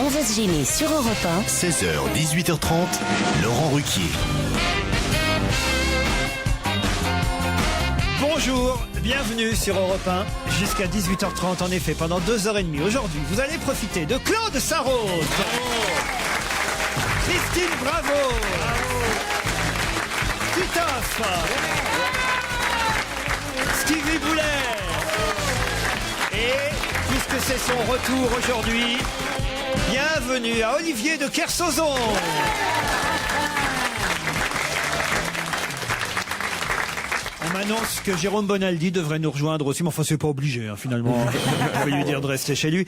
On va se gêner sur Europe 1. 16h, 18h30, Laurent Ruquier. Bonjour, bienvenue sur Europe 1, jusqu'à 18h30 en effet, pendant 2h30. Aujourd'hui, vous allez profiter de Claude Sarraute, Christine Bravo, Titoff, Stevie Boulet, et puisque c'est son retour aujourd'hui, bienvenue à Olivier de Kersauzon. On m'annonce que Jérôme Bonaldi devrait nous rejoindre aussi, mais enfin c'est pas obligé hein, finalement. Je vais lui dire de rester chez lui.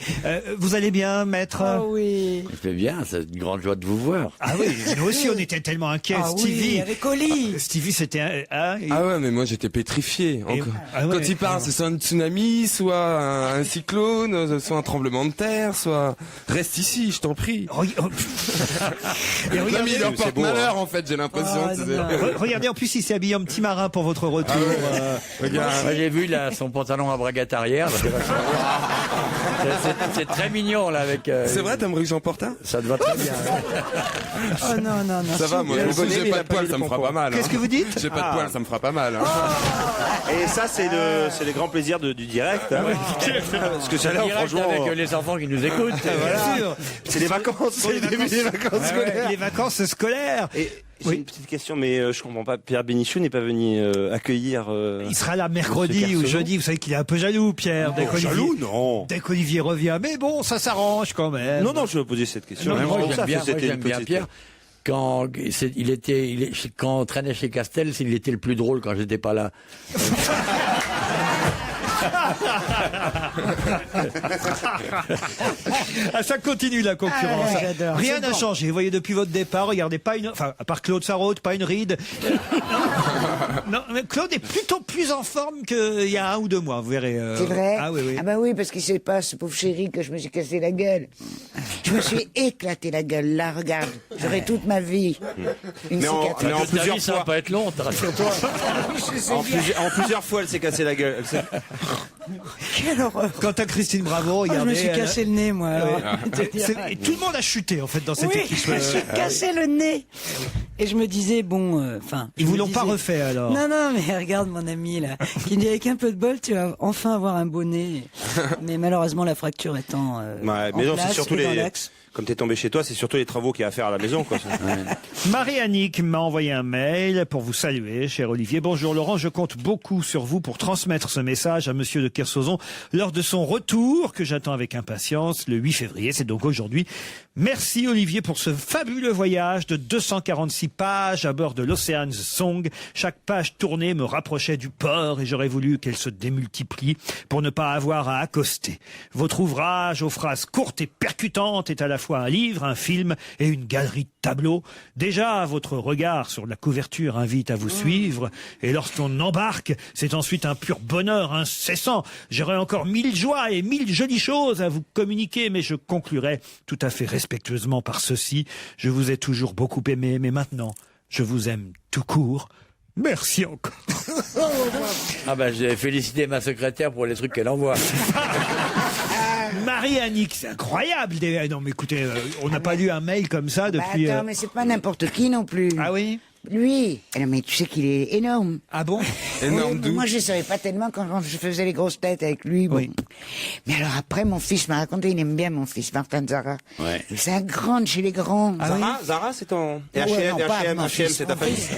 Vous allez bien, maître? Ah oui. Je vais bien, c'est une grande joie de vous voir. Ah oui, nous aussi on était tellement inquiets. Ah Stevie, oui, avec Oli. Stevie c'était Ah ouais, mais moi j'étais pétrifié. Et- ah ouais, Quand il parle, c'est soit un tsunami, soit un cyclone, soit un tremblement de terre, soit... Reste ici, je t'en prie. Et Non, mais regardez, il leur porte malheur en fait, j'ai l'impression. Ah, tu sais. non. regardez, en plus il s'est habillé en petit marin pour votre retour. Regarde. Moi, j'ai vu là, son pantalon à bragate arrière. C'est très mignon là avec. C'est vrai, t'aimerais que j'en porte un? Ça te va très bien. Oh non, non, non. Ça va, moi, il a le si bonnet, j'ai mais il pas a de pas poils, eu ça le me fera pompon. pas mal. Qu'est-ce que vous dites? J'ai pas de poils, ça me fera pas mal. Et ça, c'est le grand plaisir du direct. Hein. Parce que ça là, Direct franchement, avec les enfants qui nous écoutent. Bien sûr. c'est les vacances, c'est le début des vacances Ah ouais, scolaires. les vacances scolaires. Et j'ai Oui. une petite question, mais je comprends pas. Pierre Bénichou n'est pas venu accueillir. Il sera là mercredi Monsieur ou Kersauzon. jeudi. Vous savez qu'il est un peu jaloux, Pierre. dès qu'Olivier- Jaloux, non. Dès qu'Olivier revient. Mais bon, ça s'arrange quand même. Non, je vais poser cette question. Non, mais Moi, Pour j'aime ça, bien, c'était moi, une j'aime bien petite- Pierre. Quand quand on traînait chez Castel, il était le plus drôle quand j'étais pas là. Ah, ça continue la concurrence. Ah ouais, j'adore. Rien C'est n'a bon. changé. Vous voyez, depuis votre départ, regardez pas une, enfin, à part Claude Sarraute, pas une ride. Non, mais Claude est plutôt plus en forme qu'il y a 1 ou 2 mois, vous verrez. C'est vrai? Ah oui, oui. Ah bah oui, parce qu'il sait pas, ce pauvre chéri, que je me suis cassé la gueule. Je me suis éclaté la gueule, là, regarde. J'aurai toute ma vie une Mais en- cicatrice. mais en Ta vie, plusieurs ça va fois. pas être long, rassure-toi. En plusieurs fois, elle s'est cassée la gueule. Quelle horreur. Quant à Christine Bravo, Oh, je regardez. me suis elle- cassé le nez, moi. Alors. Et tout le monde a chuté, en fait, dans cette Oui, équipe. je me suis cassé le nez. Et je me disais, bon, enfin. Ils vous l'ont pas refait, alors? Non, non, mais regarde mon ami, là, qui dit avec un peu de bol, tu vas enfin avoir un beau nez. Mais malheureusement, la fracture étant. Ouais, en mais non, place c'est surtout et dans les. l'axe. Comme t'es tombé chez toi, c'est surtout les travaux qu'il y a à faire à la maison, quoi. Marie-Annick m'a envoyé un mail pour vous saluer, cher Olivier. Bonjour Laurent, je compte beaucoup sur vous pour transmettre ce message à monsieur de Kersauzon lors de son retour que j'attends avec impatience le 8 février. C'est donc aujourd'hui. Merci Olivier pour ce fabuleux voyage de 246 pages à bord de l'Ocean's Song. Chaque page tournée me rapprochait du port et j'aurais voulu qu'elle se démultiplie pour ne pas avoir à accoster. Votre ouvrage aux phrases courtes et percutantes est à la fois un livre, un film et une galerie de tableaux. Déjà, votre regard sur la couverture invite à vous suivre et lorsqu'on embarque, c'est ensuite un pur bonheur incessant. J'aurais encore 1000 joies et 1000 jolies choses à vous communiquer, mais je conclurai tout à fait respectueusement par ceci. Je vous ai toujours beaucoup aimé, mais maintenant, je vous aime tout court. Merci encore. Ah ben, j'ai félicité ma secrétaire pour les trucs qu'elle envoie. Marie-Annick, c'est incroyable. Non, mais écoutez, on n'a pas lu un mail comme ça Bah depuis... attends, mais c'est pas n'importe qui non plus. Ah oui? Lui, non, mais tu sais qu'il est énorme. Ah bon? Énorme Oui, d'où? moi, je savais pas tellement quand je faisais les grosses têtes avec lui. Bon. Oui. Mais alors après, mon fils m'a raconté, il aime bien mon fils, Martin Zara. Ouais. Et c'est un grand de chez les grands. Zara, c'est ton. Et Ouais, H&M, non, pas H&M, mon H&M, fils, c'est ta mon famille. fils,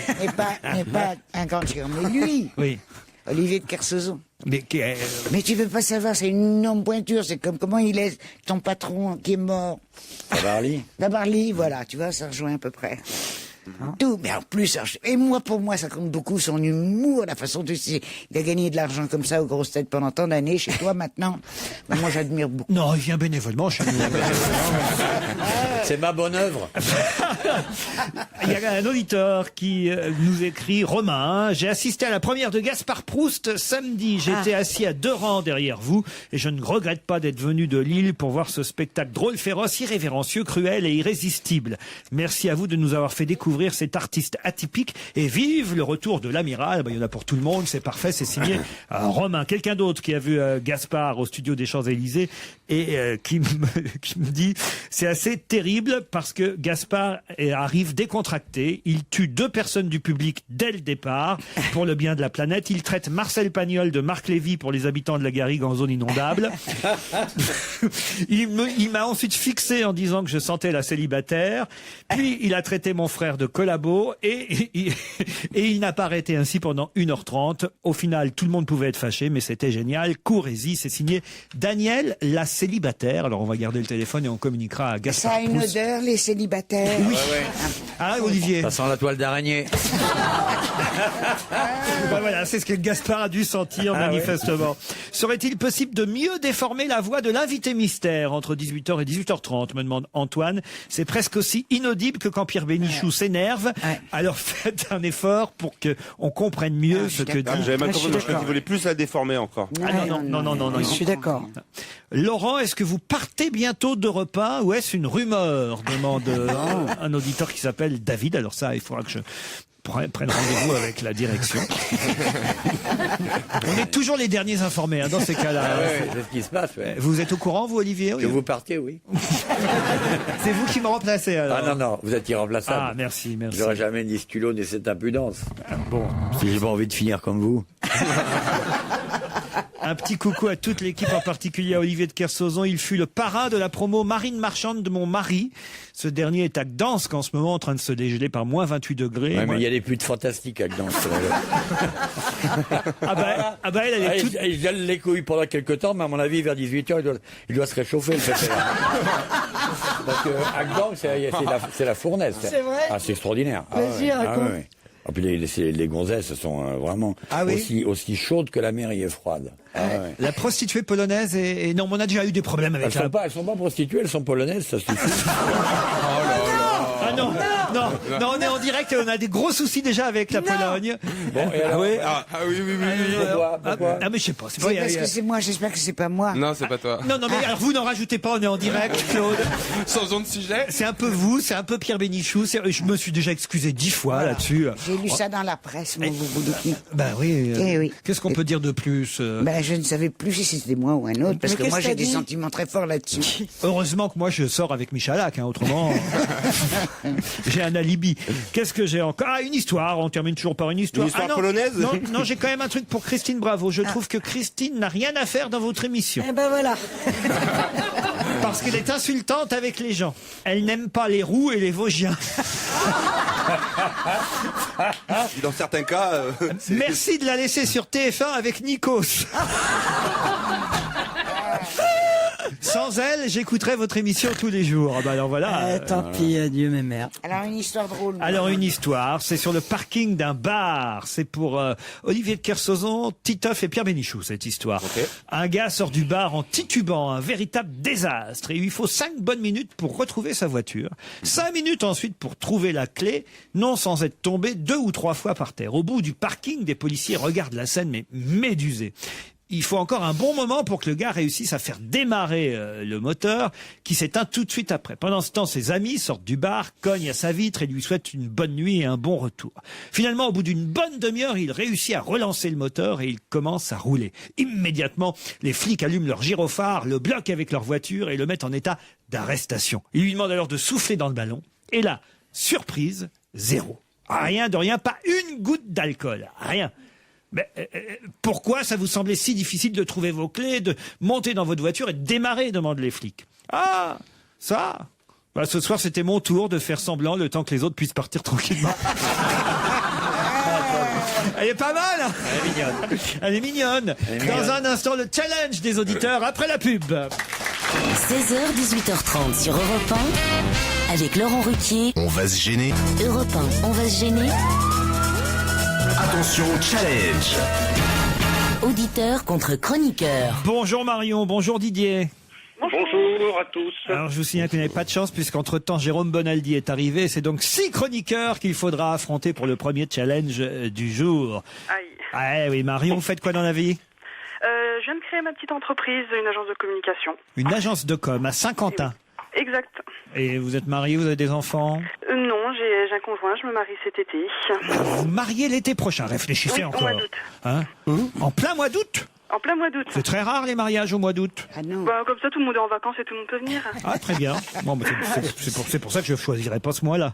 mais pas un grand de chez les grands. Mais lui, Oui. Olivier de Kersauzon. Mais Mais tu veux pas savoir, c'est une énorme pointure, c'est comme comment il est ton patron qui est mort. Tabarly. Tabarly, voilà, tu vois, ça rejoint à peu près. Tout, mais en plus, et moi, pour moi, ça compte beaucoup, son humour, la façon de... Il a gagné de l'argent comme ça aux grosses têtes pendant tant d'années, chez toi, maintenant. Ben, moi, j'admire beaucoup. non, il vient bénévolement chez nous. C'est ma bonne œuvre. Il y a un auditeur qui nous écrit, Romain, j'ai assisté à la première de Gaspard Proust samedi. J'étais assis à 2 rangs derrière vous et je ne regrette pas d'être venu de Lille pour voir ce spectacle drôle, féroce, irrévérencieux, cruel et irrésistible. Merci à vous de nous avoir fait découvrir cet artiste atypique et vive le retour de l'amiral. Ben, il y en a pour tout le monde, c'est parfait, c'est signé Romain. Quelqu'un d'autre qui a vu Gaspard au studio des Champs-Élysées et qui me dit c'est assez terrible parce que Gaspard arrive décontracté, il tue 2 personnes du public dès le départ pour le bien de la planète, il traite Marcel Pagnol de Marc Lévy pour les habitants de la Garrigue en zone inondable. Il m'a ensuite fixé en disant que je sentais la célibataire, puis il a traité mon frère de collabo et il n'a pas arrêté ainsi pendant 1h30. Au final, tout le monde pouvait être fâché, mais c'était génial. Courez-y, c'est signé Daniel la célibataire. Alors on va garder le téléphone et on communiquera à Gaspard Ça a une Proust. odeur, les célibataires. Oui. Ah, Olivier. Ça sent la toile d'araignée. Ben voilà, c'est ce que Gaspard a dû sentir manifestement. Serait-il possible de mieux déformer la voix de l'invité mystère entre 18h et 18h30, me demande Antoine. C'est presque aussi inaudible que quand Pierre Bénichou s'énerve. Alors faites un effort pour que on comprenne mieux ce que dit. J'avais mal compris, je crois qu'il voulait plus la déformer encore. Non. Je suis d'accord. Laurent, est-ce que vous partez bientôt d'Europe 1 ou est-ce une rumeur, demande un auditeur qui s'appelle David. Alors ça, il faudra que je prenne rendez-vous avec la direction. On est toujours les derniers informés dans ces cas-là. C'est ce qui se passe. Ouais. Vous êtes au courant, vous, Olivier? Que vous partez, oui. C'est vous qui me remplacez, alors. Ah non, vous êtes irremplaçable. Ah, merci. J'aurais jamais ni ce culot ni cette impudence. Bon. Si j'ai pas envie de finir comme vous. Un petit coucou à toute l'équipe, en particulier à Olivier de Kersauzon. Il fut le parrain de la promo Marine Marchande de mon mari. Ce dernier est à Gdansk en ce moment, en train de se dégeler par moins 28 degrés. Ouais, mais il y a des putes fantastiques à Gdansk. Elle est toute... Il gèle les couilles pendant quelques temps, mais à mon avis, vers 18h, il doit se réchauffer, le pépère. Parce que à Gdansk, c'est la fournaise. C'est vrai? Ah, c'est extraordinaire. Vas-y, raconte. Ouais. Et puis les gonzesses sont vraiment aussi chaudes que la mer y est froide. La prostituée polonaise et non, on a déjà eu des problèmes avec elles sont pas prostituées, elles sont polonaises, ça suffit. Non, on est en direct et on a des gros soucis déjà avec la Pologne. Bon, et alors, oui. Pourquoi mais je sais pas. C'est parce que c'est moi, j'espère que c'est pas moi. Non, c'est pas toi. Non, mais alors vous n'en rajoutez pas, on est en direct, Claude. Changeons de sujet. C'est un peu vous, c'est un peu Pierre Bénichou. Je me suis déjà excusé 10 fois là-dessus. J'ai lu ça dans la presse, mon bouboudoukni. Ben oui. Oui. Qu'est-ce qu'on peut dire de plus Je ne savais plus si c'était moi ou un autre, parce que moi j'ai des sentiments très forts là-dessus. Heureusement que moi je sors avec Michalak, autrement j'ai un alibi. Qu'est-ce que j'ai encore? Une histoire, on termine toujours par une histoire. Une histoire polonaise? Non, j'ai quand même un truc pour Christine Bravo. Je trouve que Christine n'a rien à faire dans votre émission. Eh ben voilà. Parce qu'elle est insultante avec les gens. Elle n'aime pas les roux et les Vosgiens. Dans certains cas... Merci de la laisser sur TF1 avec Nikos. Sans elle, j'écouterais votre émission tous les jours. Alors voilà. Tant pis, adieu mes mères. Alors une histoire drôle. Alors une histoire, c'est sur le parking d'un bar. C'est pour Olivier de Kersauzon, Titoff et Pierre Bénichou, cette histoire. Okay. Un gars sort du bar en titubant, un véritable désastre. Et il lui faut 5 bonnes minutes pour retrouver sa voiture. 5 minutes ensuite pour trouver la clé, non sans être tombé 2 ou 3 fois par terre. Au bout du parking, des policiers regardent la scène, mais médusés. Il faut encore un bon moment pour que le gars réussisse à faire démarrer le moteur, qui s'éteint tout de suite après. Pendant ce temps, ses amis sortent du bar, cognent à sa vitre et lui souhaitent une bonne nuit et un bon retour. Finalement, au bout d'une bonne demi-heure, il réussit à relancer le moteur et il commence à rouler. Immédiatement, les flics allument leur gyrophare, le bloquent avec leur voiture et le mettent en état d'arrestation. Ils lui demandent alors de souffler dans le ballon. Et là, surprise, 0. Rien de rien, pas une goutte d'alcool. Rien. Mais pourquoi ça vous semblait si difficile de trouver vos clés, de monter dans votre voiture et de démarrer, demandent les flics. Ah, ça ce soir, c'était mon tour de faire semblant le temps que les autres puissent partir tranquillement. Elle est pas mal. Elle est mignonne. Dans un instant, le challenge des auditeurs après la pub. 16h, 18h30 sur Europe 1, avec Laurent Ruquier. On va se gêner. Europe 1, on va se gêner. Attention, challenge. Auditeur contre chroniqueur. Bonjour Marion, bonjour Didier. Bonjour à tous. Alors je vous signale que vous n'avez pas de chance puisqu'entre-temps Jérôme Bonaldi est arrivé. C'est donc 6 chroniqueurs qu'il faudra affronter pour le premier challenge du jour. Aïe. Ah oui, Marion, vous faites quoi dans la vie? Je viens de créer ma petite entreprise, une agence de communication. Une agence de com à Saint-Quentin. Exact. Et vous êtes marié, vous avez des enfants? Non, j'ai un conjoint, je me marie cet été. Vous mariez l'été prochain, réfléchissez Oui, encore. au mois d'août. Hein? En plein mois d'août? En plein mois d'août. C'est très rare les mariages au mois d'août. Ah non. Bah, comme ça, tout le monde est en vacances et tout le monde peut venir. Ah, très bien. Bon, bah, c'est pour ça que je ne choisirais pas ce mois-là.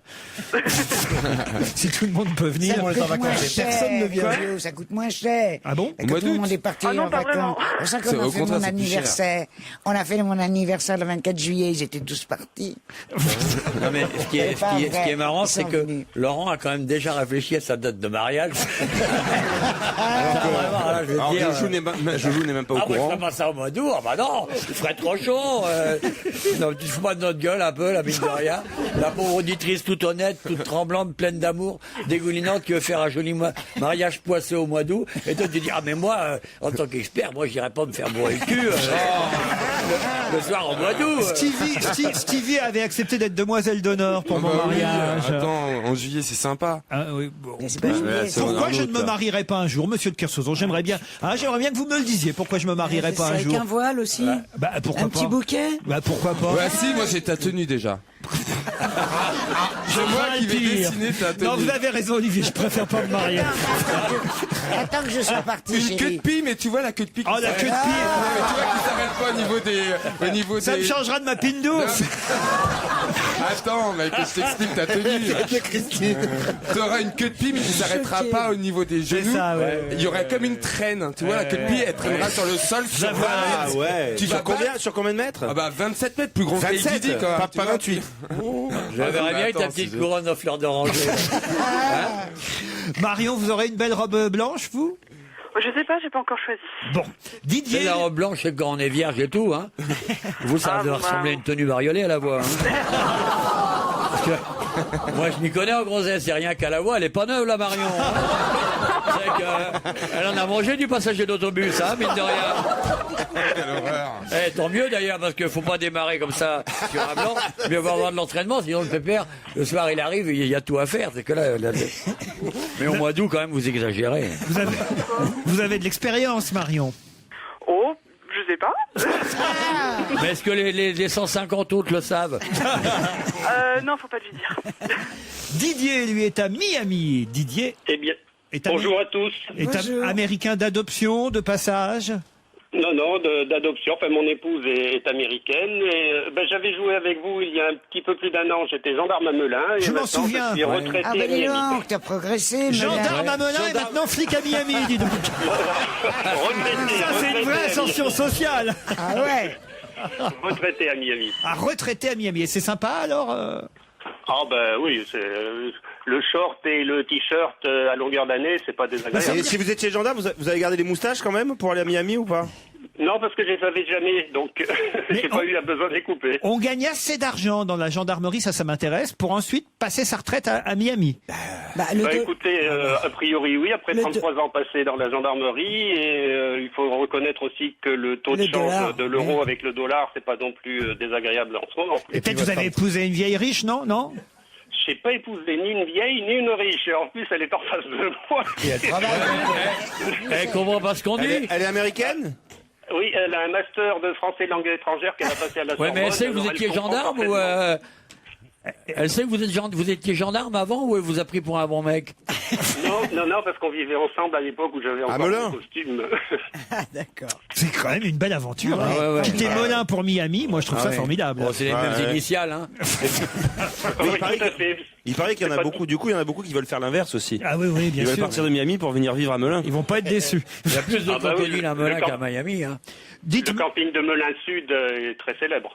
Si tout le monde peut venir. Ça coûte moins cher, personne ne vient. Claudio, ça coûte moins cher. Ah bon? Et que tout le monde est parti Ah non, en pas vraiment. vacances. C'est pour ça C'est qu'on a au fait contraire, mon c'est plus cher. anniversaire. On a fait mon anniversaire le 24 juillet, ils étaient tous partis. Non, mais ce qui est marrant, Ils c'est sont que venus. Laurent a quand même déjà réfléchi à sa date de mariage. Vraiment, là, je veux Alors, dire, Joujou n'est même pas au moi, je courant. ferais pas ça au mois d'août. Ah bah non, il ferait trop chaud. Non, tu te fous pas de notre gueule un peu, la mine de rien. La pauvre auditrice toute honnête, toute tremblante, pleine d'amour, dégoulinante, qui veut faire un joli mariage poisseux au mois d'août. Et toi, tu dis, ah mais moi, en tant qu'expert, moi, j'irais pas me faire bourrer le cul le soir au mois d'août. Stevie avait accepté d'être demoiselle d'honneur pour mon Bah oui, mariage. attends, en juillet, c'est sympa. Ah, oui, bon. Mais c'est pas juillet, c'est Pourquoi un je ne autre, me là. marierais pas un jour, monsieur de Kersauzon? J'aimerais bien que vous me le disiez. Pourquoi je me marierais pas un Avec jour? un voile aussi. Bah, pourquoi Un pas? petit bouquet. Bah, pourquoi pas? Ouais, si, moi j'ai ta tenue déjà. C'est moi qui vais Pire. dessiner ta tenue. Non, vous avez raison, Olivier. Je préfère pas me marier. Attends que je sois parti, Une queue de chérie. pie, mais tu vois la queue de pie. Oh, la queue de Ouais, pie. mais tu vois qui s'arrête pas au niveau des. Ça me changera de ma pine d'ours. Attends, mec, je t'explique ta tenue. T'auras une queue de pie, mais qui s'arrêtera pas au niveau des genoux. ça, ouais. Il y aurait comme une traîne. Tu vois, la queue de pie, elle traînera sur le sol. Sur 20 Ah mètres. ouais. Tu vas Sur combien de mètres? Ah bah 27 mètres, plus grand que 27, Didi, quoi. pas Tu vois. 28. Je verrais bien avec ta Attends, petite c'est- couronne en fleurs d'oranger. Marion, vous aurez une belle robe blanche, vous? Je sais pas, j'ai pas encore choisi. Bon. C'est Didier. la robe blanche, c'est quand on est vierge et tout, hein. Vous, ça Ah, doit bah. ressembler à une tenue variolée à la voix, hein. Parce que, moi, je m'y connais en grossesse, c'est rien qu'à la voix, elle est pas neuve, la Marion. Hein. C'est que, elle en a mangé du passager d'autobus, hein, mine de rien. Quelle horreur. Eh, tant mieux d'ailleurs, parce qu'il faut pas démarrer comme ça sur un blanc. Mais on va avoir de l'entraînement, sinon le pépère, le soir il arrive, il y a tout à faire. C'est que là, mais au mois d'août, quand même, vous exagérez. Vous avez de l'expérience, Marion. Oh, je sais pas. Mais est-ce que les 150 autres le savent? Non, faut pas lui dire. Didier, lui, est à Miami. Didier Eh bien, est, bonjour à tous. est américain d'adoption, de passage. Non, d'adoption. Enfin, mon épouse est américaine. Et j'avais joué avec vous il y a un petit peu plus d'un an. J'étais gendarme à Melun. Et Je m'en maintenant, souviens. Je suis retraité Ah à bah dis Miami. donc, t'as progressé. Gendarme à Melun et maintenant flic à Miami, dis donc. Retraité, Ça, c'est une retraité vraie à ascension sociale. Ah ouais. Miami. Retraité à Miami. À retraité à Miami. Et c'est sympa, alors Ah ben oui, c'est le short et le t-shirt à longueur d'année, c'est pas désagréable. Et si vous étiez gendarme, vous avez gardé les moustaches quand même pour aller à Miami ou pas? Non, parce que je les avais jamais, donc Mais j'ai pas eu la besoin de les couper. On gagne assez d'argent dans la gendarmerie, ça m'intéresse, pour ensuite passer sa retraite à Miami. Bah, le Bah do- écoutez, a priori oui, après Le 33 ans passés dans la gendarmerie, et il faut reconnaître aussi que le taux de Le change dollar, de l'euro ouais. avec le dollar, c'est pas non plus désagréable en ce moment. Et peut-être vous avez épousé une vieille riche, non? Non? J'ai pas épousé ni une vieille ni une riche, et en plus elle est en face de moi. Elle comprend pas ce qu'on dit. Elle est américaine? Oui, elle a un master de français langue étrangère qu'elle a passé à la Ouais, Sorbonne. mais elle sait que vous alors étiez elle comprend gendarme ou parfaitement. elle sait que vous étiez gendarme avant ou elle vous a pris pour un bon mec? Non, parce qu'on vivait ensemble à l'époque où j'avais encore Melun. mon costume. Ah, d'accord. C'est quand même une belle aventure. hein. ouais, ouais. Quitter Melun pour Miami, moi je trouve ça formidable. Bon, c'est les mêmes initiales, hein. Oui, paraît tout à fait. Il paraît qu'il y en a C'est pas beaucoup, du coup, il y en a beaucoup qui veulent faire l'inverse aussi. Ah oui, oui, Ils bien veulent sûr. partir de Miami pour venir vivre à Melun. Ils vont pas être déçus. Il y a plus de Ah bah oui, crocodiles à le Melun camp. qu'à Miami, hein. Dites, Le camping de Melun Sud est très célèbre.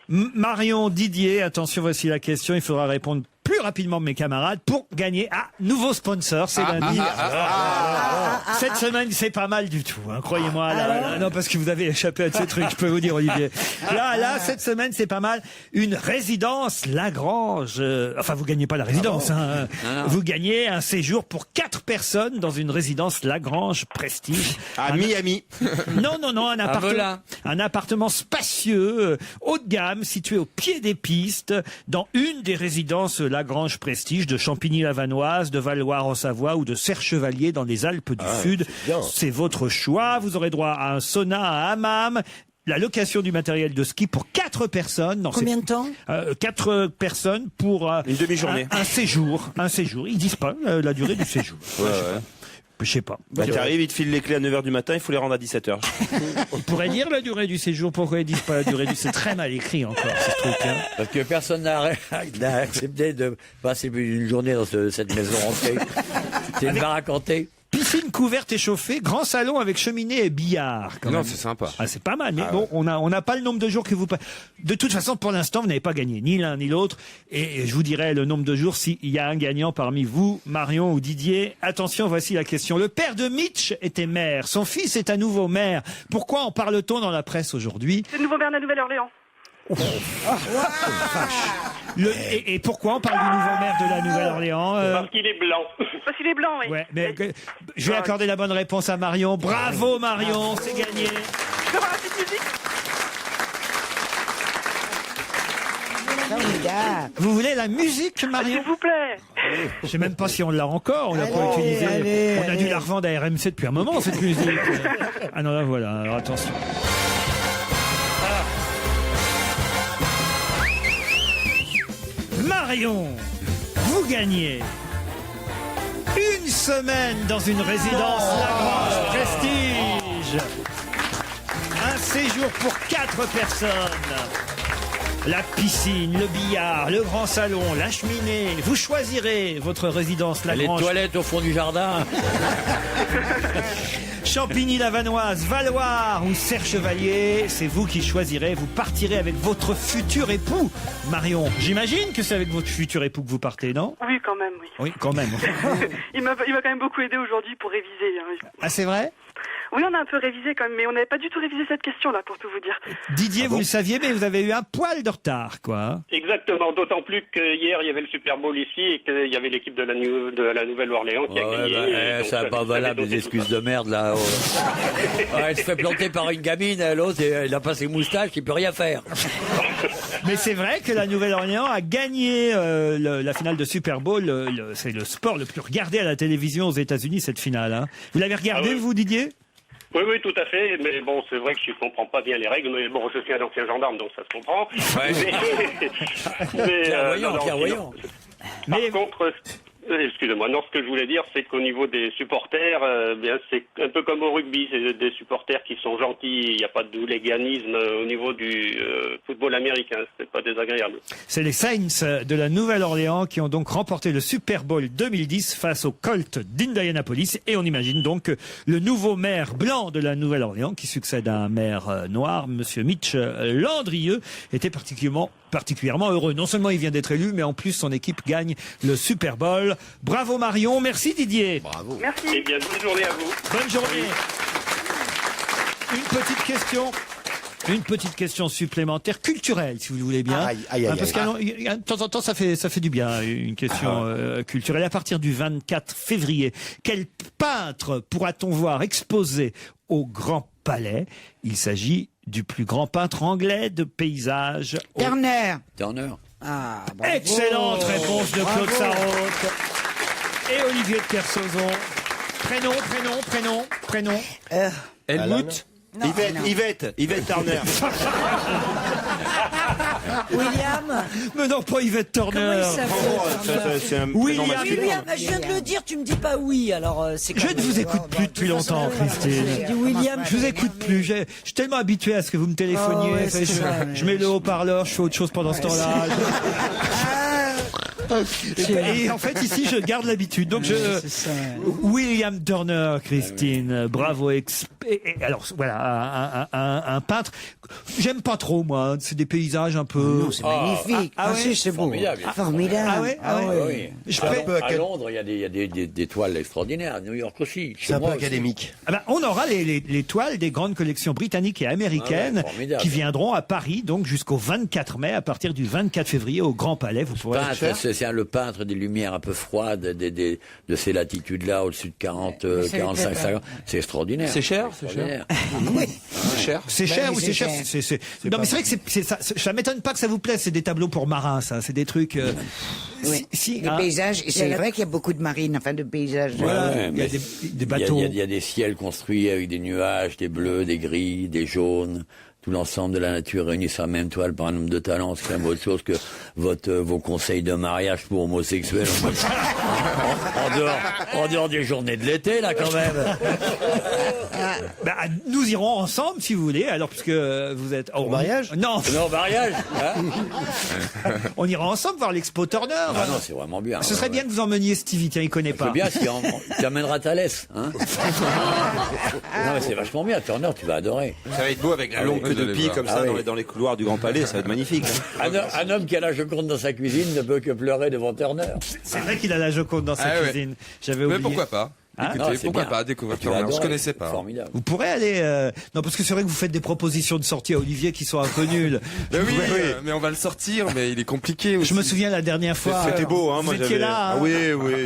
Marion, Didier, attention, voici la question. Il faudra répondre plus rapidement que mes camarades pour gagner nouveau sponsor. C'est lundi. Cette semaine, c'est pas mal du tout, hein, croyez-moi. Là, non, parce que vous avez échappé à ces trucs, je peux vous dire, Olivier. Là, cette semaine, c'est pas mal. Une résidence Lagrange. Enfin, vous gagnez pas la résidence. Hein. Non. Vous gagnez un séjour pour 4 personnes dans une résidence Lagrange Prestige. À Miami. Non, Melun. un appartement spacieux, haut de gamme, situé au pied des pistes, dans une des résidences Lagrange Prestige de Champigny-la-Vanoise, de Valloire-en-Savoie ou de Serre-Chevalier dans les Alpes du Sud. C'est votre choix. Vous aurez droit à un sauna, à un hammam, la location du matériel de ski pour 4 personnes. Dans Combien de temps 4 personnes pour Une demi-journée. un séjour. Ils disent pas la durée du séjour. Je sais pas. Bah, t'arrives, ils te filent les clés à 9h du matin, il faut les rendre à 17h. On pourrait dire la durée du séjour, pourquoi ils disent pas la durée du séjour? C'est très mal écrit encore, ce truc. Hein. Parce que personne n'a accepté de passer une journée dans cette maison hantée. C'est une raconter. Piscine couverte et chauffée, grand salon avec cheminée et billard. Quand Non, même. c'est sympa. Ah, c'est pas mal, mais bon, on n'a pas le nombre de jours que vous... De toute façon, pour l'instant, vous n'avez pas gagné, ni l'un ni l'autre. Et je vous dirai le nombre de jours s'il y a un gagnant parmi vous, Marion ou Didier. Attention, voici la question. Le père de Mitch était maire. Son fils est à nouveau maire. Pourquoi en parle-t-on dans la presse aujourd'hui? C'est le nouveau maire de la Nouvelle-Orléans. Et pourquoi on parle du nouveau maire de la Nouvelle-Orléans Parce qu'il est blanc. Parce qu'il est blanc, oui. Ouais, mais je vais accorder la bonne réponse à Marion. Bravo Marion, c'est gagné. Je peux avoir la petite musique? Vous voulez la musique, Marion? S'il vous plaît. Je sais même pas si on l'a encore, on l'a pas utilisée. On a dû la revendre à RMC depuis un moment, cette musique. Ah non, là voilà, alors attention. Marion, vous gagnez une semaine dans une résidence Lagrange Prestige. Un séjour pour 4 personnes. La piscine, le billard, le grand salon, la cheminée. Vous choisirez votre résidence Lagrange. Les toilettes au fond du jardin. Champigny-la-Vanoise, Valloire ou Serre-Chevalier, c'est vous qui choisirez. Vous partirez avec votre futur époux, Marion. J'imagine que c'est avec votre futur époux que vous partez, non? Oui, quand même, oui. Oui, quand même. Il m'a quand même beaucoup aidé aujourd'hui pour réviser. Hein. Ah, c'est vrai? Oui, on a un peu révisé quand même, mais on n'avait pas du tout révisé cette question-là, pour tout vous dire. Didier, vous le saviez, mais vous avez eu un poil de retard, quoi. Exactement, d'autant plus qu'hier, il y il y avait le Super Bowl ici et qu'il y avait l'équipe de la Nouvelle-Orléans qui a gagné. Ça n'a pas valable des excuses de merde là. Elle se fait planter par une gamine, l'autre, il a pas ses moustaches, il peut rien faire. Mais c'est vrai que la Nouvelle-Orléans a gagné la finale de Super Bowl. C'est le sport le plus regardé à la télévision aux États-Unis, cette finale. Hein. Vous l'avez regardé, vous, Didier? Oui, oui, tout à fait. Mais bon, c'est vrai que je ne comprends pas bien les règles. Mais bon, je suis un ancien gendarme, donc ça se comprend. Mais, clairvoyant. Par contre, excusez-moi, non, ce que je voulais dire, c'est qu'au niveau des supporters, bien, c'est un peu comme au rugby, c'est des supporters qui sont gentils, il n'y a pas de hooliganisme au niveau du football américain, c'est pas désagréable. C'est les Saints de la Nouvelle-Orléans qui ont donc remporté le Super Bowl 2010 face aux Colts d'Indianapolis, et on imagine donc que le nouveau maire blanc de la Nouvelle-Orléans, qui succède à un maire noir, monsieur Mitch Landrieux, était particulièrement heureux. Non seulement il vient d'être élu, mais en plus son équipe gagne le Super Bowl. Bravo Marion, merci Didier. Bravo. Merci. Eh bien, bonne journée à vous. Bonne journée. Une petite question supplémentaire, culturelle, si vous le voulez bien. Parce de temps en temps, ça fait du bien, une question culturelle. À partir du 24 février, quel peintre pourra-t-on voir exposé au Grand Palais? Il s'agit du plus grand peintre anglais de paysage. Turner. Ah, bravo. Excellente réponse de Claude Sarraute et Olivier de Kersauzon. Prénom. Helmut. Yvette Turner. William. Mais non, pas Yvette Turner. Comment il s'appelle? C'est un William. William, je viens de le dire, tu me dis pas oui, alors c'est Je ne vous écoute plus depuis longtemps, Christine. J'ai dit William. Je vous écoute plus. Je suis tellement habitué à ce que vous me téléphoniez. Oh, ouais, je mets le haut-parleur, je fais autre chose pendant ce temps-là. Et en fait, ici, je garde l'habitude. Donc, William Turner, Christine, bravo. Alors, voilà, un peintre. J'aime pas trop, moi. C'est des paysages un peu. Non, c'est magnifique. C'est beau. Formidable. Ah ouais. À Londres, il y a des toiles extraordinaires. À New York aussi. C'est un peu académique. On aura les toiles des grandes collections britanniques et américaines qui viendront à Paris, donc jusqu'au 24 mai, à partir du 24 février au Grand Palais. Vous pourrez c'est le peintre des lumières un peu froides de ces latitudes-là, au-dessus de 45, 50. C'est extraordinaire. C'est cher? C'est cher ou c'est cher? Non, mais c'est vrai que ça m'étonne pas que ça vous plaise. C'est des tableaux pour marins, ça. C'est des trucs. Des paysages. C'est vrai qu'il y a beaucoup de marines, enfin de paysages. Voilà, il y a des bateaux. Il y a des ciels construits avec des nuages, des bleus, des gris, des jaunes, tout l'ensemble de la nature réunis sur la même toile par un homme de talent, c'est quand même autre chose que vos conseils de mariage pour homosexuels. En dehors des journées de l'été, là, quand même. Bah, nous irons ensemble, si vous voulez, alors, puisque vous êtes... Au mariage? Non. Non, mariage, hein. On ira ensemble voir l'expo Turner. Ah non, c'est vraiment bien. Ce serait bien que vous emmeniez Stevie, tiens, il connaît pas. C'est bien si tu amèneras Thalès, hein. Non, mais c'est vachement bien, Turner, tu vas adorer. Ça va être beau avec la longue queue de pie comme ça dans les couloirs du Grand Palais, ça va être magnifique. Un homme qui a la Joconde dans sa cuisine ne peut que pleurer devant Turner. C'est vrai qu'il a la Joconde dans sa cuisine. J'avais oublié. Mais pourquoi pas? Écoutez, pourquoi pas découvrir Turner? Je connaissais pas. Formidable. Vous pourrez aller... Non, parce que c'est vrai que vous faites des propositions de sortie à Olivier qui sont un peu nulles. Oui, mais on va le sortir, mais il est compliqué aussi. Je me souviens la dernière fois... C'était beau, hein, moi vous étiez là, hein. Oui.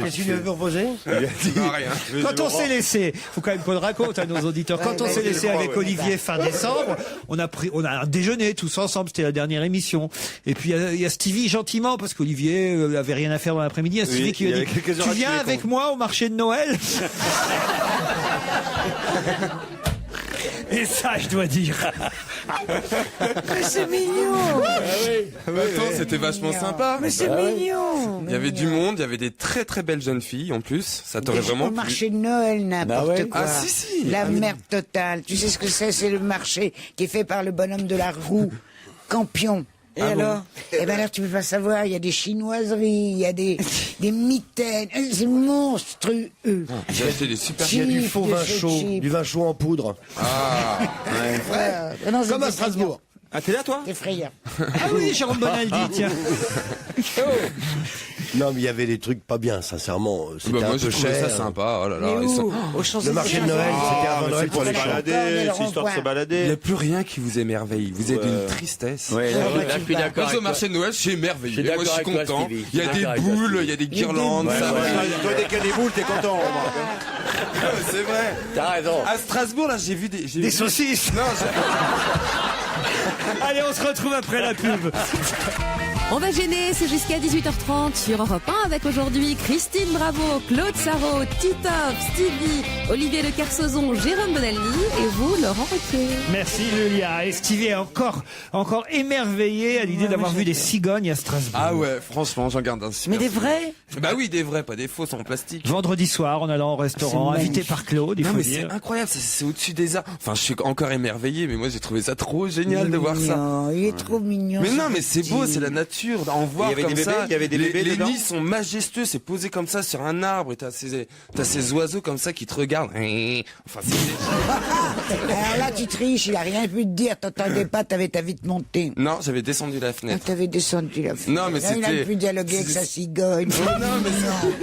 Qu'est-ce qu'il lui avait proposé? Non, rien. Quand on s'est laissé, faut quand même qu'on le raconte à nos auditeurs, quand on s'est laissé avec Olivier fin décembre, on a un déjeuner tous ensemble, c'était la dernière émission. Et puis il y a Stevie gentiment, parce qu'Olivier avait rien à faire dans l'après-midi, il y a Stevie qui lui a dit « Tu viens avec moi au marché de Noël ?» Et ça, je dois dire. Mais c'est mignon. Attends, c'était vachement sympa. Mais c'est mignon. Il y avait du monde, il y avait des très très belles jeunes filles en plus. Ça t'aurait vraiment Au plu. marché de Noël, n'importe quoi. Ah si. La merde totale. Tu sais ce que c'est? C'est le marché qui est fait par le bonhomme de la roue, Campion. Et alors? Eh ben alors tu peux pas savoir, il y a des chinoiseries, il y a des mitaines, c'est monstrueux. J'ai acheté des super. Il y a du faux vin chaud, du vin chaud en poudre. Ah. Non, Comme à Strasbourg. Ah, t'es là, toi? C'est effrayant. Ah oui, Jérôme Bonaldi, tiens. Non, mais il y avait des trucs pas bien, sincèrement. C'était Bah, un moi peu j'ai trouvé cher. ça sympa. Oh là là. Mais ils sont- où? Au Le Champs-Élysées. marché de Noël, c'était avant mais Noël c'est pour les se champs. balader, c'est histoire de se Il n'y balader. a plus rien qui vous émerveille. Vous êtes d'une tristesse. Ouais, là, je suis d'accord. Moi, au avec marché de Noël, je suis émerveillé. Je suis Moi, je suis d'accord avec toi, content. Stevie. Il y a Je suis d'accord des avec toi, boules, Stevie. il y a des guirlandes. ça va. Toi, dès qu'il y a des boules, t'es content, on remarque, hein. C'est vrai. T'as raison. À Strasbourg, là, j'ai vu Des saucisses. Non, Allez, on se retrouve après la pub. On va gêner, c'est jusqu'à 18h30 sur Europe 1 avec aujourd'hui Christine Bravo, Claude Sarraud, Titoff, Stevie, Olivier Le Kersauzon, Jérôme Bonaldi et vous, Laurent Ruquier. Merci Julia. Et Stevie est encore émerveillé à l'idée d'avoir vu des cigognes à Strasbourg. Ah ouais, franchement, j'en garde un super. Mais des vrais? Bah oui, des vrais, pas des fausses en plastique. Vendredi soir, en allant au restaurant, C'est invité magnifique. par Claude, il Non faut mais dire. c'est incroyable, c'est au-dessus des arts. Enfin, je suis encore émerveillé, mais moi j'ai trouvé ça trop génial de voir ça. Mignon, il est trop mignon. Mais ce non, mais c'est petit. beau, c'est la nature. En voir Il y avait comme des ça. bébés, il y avait des bébés les dedans. nids sont majestueux, c'est posé comme ça sur un arbre et t'as ces oiseaux comme ça qui te regardent. Enfin, c'est... Alors là, tu triches, il a rien pu te dire. T'entendais pas, t'avais ta vite montée. Non, j'avais descendu la Ah, fenêtre. t'avais descendu la fenêtre. Non, mais Là, il a c'était- pu dialoguer avec sa cigogne. Oh non, mais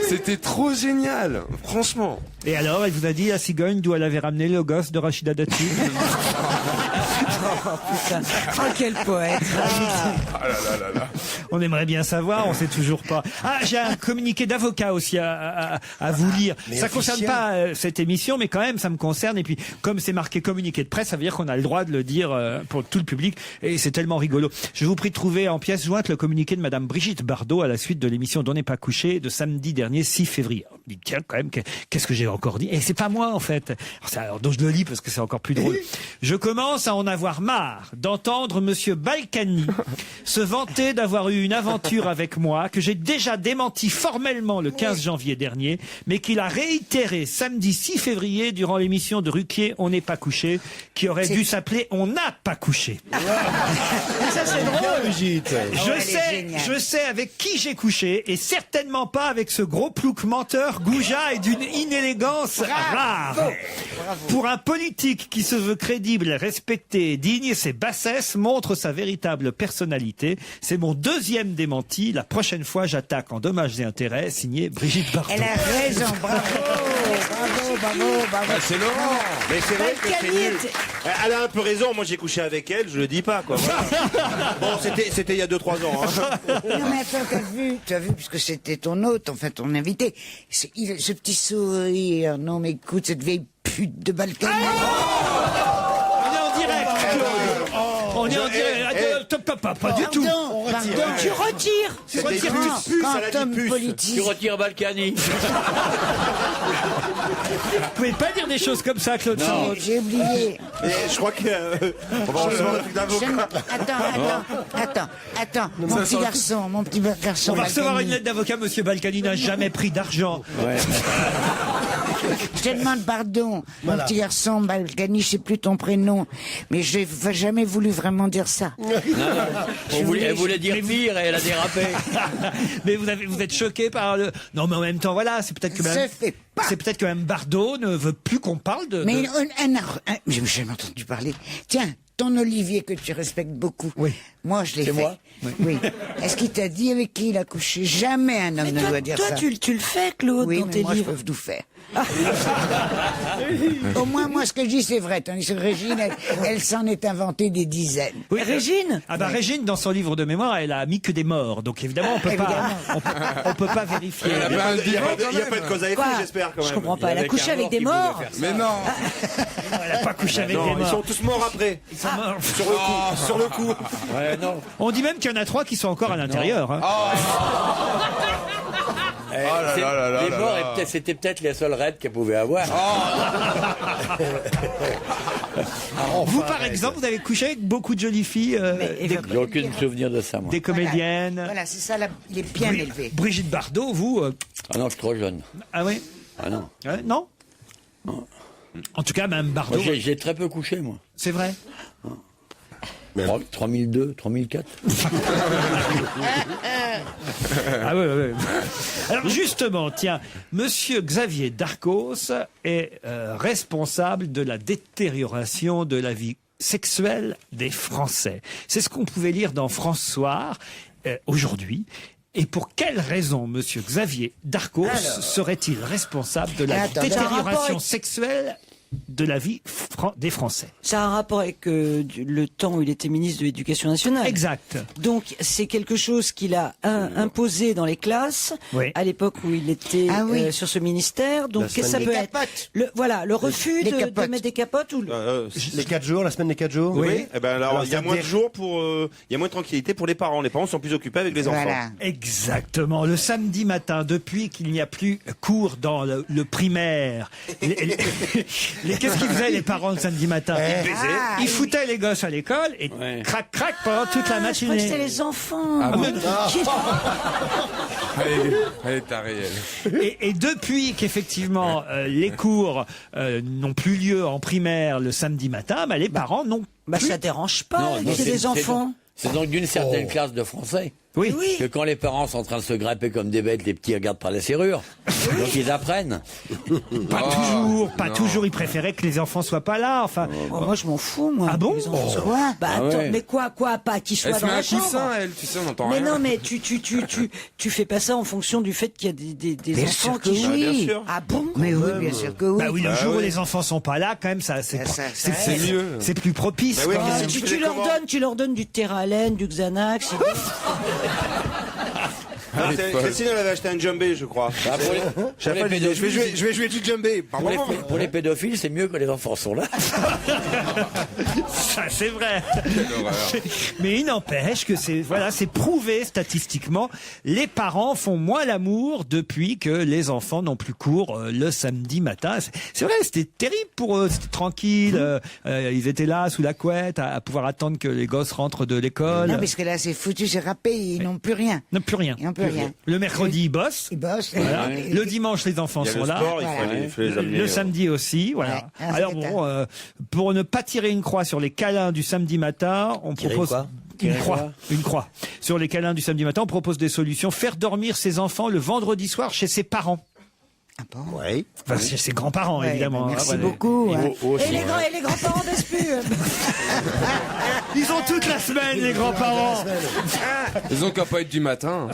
c'était trop génial, franchement. Et alors, elle vous a dit, la cigogne, d'où elle avait ramené le gosse de Rachida Dati. Putain. Oh, quel poète. On aimerait bien savoir, on sait toujours pas. Ah, j'ai un communiqué d'avocat aussi à vous lire. Mais Ça officiel. concerne pas cette émission, mais quand même, ça me concerne. Et puis, comme c'est marqué communiqué de presse, ça veut dire qu'on a le droit de le dire pour tout le public. Et c'est tellement rigolo. Je vous prie de trouver en pièce jointe le communiqué de Madame Brigitte Bardot à la suite de l'émission D'on n'est pas couché de samedi dernier 6 février. On me dit, tiens, quand même, qu'est-ce que j'ai encore dit? Et c'est pas moi, en fait. Donc je le lis parce que c'est encore plus drôle. Je commence à en avoir marre d'entendre Monsieur Balkany se vanter d'avoir eu une aventure avec moi que j'ai déjà démenti formellement le 15 janvier dernier, mais qu'il a réitéré samedi 6 février durant l'émission de Ruquier On n'est pas couché, qui aurait dû s'appeler On n'a pas couché. Ça c'est drôle. Brigitte. Je sais avec qui j'ai couché et certainement pas avec ce gros plouc menteur, goujat et d'une inélégance rare. Pour un politique qui se veut crédible, respecté et digne, ses bassesses montrent sa véritable personnalité. C'est mon deuxième démenti. La prochaine fois, j'attaque en dommages et intérêts. Signé Brigitte Bardot. Elle a raison, bravo. Ah, c'est Laurent. Mais c'est vrai que c'est nul. Elle a un peu raison, moi j'ai couché avec elle, je le dis pas, quoi. Voilà. Bon, c'était il y a 2-3 ans, hein. Non mais attends, tu as vu, puisque c'était ton hôte, en fait, ton invité, ce petit sourire, non mais écoute, cette vieille pute de Balkany. On est en direct. On est en direct. Pas du tout. Pardon, Tu retires. C'était Retire puce, tout. puce, quand elle a dit homme puce. Tu politique. retires Balkany. Vous pouvez pas dire des choses comme ça, Claude Sarraute. J'ai oublié. Et je crois que on va recevoir un truc d'avocat. Attends, mon petit garçon, On va recevoir Balkany. une lettre d'avocat. Monsieur Balkany n'a jamais pris d'argent. Je te demande pardon, mon petit garçon Balkany, je sais plus ton prénom, mais j'ai jamais voulu vraiment dire ça. Elle voulait dire pire et elle a dérapé. Mais vous êtes choqué par le. Non, mais en même temps, voilà, c'est peut-être que Ça même. fait pas. C'est peut-être que même Bardot ne veut plus qu'on parle de. Mais de- j'ai jamais entendu parler. Tiens, ton Olivier que tu respectes beaucoup. Oui. Moi, je l'ai C'est fait. moi Oui. Est-ce qu'il t'a dit avec qui il a couché? Jamais un homme Mais ne toi, doit dire toi ça. tu le fais, Claude, Oui, dans mais tes moi, livres. je peux tout faire. Au moins, moi, ce que je dis, c'est vrai. Tandis que Régine, elle s'en est inventé des dizaines. Oui, Régine Ah bah Régine, dans son livre de mémoire, elle a mis que des morts. Donc évidemment, on peut pas, on peut pas vérifier. Elle a pas un divan, quand Il n'y a pas de même. cause à effet, Quoi j'espère quand même. Je comprends pas. Elle a avait couché qu'un avec mort des qui pouvait morts. faire ça. Mais non. Elle a pas couché avec Non, des ils morts. sont tous morts après. Ils sont morts. Sur le coup. Sur le coup. Ouais, non. On dit même qu'il y en a 3 qui sont encore à l'intérieur. hein. Eh, là là là les là morts, là. c'était peut-être les seuls raids qu'elle pouvait avoir. Vous, par exemple, vous avez couché avec beaucoup de jolies filles, J'ai aucun souvenir de ça, moi. des comédiennes. Voilà, c'est ça, il est bien élevé. Brigitte Bardot, vous. Ah non, je suis trop jeune. Ah oui. Ah non. Non. En tout cas, même Bardot. Moi, j'ai très peu couché, moi. C'est vrai. 3002, 3004. Ah ouais, ouais. Alors justement, tiens, Monsieur Xavier Darcos est responsable de la détérioration de la vie sexuelle des Français. C'est ce qu'on pouvait lire dans France Soir aujourd'hui. Et pour quelle raison Monsieur Xavier Darcos serait-il responsable de la Attends, détérioration sexuelle de la vie des Français? Ça a un rapport avec le temps où il était ministre de l'Éducation nationale. Exact. Donc c'est quelque chose qu'il a imposé dans les classes Oui. à l'époque où il était Ah oui. sur ce ministère. Donc La qu'est-ce que ça semaine peut des être capotes. le refus Les de capotes. mettre des capotes ou Les 4 jours, la semaine des 4 jours. Oui. Eh ben alors, il y a ça moins de dé- jours pour, il y a moins de tranquillité pour les parents. Les parents sont plus occupés avec les enfants. Voilà. Exactement. Le samedi matin, depuis qu'il n'y a plus cours dans le primaire, qu'est-ce qu'ils faisaient les parents le samedi matin? Ah, Ils foutaient les gosses à l'école et Ouais. crac crac pendant toute la Je crois que c'était matinée. les enfants. Ah bon Qui- Elle est tarée, elle. Et depuis qu'effectivement les cours n'ont plus lieu en primaire le samedi matin, bah, les parents n'ont Bah plus. ça dérange pas Non, qu'il y ait des enfants. C'est donc d'une certaine classe de Français. Oui. Que quand les parents sont en train de se grapper comme des bêtes, les petits regardent par la serrure. Donc ils apprennent. Pas toujours. Ils préféraient que les enfants soient pas là. Enfin, Oh, moi je m'en fous moi. Ah bon Les enfants. Oh. Quoi Bah Ah attends, ouais. mais quoi pas qu'ils soient Elle se dans met la un coussin, chambre. elle, tu sais, on n'entend Mais rien. non, mais tu fais pas ça en fonction du fait qu'il y a des Bien enfants sûr que qui oui. Bien sûr. Ah bon? Mais oui, bien sûr que oui. bah oui, le jour où les enfants sont pas là, quand même, ça c'est C'est mieux. c'est plus propice. Bah oui, quoi. mais Ah, tu tu faisais leur comment donnes du Terralen, du Xanax. Ah, Christine, elle avait acheté un djembé, je crois. Bah, pour les Chaque fois, je dis, je vais jouer du djembé. pour les pédophiles, c'est mieux que les enfants sont là. Ça, c'est vrai. Mais il n'empêche que c'est prouvé statistiquement. Les parents font moins l'amour depuis que les enfants n'ont plus cours le samedi matin. C'est vrai, c'était terrible pour eux. C'était tranquille. Ils étaient là sous la couette à pouvoir attendre que les gosses rentrent de l'école. Non, parce que là, c'est foutu, c'est râpé, ils n'ont plus rien. Ils n'ont plus rien. Ils n'ont plus rien. Le mercredi, ils bossent. Ils bossent. Voilà. Et- Le dimanche, les enfants Il y a sont le là. sport, il Voilà. faut les amener. Le samedi aussi, voilà. Ouais. Ah, Alors c'est bon, pour ne pas tirer une croix sur les câlins du samedi matin, on Tirer propose quoi une Tirer croix. quoi Une croix. Sur les câlins du samedi matin, on propose des solutions. Faire dormir ses enfants le vendredi soir chez ses parents. Ah bon? Ouais. Enfin, chez ses grands-parents, Ouais, évidemment. Merci Voilà. beaucoup. hein. Et les grands-parents baissent plus. Ils ont toute la semaine, les grands-parents. Ils ont qu'à pas être du matin.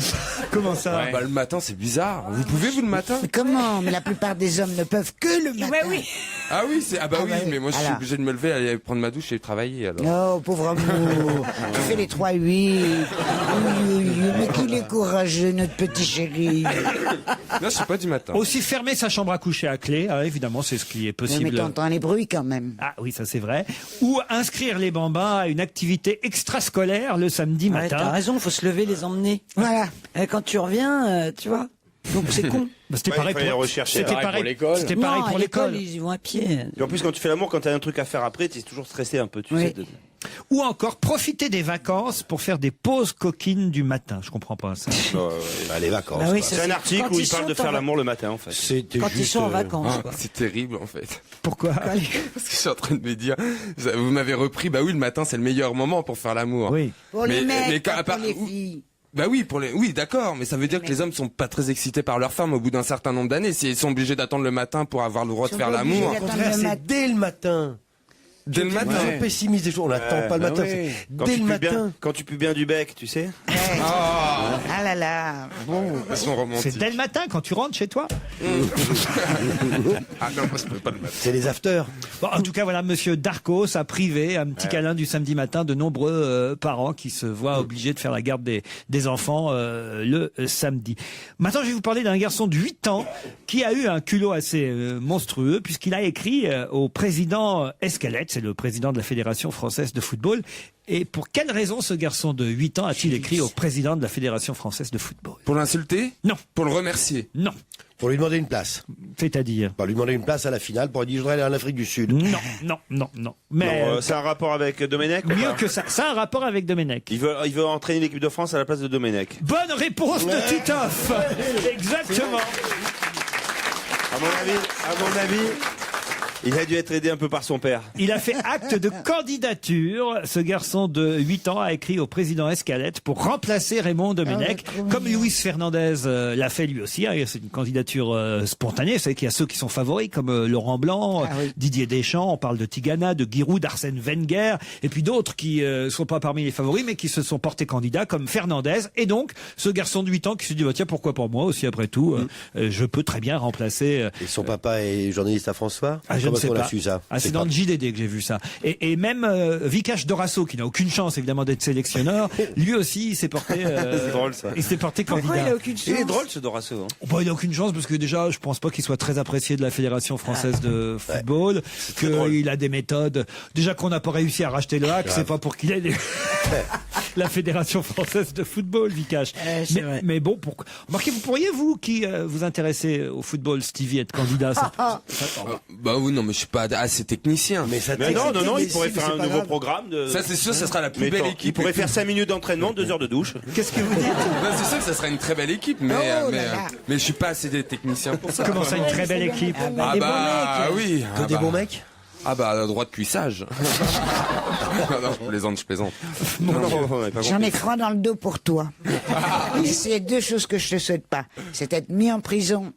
Comment ça Bah, le matin, c'est bizarre. Vous pouvez, vous, le matin? Mais comment? Mais la plupart des hommes ne peuvent que le matin. oui. Ah oui, c'est, ah bah Ah oui, bah oui. mais moi, je suis Alors. obligé de me lever, aller prendre ma douche et travailler, alors. Oh, pauvre amour. Tu fais les 3-8. Mais est courageux, notre petit chéri. Non, je suis pas du matin. Aussi fermer sa chambre à coucher à clé, évidemment, c'est ce qui est possible. Mais t'entends les bruits quand même. Ah oui, ça c'est vrai. Ou inscrire les bambins à une activité extrascolaire le samedi Ouais, matin. t'as raison, faut se lever, les emmener. Voilà. Et quand tu reviens, tu vois. Donc c'est con. Bah, c'était Ouais, pareil il fallait pour rechercher. C'était Pareil pareil pour l'école. C'était pareil Non, pour à l'école. Ils y vont à pied. Et en plus, quand tu fais l'amour, quand t'as un truc à faire après, t'es toujours stressé un peu, tu Oui. sais. Ou encore profiter des vacances pour faire des pauses coquines du matin. Je comprends pas ça. Bah, les vacances. Bah oui, quoi. ça, C'est un article quand où ils il parle sont de faire en- l'amour le matin, en fait. C'était Quand ils juste, sont en vacances, quoi. C'est terrible en fait. Pourquoi Parce que je suis en train de me dire, vous m'avez repris, bah oui, le matin c'est le meilleur moment pour faire l'amour. Oui. Pour les mecs, quand- pas à part- pour les filles. Bah oui, oui, d'accord, mais ça veut dire que les hommes sont pas très excités par leur femme au bout d'un certain nombre d'années. S'ils sont obligés d'attendre le matin pour avoir le droit de Ils sont faire pas obligés l'amour. Au contraire, c'est dès le matin. Dès le matin. On pessimiste des jours, on n'attend pas le matin. c'est Quand Dès tu le pues bien, matin. quand tu pues bien du bec, tu sais. Ah, Ah là là. elles sont C'est romantiques. dès le matin quand tu rentres chez toi. Ah non, moi je peux pas le matin. C'est les afters. Bon, en tout cas, voilà, Monsieur Darcos a privé un petit câlin du samedi matin de nombreux parents qui se voient obligés de faire la garde des enfants le samedi. Maintenant, je vais vous parler d'un garçon de 8 ans qui a eu un culot assez monstrueux puisqu'il a écrit au président Escalette, c'est le président de la Fédération française de football. Et pour quelle raison ce garçon de 8 ans a-t-il écrit au président de la Fédération française de football? Pour l'insulter? Non. Pour le remercier? Non. Pour lui demander une place. C'est-à-dire? Pour lui demander une place à la finale pour lui dire je voudrais aller en Afrique du Sud. Non. Mais Non, c'est un rapport avec Domenech ou mieux pas que ça. Ça a un rapport avec Domenech. Il veut entraîner l'équipe de France à la place de Domenech. Bonne réponse de Titoff. Exactement. À mon avis, il a dû être aidé un peu par son père. Il a fait acte de candidature. Ce garçon de 8 ans a écrit au président Escalette pour remplacer Raymond Domenech, comme Luis Fernandez l'a fait lui aussi. C'est une candidature spontanée. Vous savez qu'il y a ceux qui sont favoris, comme Laurent Blanc, Didier Deschamps. On parle de Tigana, de Giroud, d'Arsène Wenger, et puis d'autres qui sont pas parmi les favoris, mais qui se sont portés candidats, comme Fernandez. Et donc, ce garçon de 8 ans qui se dit, bah, tiens, pourquoi pas moi aussi, après tout, je peux très bien remplacer... Et son papa est journaliste à François. Ah, je ne sais Comment on pas. a su ça? Ah, c'est dans le JDD que j'ai vu ça. Et même Vikash Dorasso, qui n'a aucune chance évidemment d'être sélectionneur, lui aussi il s'est porté. C'est drôle ça. Il s'est porté candidat. Pourquoi il a aucune chance? Il est drôle ce Dorasso. Hein. Bon, il n'a aucune chance parce que déjà, je pense pas qu'il soit très apprécié de la Fédération française de football, qu'il a des méthodes. Déjà qu'on n'a pas réussi à racheter le hack, c'est pas pour qu'il ait la Fédération française de football, Vikash. C'est vrai. Mais bon, pourquoi remarquez, vous pourriez vous qui vous intéressez au football, Stevie, être candidat. Bah oui, non, mais je suis pas assez technicien. Mais ça Mais non, il pourrait mais faire c'est un pas nouveau grave. programme. Ça, c'est sûr, ça sera la plus Mais belle attends, équipe. il pourrait faire 5 minutes d'entraînement, 2 heures de douche. Qu'est-ce que vous dites? Bah, c'est sûr que ça sera une très belle équipe, mais, mais je suis pas assez technicien pour ça. Comment ça, une très belle équipe? Ah des bah bons mecs. oui. Que des bons mecs. Ah bah droit de cuissage. Non, je plaisante. Non, on n'avait pas J'en compris. ai froid dans le dos pour toi. C'est 2 choses que je te souhaite pas. C'est être mis en prison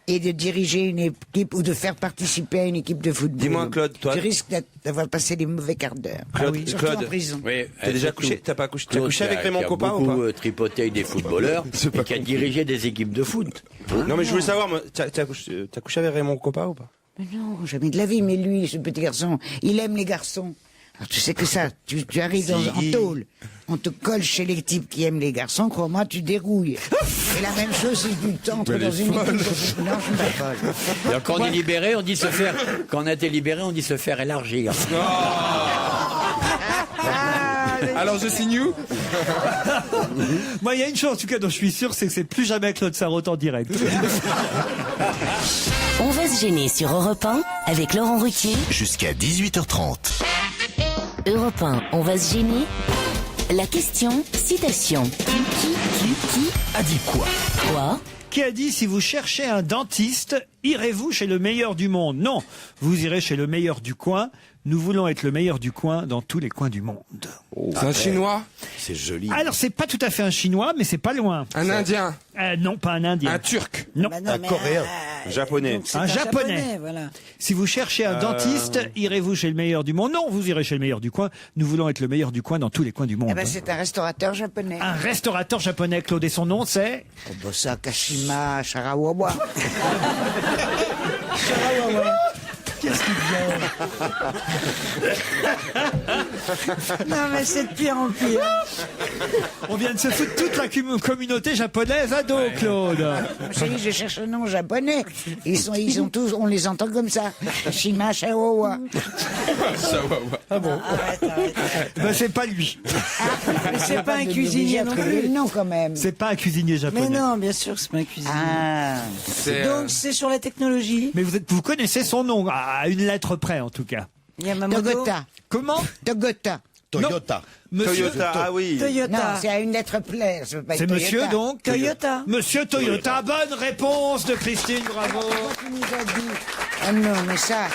et de diriger une équipe ou de faire participer à une équipe de football. Dis-moi, Claude, toi- Tu risques d'avoir passé des mauvais quarts d'heure. Surtout en prison. Oui, T'as déjà surtout couché? T'as pas couché? T'as Claude couché avec qui a- Raymond qui a Coppa ou beaucoup pas? tripoté avec des footballeurs et qui a dirigé des équipes de foot. Non, mais je voulais savoir, moi, t'as couché avec Raymond Coppa ou pas? Mais non, jamais de la vie. Mais lui, ce petit garçon, il aime les garçons. Alors, tu sais que ça, tu arrives en tôle, on te colle chez les types qui aiment les garçons, crois-moi, tu dérouilles. Et la même chose si tu t'entres dans une équipe de foot. Non, je suis pas folle. Alors, quand on est libéré, on dit se faire. Quand on a été libéré, on dit se faire élargir. Alors je signe où? Moi, il y a une chose, en tout cas, dont je suis sûr, c'est que c'est plus jamais Claude Sarraute en direct. On va se gêner sur Europe 1 avec Laurent Ruquier. Jusqu'à 18h30. Europe 1, on va se gêner. La question, citation. Qui A dit quoi? quoi? Qui a dit, si vous cherchez un dentiste, irez-vous chez le meilleur du monde? Non, vous irez chez le meilleur du coin. Nous voulons être le meilleur du coin dans tous les coins du monde. C'est un Chinois? C'est joli. Alors, c'est pas tout à fait un Chinois, mais c'est pas loin. Un Indien? Non, pas un Indien. Un Turc? Non. Bah non, Un mais, Coréen. Japonais. c'est Un Japonais. Voilà. Si vous cherchez un dentiste, irez-vous chez le meilleur du monde? Non, vous irez chez le meilleur du coin. Nous voulons être le meilleur du coin dans tous les coins du monde. Eh ben, c'est un restaurateur japonais. Un restaurateur japonais, Claude, et son nom, c'est... Obosa Kashima Sharawawa. Qu'est-ce qu'il vient? Non, mais c'est de pire en pire. On vient de se foutre toute la communauté japonaise à dos, Claude. Je cherche un nom japonais. Ils sont tous, on les entend comme ça. Shima Shawawa. Ah bon? Ben, c'est pas lui. Mais c'est pas un cuisinier non plus. Non, quand même. C'est pas un cuisinier japonais. Mais non, bien sûr, c'est pas un cuisinier. Ah. Donc c'est sur la technologie. Mais vous connaissez son nom, à une lettre près en tout cas. Yamamoto. Toyota. Comment? Toyota. Toyota. Monsieur Toyota, ah oui. Toyota. Non, c'est à une lettre plaire. C'est monsieur donc Toyota. Monsieur Toyota, bonne réponse de Christine, bravo. Tu nous as dit. Ah non, mais ça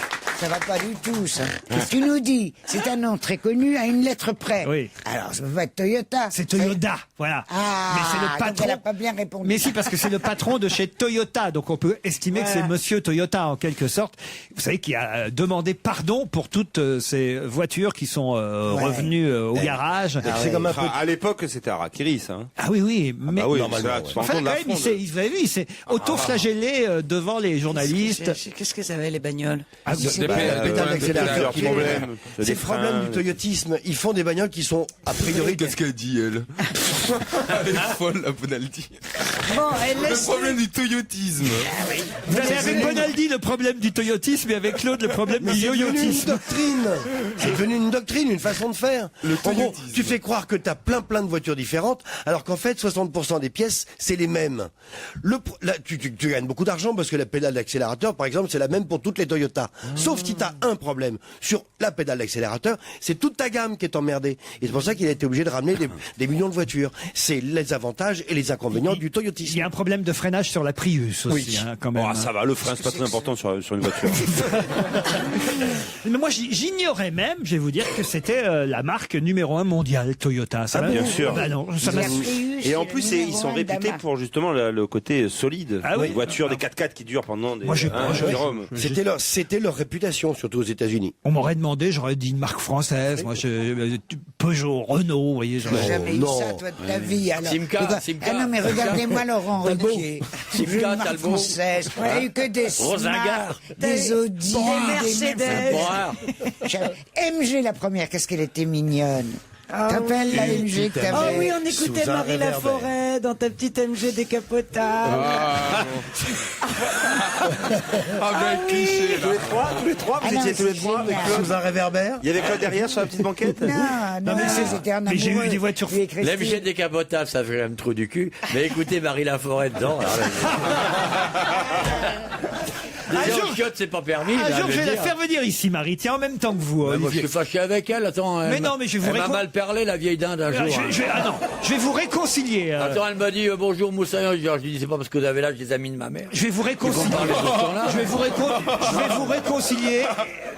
va pas du tout, ça. Tu nous dis, c'est un nom très connu à une lettre près. Oui. Alors, ça peut pas être Toyota. C'est Toyoda, voilà. Ah, mais c'est le donc patron. elle a pas bien répondu. Mais si, parce que c'est le patron de chez Toyota, donc on peut estimer que c'est Monsieur Toyota en quelque sorte. Vous savez qu'il a demandé pardon pour toutes ces voitures qui sont revenues au garage. C'est comme un peu. À l'époque, c'était Harakiri, ça. Hein. Ah oui, oui, mais bah oui, normalement, ça, ouais. tu te rends enfin, compte de quand la même, il fronde. vous avez vu, il s'est auto-flagellé devant les journalistes. Qu'est-ce que ça va les bagnoles? Ah, C'est pas la pédale d'accélérateur qui est problème. C'est le problème du toyotisme. Ils font des bagnoles qui sont a priori. Qu'est-ce qu'elle dit, elle? Elle est folle, la Bonaldi. Bon, elle Le laisse. problème du toyotisme. vous avez avec Bonaldi le problème du toyotisme et avec Claude le problème du C'est devenu une yoyotisme. doctrine. C'est devenu une doctrine, une façon de faire. En gros, tu fais croire que t'as plein de voitures différentes, alors qu'en fait, 60% des pièces, c'est les mêmes. Tu gagnes beaucoup d'argent parce que la pédale d'accélérateur, par exemple, c'est la même pour toutes les Toyota. Sauf si t'as un problème sur la pédale d'accélérateur, c'est toute ta gamme qui est emmerdée. Et c'est pour ça qu'il a été obligé de ramener des millions de voitures. C'est les avantages et les inconvénients du Il toyotisme. y a un problème de freinage sur la Prius aussi, Oui. hein, quand même. Oh, ça va, le frein, c'est pas très important sur une voiture. Mais moi, j'ignorais même, je vais vous dire, que c'était la marque numéro 1 mondiale, Toyota. Ça Ah m'a- bien sûr. Ah bah non, ça m'a... Et en plus, ils sont réputés pour justement le côté solide. Ah oui. Des voitures, des 4x4 qui durent pendant des. Moi, j'ai hein, pas- Jérôme. C'était leur réputation, surtout aux États-Unis. On m'aurait demandé, j'aurais dit une marque française. Moi, Peugeot, Renault, vous voyez. J'ai jamais eu non. ça, toi, de ta vie. Alors. Simca, Regarde- Simca. Ah non, mais regardez-moi Laurent Ruquier. Simca, Une marque Talbot. française. Il n'y a eu que des Rosingard. Smart, des Audi, des Mercedes. MG, la première, qu'est-ce qu'elle était mignonne. T'appelles la MG que Oh t'avais. oui, on écoutait Sous un Marie réverbère. Laforêt dans ta petite MG décapotable. Ah, ben, cliché, là. Tous les trois, Ah vous non, étiez tous les c'est trois avec génial. Claude. Sous un réverbère. Il y avait Claude derrière sur la petite banquette. Non, non, mais c'est- c'était un mais j'ai eu amoureux. des voitures- Lui et Christine. L'MG décapotable, ça fait un trou du cul. Mais écoutez Marie Laforêt dedans. Alors là, Un déjà, jour- au chiotte, c'est pas permis. Un là, jour, je vais la dire. faire venir ici, Marie. Tiens, en même temps que vous, Ouais, moi, je Olivier. suis fâché avec elle. Attends. Mais non, mais je vais vous Elle m'a récon- mal parlé, la vieille dinde, un jour. hein. Ah non, je vais vous réconcilier. Attends, elle m'a dit bonjour Moussaillon. Je lui dis c'est pas parce que vous avez l'âge des amis de ma mère. Je vais vous réconcilier. Ils vont parler de ce temps-là. Je vais vous réconcilier.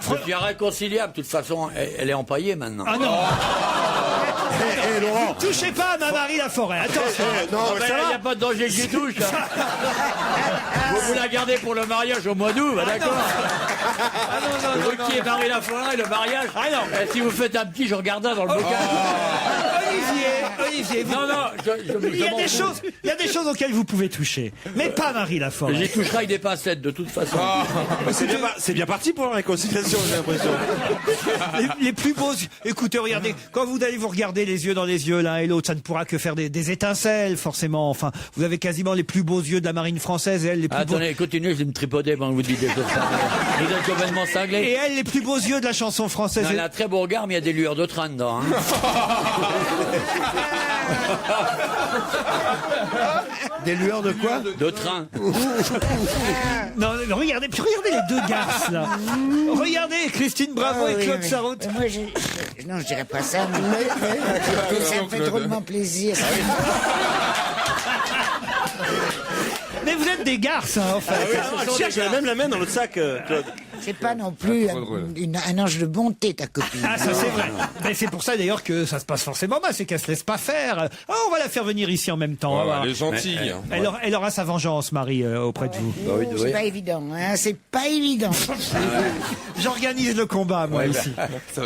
Je suis réconciliable. De toute façon, elle est empaillée maintenant. Ah non. Laurent. Touchez pas à ma Marie Laforêt. Attention. Non, Ah mais ben, ça il n'y va. a pas de danger que j'y touche. Hein. Vous la gardez pour le mariage au mois d'août, bah, d'accord. Ruquier et Marie Laforêt, le mariage. Ah non. Si vous faites un petit, je regarderai dans le bocal. Olivier, vous- Non, non, il y a m'en des fous. choses, il y a des choses auxquelles vous pouvez toucher, mais pas Marie J'y Laforêt. toucherai avec des pincettes, de toute façon. C'est bien parti pour la réconciliation, j'ai l'impression. Les plus beaux yeux. Écoutez, regardez, quand vous allez vous regarder les yeux dans les yeux l'un et l'autre, ça ne pourra que faire des étincelles, forcément. Enfin, vous avez quasiment les plus beaux yeux de la marine française et elle les plus beaux. Attendez, continuez, je vais me tripoder pendant que vous dites des choses pareilles. Vous êtes complètement Et cinglés. elle les plus beaux yeux de la chanson française. Non, elle a un très beau regard, mais il y a des lueurs de train dedans. Hein. Des lueurs de quoi? De train. Non, mais regardez, puis regardez les deux garces là. Regardez Christine Bravo Ah, et oui, Claude oui. Sarraute. Moi, non, je dirais pas ça, mais ça me fait drôlement plaisir. Mais vous êtes des garces, hein, en fait. Cherche même la main dans le sac, Claude. C'est pas non plus un ange de bonté, ta copine. Ah, ça c'est vrai. Mais c'est pour ça d'ailleurs que ça se passe forcément mal, c'est qu'elle se laisse pas faire. Oh, on va la faire venir ici en même temps. on va voir. Elle est gentille. Elle aura sa vengeance, Marie, auprès de vous. Oh, c'est pas évident, hein, c'est pas évident. J'organise le combat, moi, ici.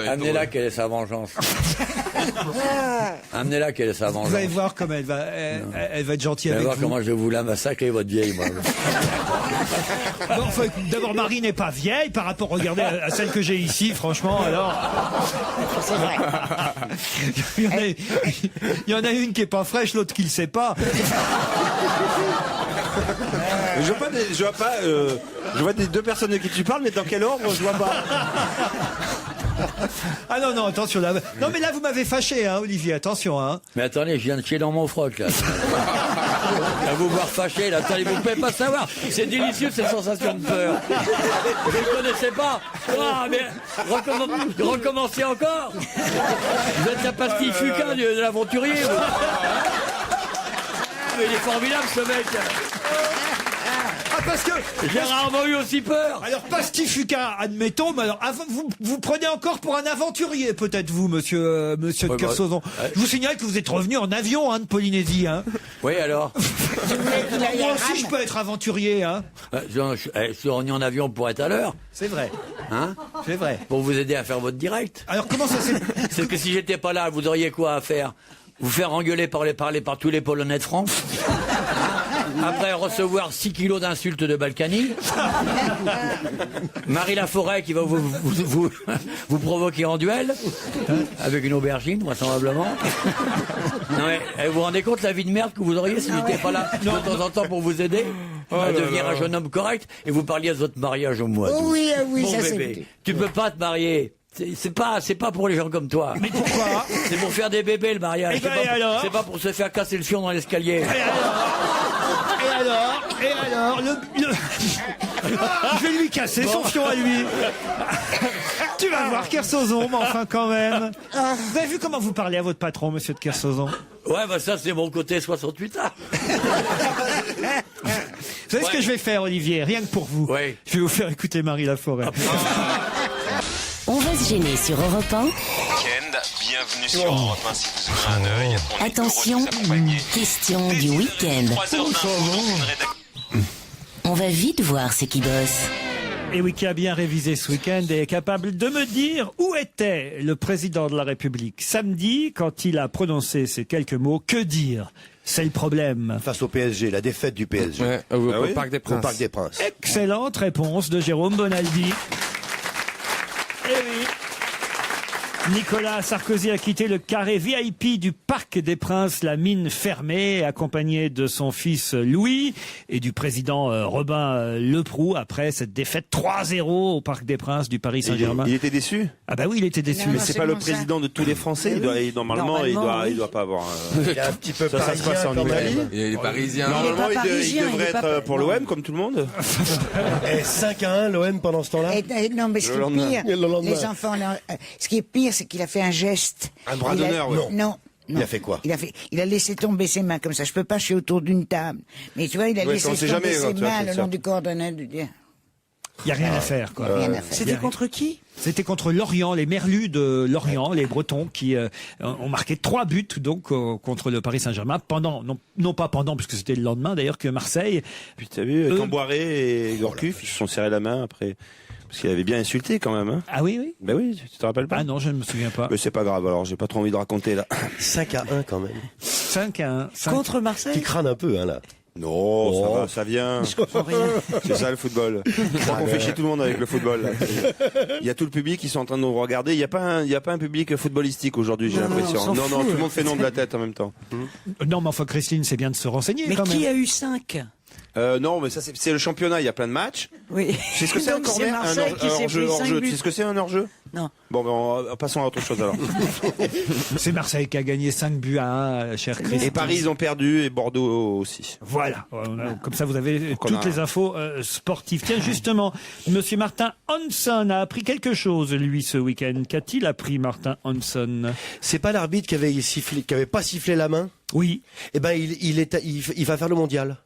Amenez-la qu'elle ait sa vengeance. Amenez-la qu'elle ait sa vengeance. Vous allez voir comme elle va être gentille Vous allez avec voir vous. comment je vais vous la massacrer, votre vieille, moi. Bon, d'abord, Marie n'est pas vieille. taille par rapport, regardez, à celle que j'ai ici, franchement, alors. C'est vrai. Il y en a une qui est pas fraîche, l'autre qui le sait pas. Je vois des deux personnes de qui tu parles, mais dans quel ordre, je vois pas. Ah non, attention là. Non mais là vous m'avez fâché, hein, Olivier, attention, hein. Mais attendez, je viens de chier dans mon froc, là. À vous voir fâché, là. Attendez, vous ne pouvez pas savoir. C'est délicieux, cette sensation de peur. Vous ne connaissez pas. Ah, mais recommencez encore. Vous êtes la pastille Fuca de l'aventurier, vous. Mais il est formidable, ce mec. Ah parce que j'ai rarement eu aussi peur. Alors Pastifuca, admettons, mais alors vous prenez encore pour un aventurier, peut-être vous, monsieur de Kersauzon. Je vous signale que vous êtes revenu en avion, hein, de Polynésie, hein. Oui, alors. Moi aussi, je peux être aventurier, hein. Je suis revenu en avion pour être à l'heure. C'est vrai. Hein? C'est vrai. Pour vous aider à faire votre direct. Alors comment ça s'est... C'est que si j'étais pas là, vous auriez quoi à faire? Vous faire engueuler par tous les Polonais de France. Après recevoir 6 kilos d'insultes de Balkany. Marie Laforêt qui va vous provoquer en duel. Avec une aubergine, vraisemblablement. Non mais, vous vous rendez compte la vie de merde que vous auriez si j'étais pas là de temps en temps pour vous aider à devenir un jeune homme correct et vous parliez de votre mariage au mois d'août. Oui, Bon ça bébé, c'est... tu peux pas te marier. C'est pas pour les gens comme toi. Mais pourquoi? C'est pour faire des bébés le mariage. Et alors C'est pas pour se faire casser le fion dans l'escalier. Et alors, je vais lui casser son fion à lui. Tu vas voir Kersauzon, mais enfin quand même. Vous avez vu comment vous parlez à votre patron, monsieur de Kersauzon? Ouais, bah ça c'est mon côté 68 ans. Vous savez ce que je vais faire, Olivier, rien que pour vous? Ouais. Je vais vous faire écouter Marie Laforêt. On va se gêner sur Europe 1. Week-end, bienvenue sur Europe 1 si vous ouvrez un œil. Attention, question du week-end. On va vite voir ce qui bosse. Et oui, qui a bien révisé ce week-end et est capable de me dire où était le président de la République samedi quand il a prononcé ces quelques mots. Que dire? C'est le problème. Face au PSG, la défaite du PSG. Ouais, au Parc des Princes. Au Parc des Princes. Excellente réponse de Jérôme Bonaldi. Eh oui. Nicolas Sarkozy a quitté le carré VIP du Parc des Princes, la mine fermée, accompagné de son fils Louis et du président Robin Leproux après cette défaite 3-0 au Parc des Princes du Paris Saint-Germain. Il était déçu? Ah bah oui, il était déçu. Mais c'est pas le président de tous les Français. Normalement, il doit pas avoir. Il est un petit peu Ça se passe en parisien, quand Italie. même. Il est parisien. Normalement, il devrait être pour l'OM comme tout le monde. Et 5-1 l'OM pendant ce temps-là. Non, mais ce qui est pire, Le lendemain. les enfants, ce qui est pire, c'est qu'il a fait un geste. Un bras d'honneur, oui. Non. Il a fait quoi? Il a laissé tomber ses mains comme ça. Je peux pas, je suis autour d'une table. Mais tu vois, il a laissé tomber ses mains le long du coordonnade de dire. Il n'y a rien à faire, quoi. Rien à faire. C'était contre qui? C'était contre Lorient, les Merlus de Lorient, les Bretons, qui ont marqué 3 buts donc contre le Paris Saint-Germain pendant, non pas pendant, puisque c'était le lendemain d'ailleurs que Marseille. Puis t'as vu, Camboiré et Gourcuff, ils se sont serrés la main après. Parce qu'il avait bien insulté quand même. Hein. Ah oui, oui. Ben oui, tu te rappelles pas? Ah non, je ne me souviens pas. Mais c'est pas grave, alors j'ai pas trop envie de raconter là. 5-1 quand même. 5-1. Contre Marseille? Qui crâne un peu, hein, là. Non, ça va, ça vient. C'est ça le football. Je crois qu'on fait chier tout le monde avec le football. Là. Il y a tout le public qui sont en train de nous regarder. Il n'y a pas un public footballistique aujourd'hui, j'ai l'impression. Non, tout le monde fait non de la tête en même temps. Non, mais enfin, Christine, c'est bien de se renseigner. Mais quand qui même. a eu 5? Non, mais ça c'est le championnat. Il y a plein de matchs. Oui. C'est ce que c'est un Donc, corner, Marseille qui s'est pris 5 hors-jeu. buts. C'est ce que c'est un hors-jeu? Non. Bon, ben passons à autre chose alors. C'est Marseille qui a gagné 5-1, cher Christine. Et Paris, ils ont perdu, et Bordeaux aussi. Voilà. Comme ça, vous avez toutes les infos sportives. Tiens, justement, Monsieur Martin Hanson a appris quelque chose, lui, ce week-end. Qu'a-t-il appris, Martin Hanson? C'est pas l'arbitre qui avait pas sifflé la main? Oui. Eh ben, il va faire le mondial.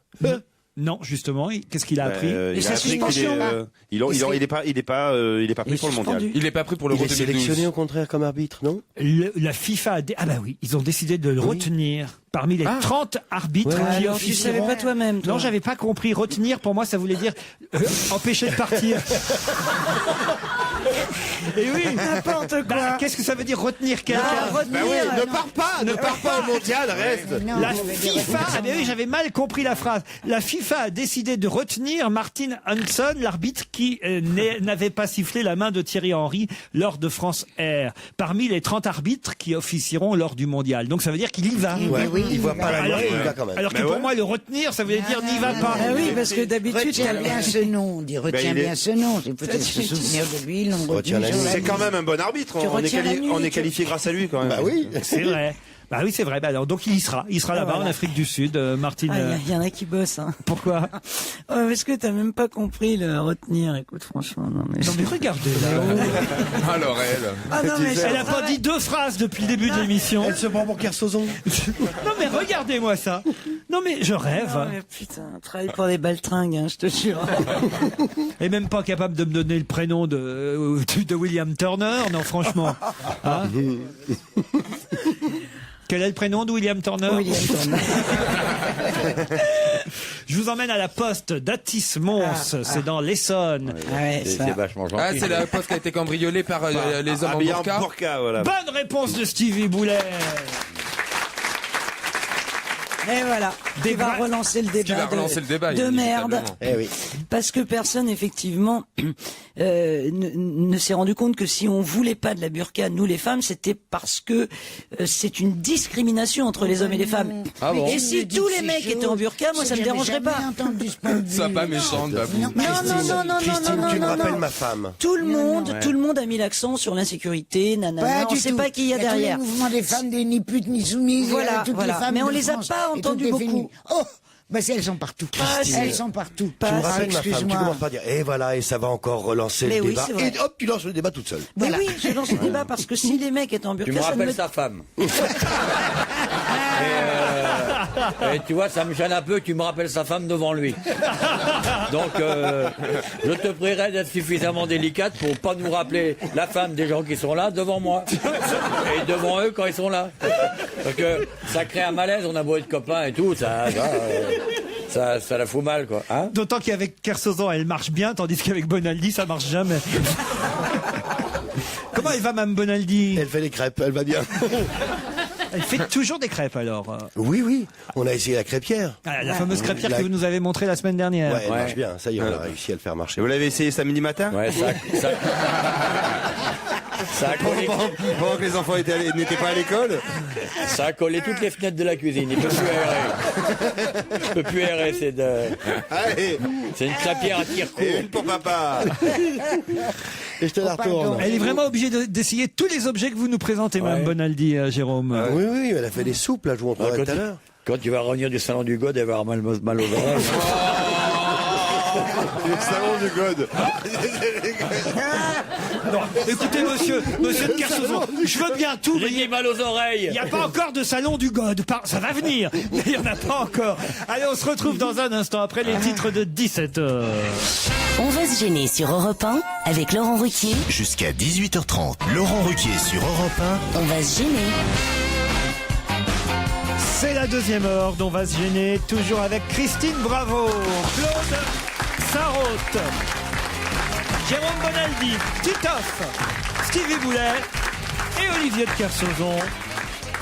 Non, justement, qu'est-ce qu'il a appris? Il a appris qu'il est pas pris pour le mondial. Il est pas pris pour l'Euro Il est 2012. sélectionné au contraire comme arbitre, non? La FIFA ah bah oui, ils ont décidé de le retenir Parmi les 30 arbitres qui alors tu savais officieront... pas toi-même, toi. Non, j'avais pas compris. Retenir, pour moi, ça voulait dire empêcher de partir. Et oui. N'importe quoi. Qu'est-ce que ça veut dire retenir quelqu'un? Bah oui, ne pars pas au mondial, reste. La FIFA, ah ben oui, j'avais mal compris la phrase. La FIFA a décidé de retenir Martin Hanson, l'arbitre qui n'avait pas sifflé la main de Thierry Henry lors de France Air. Parmi les 30 arbitres qui officieront lors du mondial. Donc ça veut dire qu'il y va. Ouais, il voit pas la main, il y va quand même. Alors que pour moi, le retenir, ça veut dire n'y va pas. Ah oui, parce que d'habitude, Retiens bien ce nom, on dit retiens bien ce nom. C'est peut-être se souvenir de lui, l'on retient la C'est quand même un bon arbitre. On est qualifié grâce à lui quand même. Bah oui. C'est vrai. Bah oui, c'est vrai. Bah alors, donc il y sera. Il sera là-bas en Afrique du Sud, Martine. Il y en a qui bossent. Hein. Pourquoi? Parce que t'as même pas compris le retenir. Écoute, franchement, non mais. Non mais regardez là. Alors elle. Ah non mais Elle a pas dit 2 phrases depuis le début de l'émission. Elle se prend pour Kersozon. Non mais regardez-moi ça. Non mais je rêve. Non mais putain, travaille pour des baltringues, hein, je te jure. Et même pas capable de me donner le prénom de William Turner. Non franchement. Hein? Quel est le prénom de William Turner? William Turner. Je vous emmène à la poste d'Atis Mons, c'est dans l'Essonne. C'est vachement gentil. Ah, c'est la poste qui a été cambriolée par les hommes en burqa. Voilà. Bonne réponse de Stevie Boulet. Et voilà, tu vas relancer le débat. Tu vas relancer le débat, de merde. Eh oui. Parce que personne, effectivement, ne s'est rendu compte que si on voulait pas de la burqa, nous les femmes, c'était parce que c'est une discrimination entre les hommes et les femmes. Ah bon? Et si tous les mecs étaient en burqa, moi ça me dérangerait pas. Sois pas méchante, Babou. Non, Christine, tu me rappelles ma femme. Tout le monde a mis l'accent sur l'insécurité, nanana. On sait pas qui il y a derrière. Tous les mouvements des femmes, des ni putes ni soumises. Voilà, toutes les femmes mais on de les a France, pas et toutes entendues les beaucoup. féminines. Oh, bah elles sont partout. Elles sont partout. Tu me rappelles ma femme, tu Excuse-moi. commences pas à dire, et voilà, et ça va encore relancer Mais le oui, débat. c'est vrai. Et hop, tu lances le débat toute seule. Mais oui, je lance le débat parce que si les mecs étaient en burqa, Tu me ça ne rappelles sa femme. Et tu vois, ça me gêne un peu, tu me rappelles sa femme devant lui. Donc, je te prierai d'être suffisamment délicate pour pas nous rappeler la femme des gens qui sont là devant moi. Et devant eux quand ils sont là. Donc, ça crée un malaise, on a beau être copains et tout, ça la fout mal, quoi. Hein? D'autant qu'avec Kersozon, elle marche bien, tandis qu'avec Bonaldi, ça marche jamais. Comment elle va, Mme Bonaldi? Elle fait des crêpes, elle va bien. Elle fait toujours des crêpes, alors. Oui, on a essayé la crêpière. La fameuse crêpière que vous nous avez montrée la semaine dernière. Ouais, elle marche bien, ça y est, on a réussi à le faire marcher. Et vous l'avez essayé samedi matin? Ouais, ça a collé. Pendant que les enfants n'étaient pas à l'école? Ça a collé toutes les fenêtres de la cuisine. Il peut plus aérer. Il peut plus aérer. C'est une crêpière à tir court. Et une pour papa. Et je te la retourne. Elle est vraiment obligée d'essayer tous les objets que vous nous présentez, Mme Bonaldi, Jérôme. Oui, elle a fait des soupes, là, je vous montrerai tout à l'heure. Quand tu vas revenir du salon du God, elle va avoir mal aux oreilles. Le salon du God. Non, écoutez, monsieur de Kersozon, je veux bien tout, mais J'ai mal aux oreilles. il n'y a pas encore de salon du God. Ça va venir, mais il n'y en a pas encore. Allez, on se retrouve dans un instant après les titres de 17h. On va se gêner sur Europe 1 avec Laurent Ruquier. Jusqu'à 18h30. Laurent Ruquier sur Europe On va se gêner. C'est la deuxième heure dont on va se gêner, toujours avec Christine Bravo, Claude Sarraute, Jérôme Bonaldi, Titoff, Stevie Boulet et Olivier de Kersozon.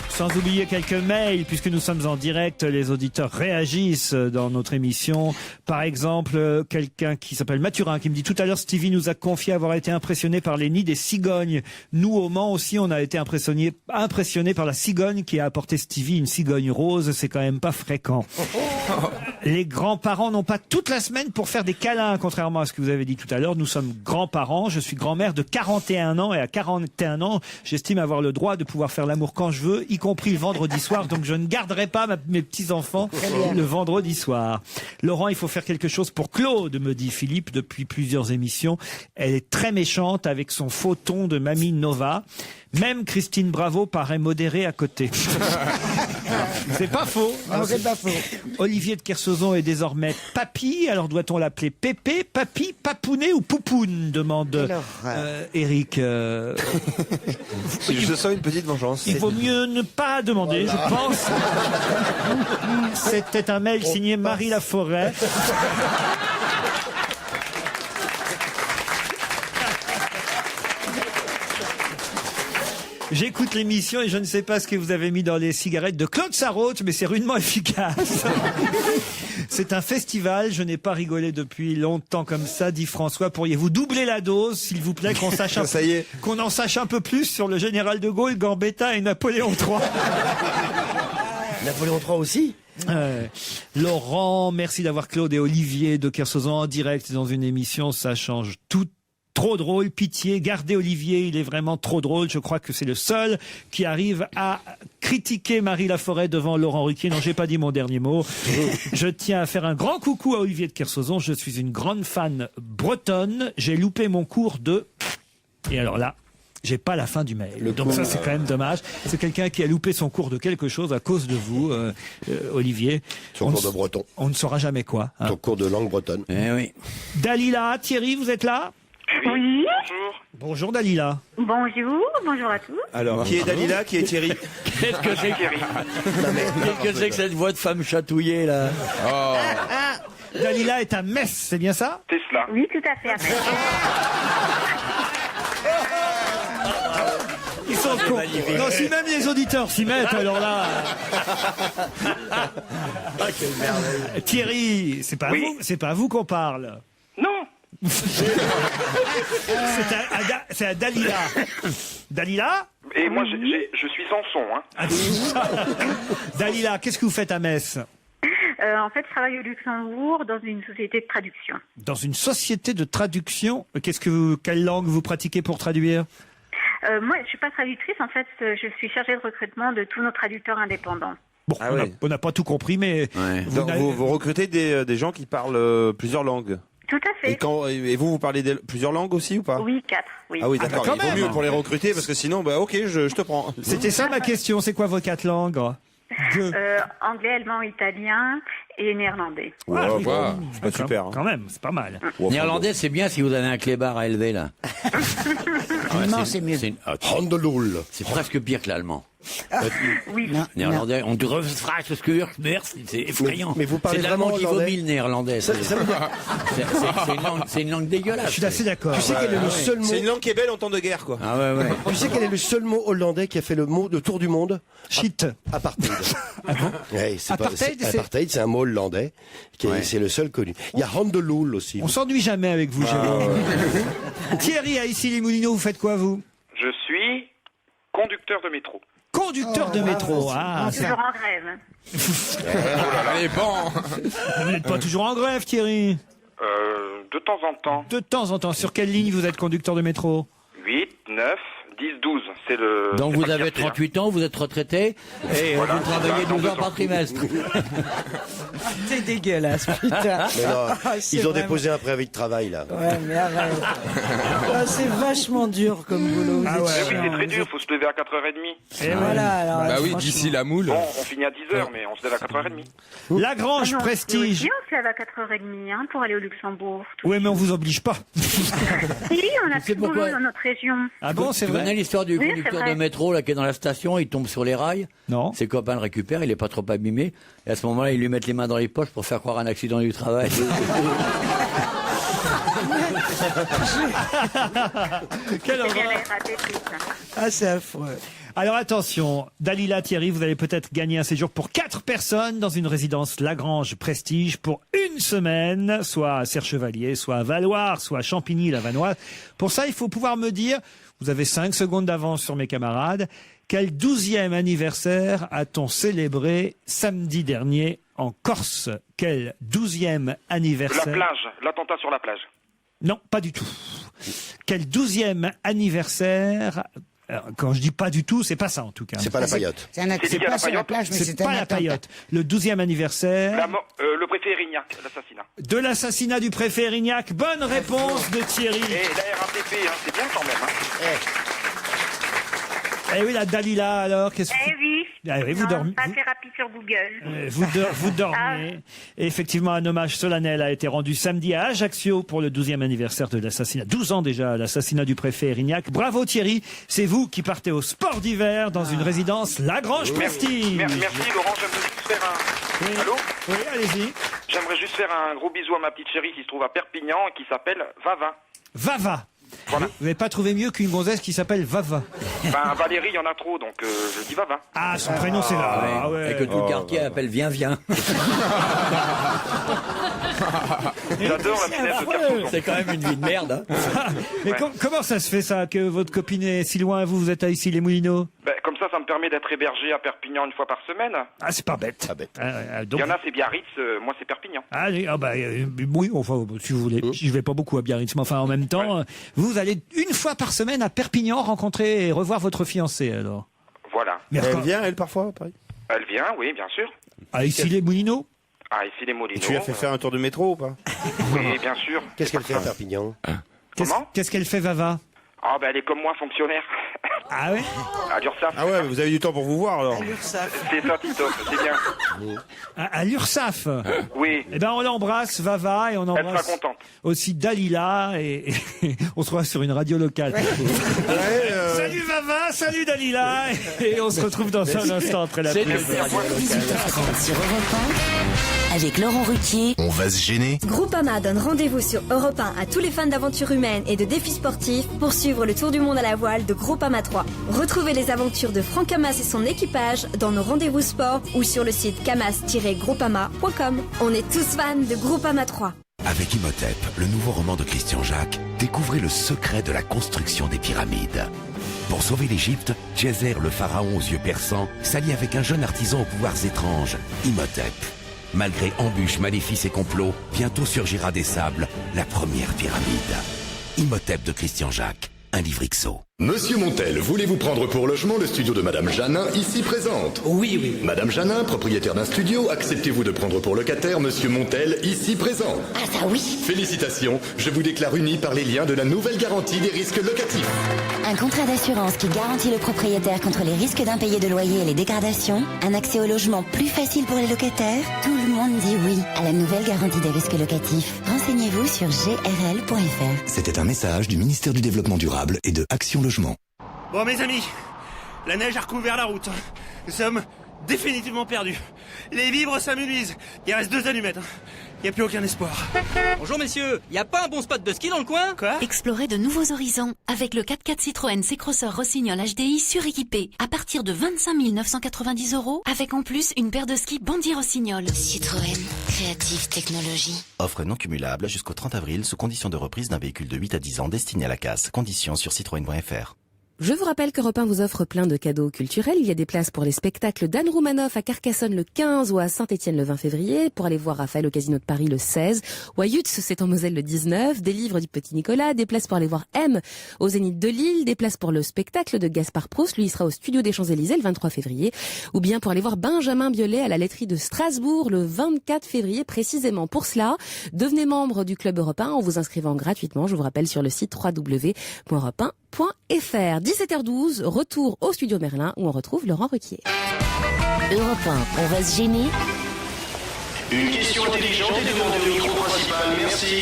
Sans oublier quelques mails, puisque nous sommes en direct, les auditeurs réagissent dans notre émission. Par exemple, quelqu'un qui s'appelle Mathurin qui me dit: tout à l'heure, Stevie nous a confié avoir été impressionné par les nids des cigognes. Nous, au Mans aussi, on a été impressionné par la cigogne qui a apporté Stevie une cigogne rose. C'est quand même pas fréquent. Les grands-parents n'ont pas toute la semaine pour faire des câlins, contrairement à ce que vous avez dit tout à l'heure. Nous sommes grands-parents. Je suis grand-mère de 41 ans et à 41 ans, j'estime avoir le droit de pouvoir faire l'amour quand je veux, y compris le vendredi soir. Donc je ne garderai pas mes petits-enfants le vendredi soir. Laurent, il faut faire quelque chose pour Claude, me dit Philippe depuis plusieurs émissions. Elle est très méchante avec son faux ton de Mamie Nova. Même Christine Bravo paraît modérée à côté. C'est pas faux. Non, c'est pas faux. Olivier de Kersauzon est désormais papy. Alors doit-on l'appeler Pépé, Papy, Papounet ou Poupoune, demande Eric. Je sens une petite vengeance. Il vaut mieux ne pas demander, je pense. C'était un mail signé Marie Laforêt. J'écoute l'émission et je ne sais pas ce que vous avez mis dans les cigarettes de Claude Sarraute, mais c'est rudement efficace. C'est un festival, je n'ai pas rigolé depuis longtemps comme ça, dit François. Pourriez-vous doubler la dose, s'il vous plaît, qu'on sache qu'on en sache un peu plus sur le général de Gaulle, Gambetta et Napoléon III. Napoléon III aussi. Laurent, merci d'avoir Claude et Olivier de Kersauzon en direct dans une émission, ça change tout. Trop drôle, pitié, gardez Olivier, il est vraiment trop drôle. Je crois que c'est le seul qui arrive à critiquer Marie Laforêt devant Laurent Ruquier. Non, j'ai pas dit mon dernier mot. Je tiens à faire un grand coucou à Olivier de Kersauzon. Je suis une grande fan bretonne. J'ai loupé mon cours de... Et alors là, j'ai pas la fin du mail. Donc ça, c'est quand même dommage. C'est quelqu'un qui a loupé son cours de quelque chose à cause de vous, Olivier. Son cours de breton. On ne saura jamais quoi. Son cours de langue bretonne. Eh oui. Dalila, Thierry, vous êtes là ? Oui. Bonjour Dalila. Bonjour à tous. Alors, qui est Dalila, qui est Thierry? Qu'est-ce que c'est Qu'est-ce que c'est que cette voix de femme chatouillée, là? Dalila est à Metz, c'est bien ça? C'est cela. Oui, tout à fait. Ils sont cons. Non, si même les auditeurs s'y mettent, alors là... quelle merveille. Thierry, c'est pas à vous qu'on parle. Non. C'est à Dalila. Dalila? Et moi, je suis Samson. Dalila, qu'est-ce que vous faites à Metz? En fait, je travaille au Luxembourg dans une société de traduction. Dans une société de traduction? Quelle langue vous pratiquez pour traduire? Moi, je suis pas traductrice. En fait, je suis chargée de recrutement de tous nos traducteurs indépendants. Bon, on n'a pas tout compris, mais... Vous recrutez des gens qui parlent plusieurs langues? Tout à fait. Et vous parlez plusieurs langues aussi ou pas? Oui, 4. Oui. Ah oui, d'accord. Il vaut mieux pour les recruter parce que sinon, ok, je te prends. C'était ça ma question. C'est quoi vos 4 langues? Anglais, allemand, italien et néerlandais. C'est pas super. Quand même, c'est pas mal. Néerlandais, c'est bien si vous avez un clébard à élever, là. Non, c'est mieux. C'est presque pire que l'allemand. Oui. Néerlandais, on te refera ce que c'est effrayant. Mais vous parlez c'est vraiment qui vomit le néerlandais. C'est une langue dégueulasse. Je suis assez d'accord. Tu sais quel est le seul mot... C'est une langue qui est belle en temps de guerre, quoi. Ah ouais. Tu sais quel est le seul mot hollandais qui a fait le tour du monde? Shit. Apartheid. Apartheid, Apartheid, c'est un mot hollandais. C'est le seul connu. Il y a Handeloul aussi. On s'ennuie jamais avec vous, Jérôme. Thierry, à Issy-les-Moulineaux, vous faites quoi, vous? Je suis conducteur de métro. Conducteur de métro. Toujours en grève. Elle est bon. Vous n'êtes pas toujours en grève, Thierry? De temps en temps. De temps en temps. Sur quelle ligne vous êtes conducteur de métro? 8, 9, 10, 12. C'est le... Donc vous avez 38 ans, vous êtes retraité et vous travaillez 12 heures par trimestre. C'est dégueulasse, putain. Mais non, ils ont déposé un préavis de travail, là. Ouais, mais arrête. C'est vachement dur comme boulot. Oui, c'est très dur, faut se lever à 4h30. Et voilà, alors. Bah oui, d'ici la moule. Bon, on finit à 10h, mais on se lève à 4h30. Lagrange Prestige. On se lève à 4h30 pour aller au Luxembourg. Oui, mais on vous oblige pas. Si, on a plus de boulot dans notre région. Ah bon, c'est vrai? Tu connais l'histoire du conducteur de métro là, qui est dans la station, il tombe sur les rails. Non. Ses copains le récupèrent, il est pas trop abîmé. Et à ce moment-là, ils lui mettent les mains dans les poches pour faire croire un accident du travail. Quelle horreur. C'est affreux. Alors attention, Dalila, Thierry, vous allez peut-être gagner un séjour pour 4 personnes dans une résidence Lagrange Prestige pour 1 semaine, soit à Serre-Chevalier, soit à Valloire, soit à Champigny-la-Vanoise. Pour ça, il faut pouvoir me dire, vous avez 5 secondes d'avance sur mes camarades, quel 12e anniversaire a-t-on célébré samedi dernier en Corse? Quel 12e anniversaire? La plage, l'attentat sur la plage. Non, pas du tout. Quel 12e anniversaire? Alors, quand je dis pas du tout, c'est pas ça en tout cas. C'est pas la paillote. C'est pas sur la plage, mais c'est pas la paillote. Le 12e anniversaire. Le préfet Erignac, l'assassinat. De l'assassinat du préfet Erignac. Bonne réponse de Thierry. Et la RATP, c'est bien quand même. Eh oui, la Dalila, alors, qu'est-ce que... Eh oui. Ah oui, vous Non, dormez. pas assez rapide sur Google. Vous dormez. Et effectivement, un hommage solennel a été rendu samedi à Ajaccio pour le 12e anniversaire de l'assassinat. 12 ans déjà, l'assassinat du préfet Erignac. Bravo Thierry, c'est vous qui partez au sport d'hiver dans une résidence Lagrange-Prestige. Merci Laurent, j'aimerais juste faire un... Allô ? Oui, allez-y. J'aimerais juste faire un gros bisou à ma petite chérie qui se trouve à Perpignan et qui s'appelle Vava. Vava. Voilà. Vous n'avez pas trouvé mieux qu'une gonzesse qui s'appelle Vava. Ben Valérie, il y en a trop, donc je dis Vava. Ah, son prénom c'est là. Ah ouais. Et que tout le quartier appelle Viens. J'adore la finesse de Kersozon. C'est quand même une vie de merde. Hein. Mais comment ça se fait ça, que votre copine est si loin, vous êtes à Issy-les-Moulineaux? Ben, comme ça me permet d'être hébergé à Perpignan une fois par semaine. Ah, c'est pas bête. Il y en a, c'est Biarritz, moi c'est Perpignan. Oui, enfin, si vous voulez. Je vais pas beaucoup à Biarritz, mais enfin, en même temps, vous allez une fois par semaine à Perpignan rencontrer et revoir votre fiancée, alors. Voilà. Mais elle vient, elle, parfois, à Paris? Elle vient, oui, bien sûr. À Issy-les-Moulineaux? Ah, ici les Moulineaux. Tu as fait faire un tour de métro ou pas? Oui, bien sûr. Qu'est-ce qu'elle fait à Perpignan? Comment? Qu'est-ce qu'elle fait, Vava? Ah, ben elle est comme moi, fonctionnaire. Ah ouais? À l'URSSAF. Ah ouais, vous avez du temps pour vous voir alors. C'est ça, Titoff, c'est bien. À l'URSSAF? Oui. Eh ben, on l'embrasse, Vava, et on Elle embrasse sera contente. aussi Dalila, et on se voit sur une radio locale. Salut Vava, salut Dalila, et on se retrouve dans un instant après la pub. 18h30 sur Europe 1, avec Laurent Ruquier. On va se gêner. Groupama donne rendez-vous sur Europe 1 à tous les fans d'aventures humaines et de défis sportifs pour suivre le tour du monde à la voile de Groupama 3. Retrouvez les aventures de Franck Hamas et son équipage dans nos rendez-vous sport ou sur le site camas-groupama.com. On est tous fans de Groupama 3. Avec Imhotep, le nouveau roman de Christian Jacques, découvrez le secret de la construction des pyramides. Pour sauver l'Égypte, Djeser, le pharaon aux yeux perçants, s'allie avec un jeune artisan aux pouvoirs étranges, Imhotep. Malgré embûches, maléfices et complots, bientôt surgira des sables la première pyramide. Imhotep de Christian Jacques, un livre XO. Monsieur Montel, voulez-vous prendre pour logement le studio de Madame Janin, ici présente? Oui. Madame Janin, propriétaire d'un studio, acceptez-vous de prendre pour locataire Monsieur Montel, ici présent? Ah ça oui. Félicitations, je vous déclare uni par les liens de la nouvelle garantie des risques locatifs. Un contrat d'assurance qui garantit le propriétaire contre les risques d'impayés de loyer et les dégradations. Un accès au logement plus facile pour les locataires. Tout le monde dit oui à la nouvelle garantie des risques locatifs. Renseignez-vous sur grl.fr. C'était un message du ministère du Développement Durable et de Action Logement. Bon mes amis, la neige a recouvert la route. Nous sommes définitivement perdus. Les vibres s'amenuisent. Il reste 2 allumettes. Il n'y a plus aucun espoir. Bonjour messieurs, y a pas un bon spot de ski dans le coin? Quoi? Explorez de nouveaux horizons avec le 4x4 Citroën C-Crosser Rossignol HDI suréquipé à partir de 25 990 €, avec en plus une paire de skis Bandit Rossignol. Citroën, créative technologie. Offre non cumulable jusqu'au 30 avril sous condition de reprise d'un véhicule de 8 à 10 ans destiné à la casse. Conditions sur citroën.fr. Je vous rappelle qu'Europe 1 vous offre plein de cadeaux culturels. Il y a des places pour les spectacles d'Anne Roumanoff à Carcassonne le 15 ou à Saint-Étienne le 20 février, pour aller voir Raphaël au Casino de Paris le 16, ou à Yutz, c'est en Moselle le 19, des livres du Petit Nicolas, des places pour aller voir M au Zénith de Lille, des places pour le spectacle de Gaspard Proust, lui il sera au Studio des Champs-Élysées le 23 février, ou bien pour aller voir Benjamin Biolay à la laiterie de Strasbourg le 24 février précisément. Pour cela, devenez membre du Club Europe 1 en vous inscrivant gratuitement, je vous rappelle, sur le site www.europe1.fr. 17h12, retour au studio Merlin où on retrouve Laurent Ruquier. Europe 1, on va se gêner. Une question intelligente est demandée au micro principal, merci.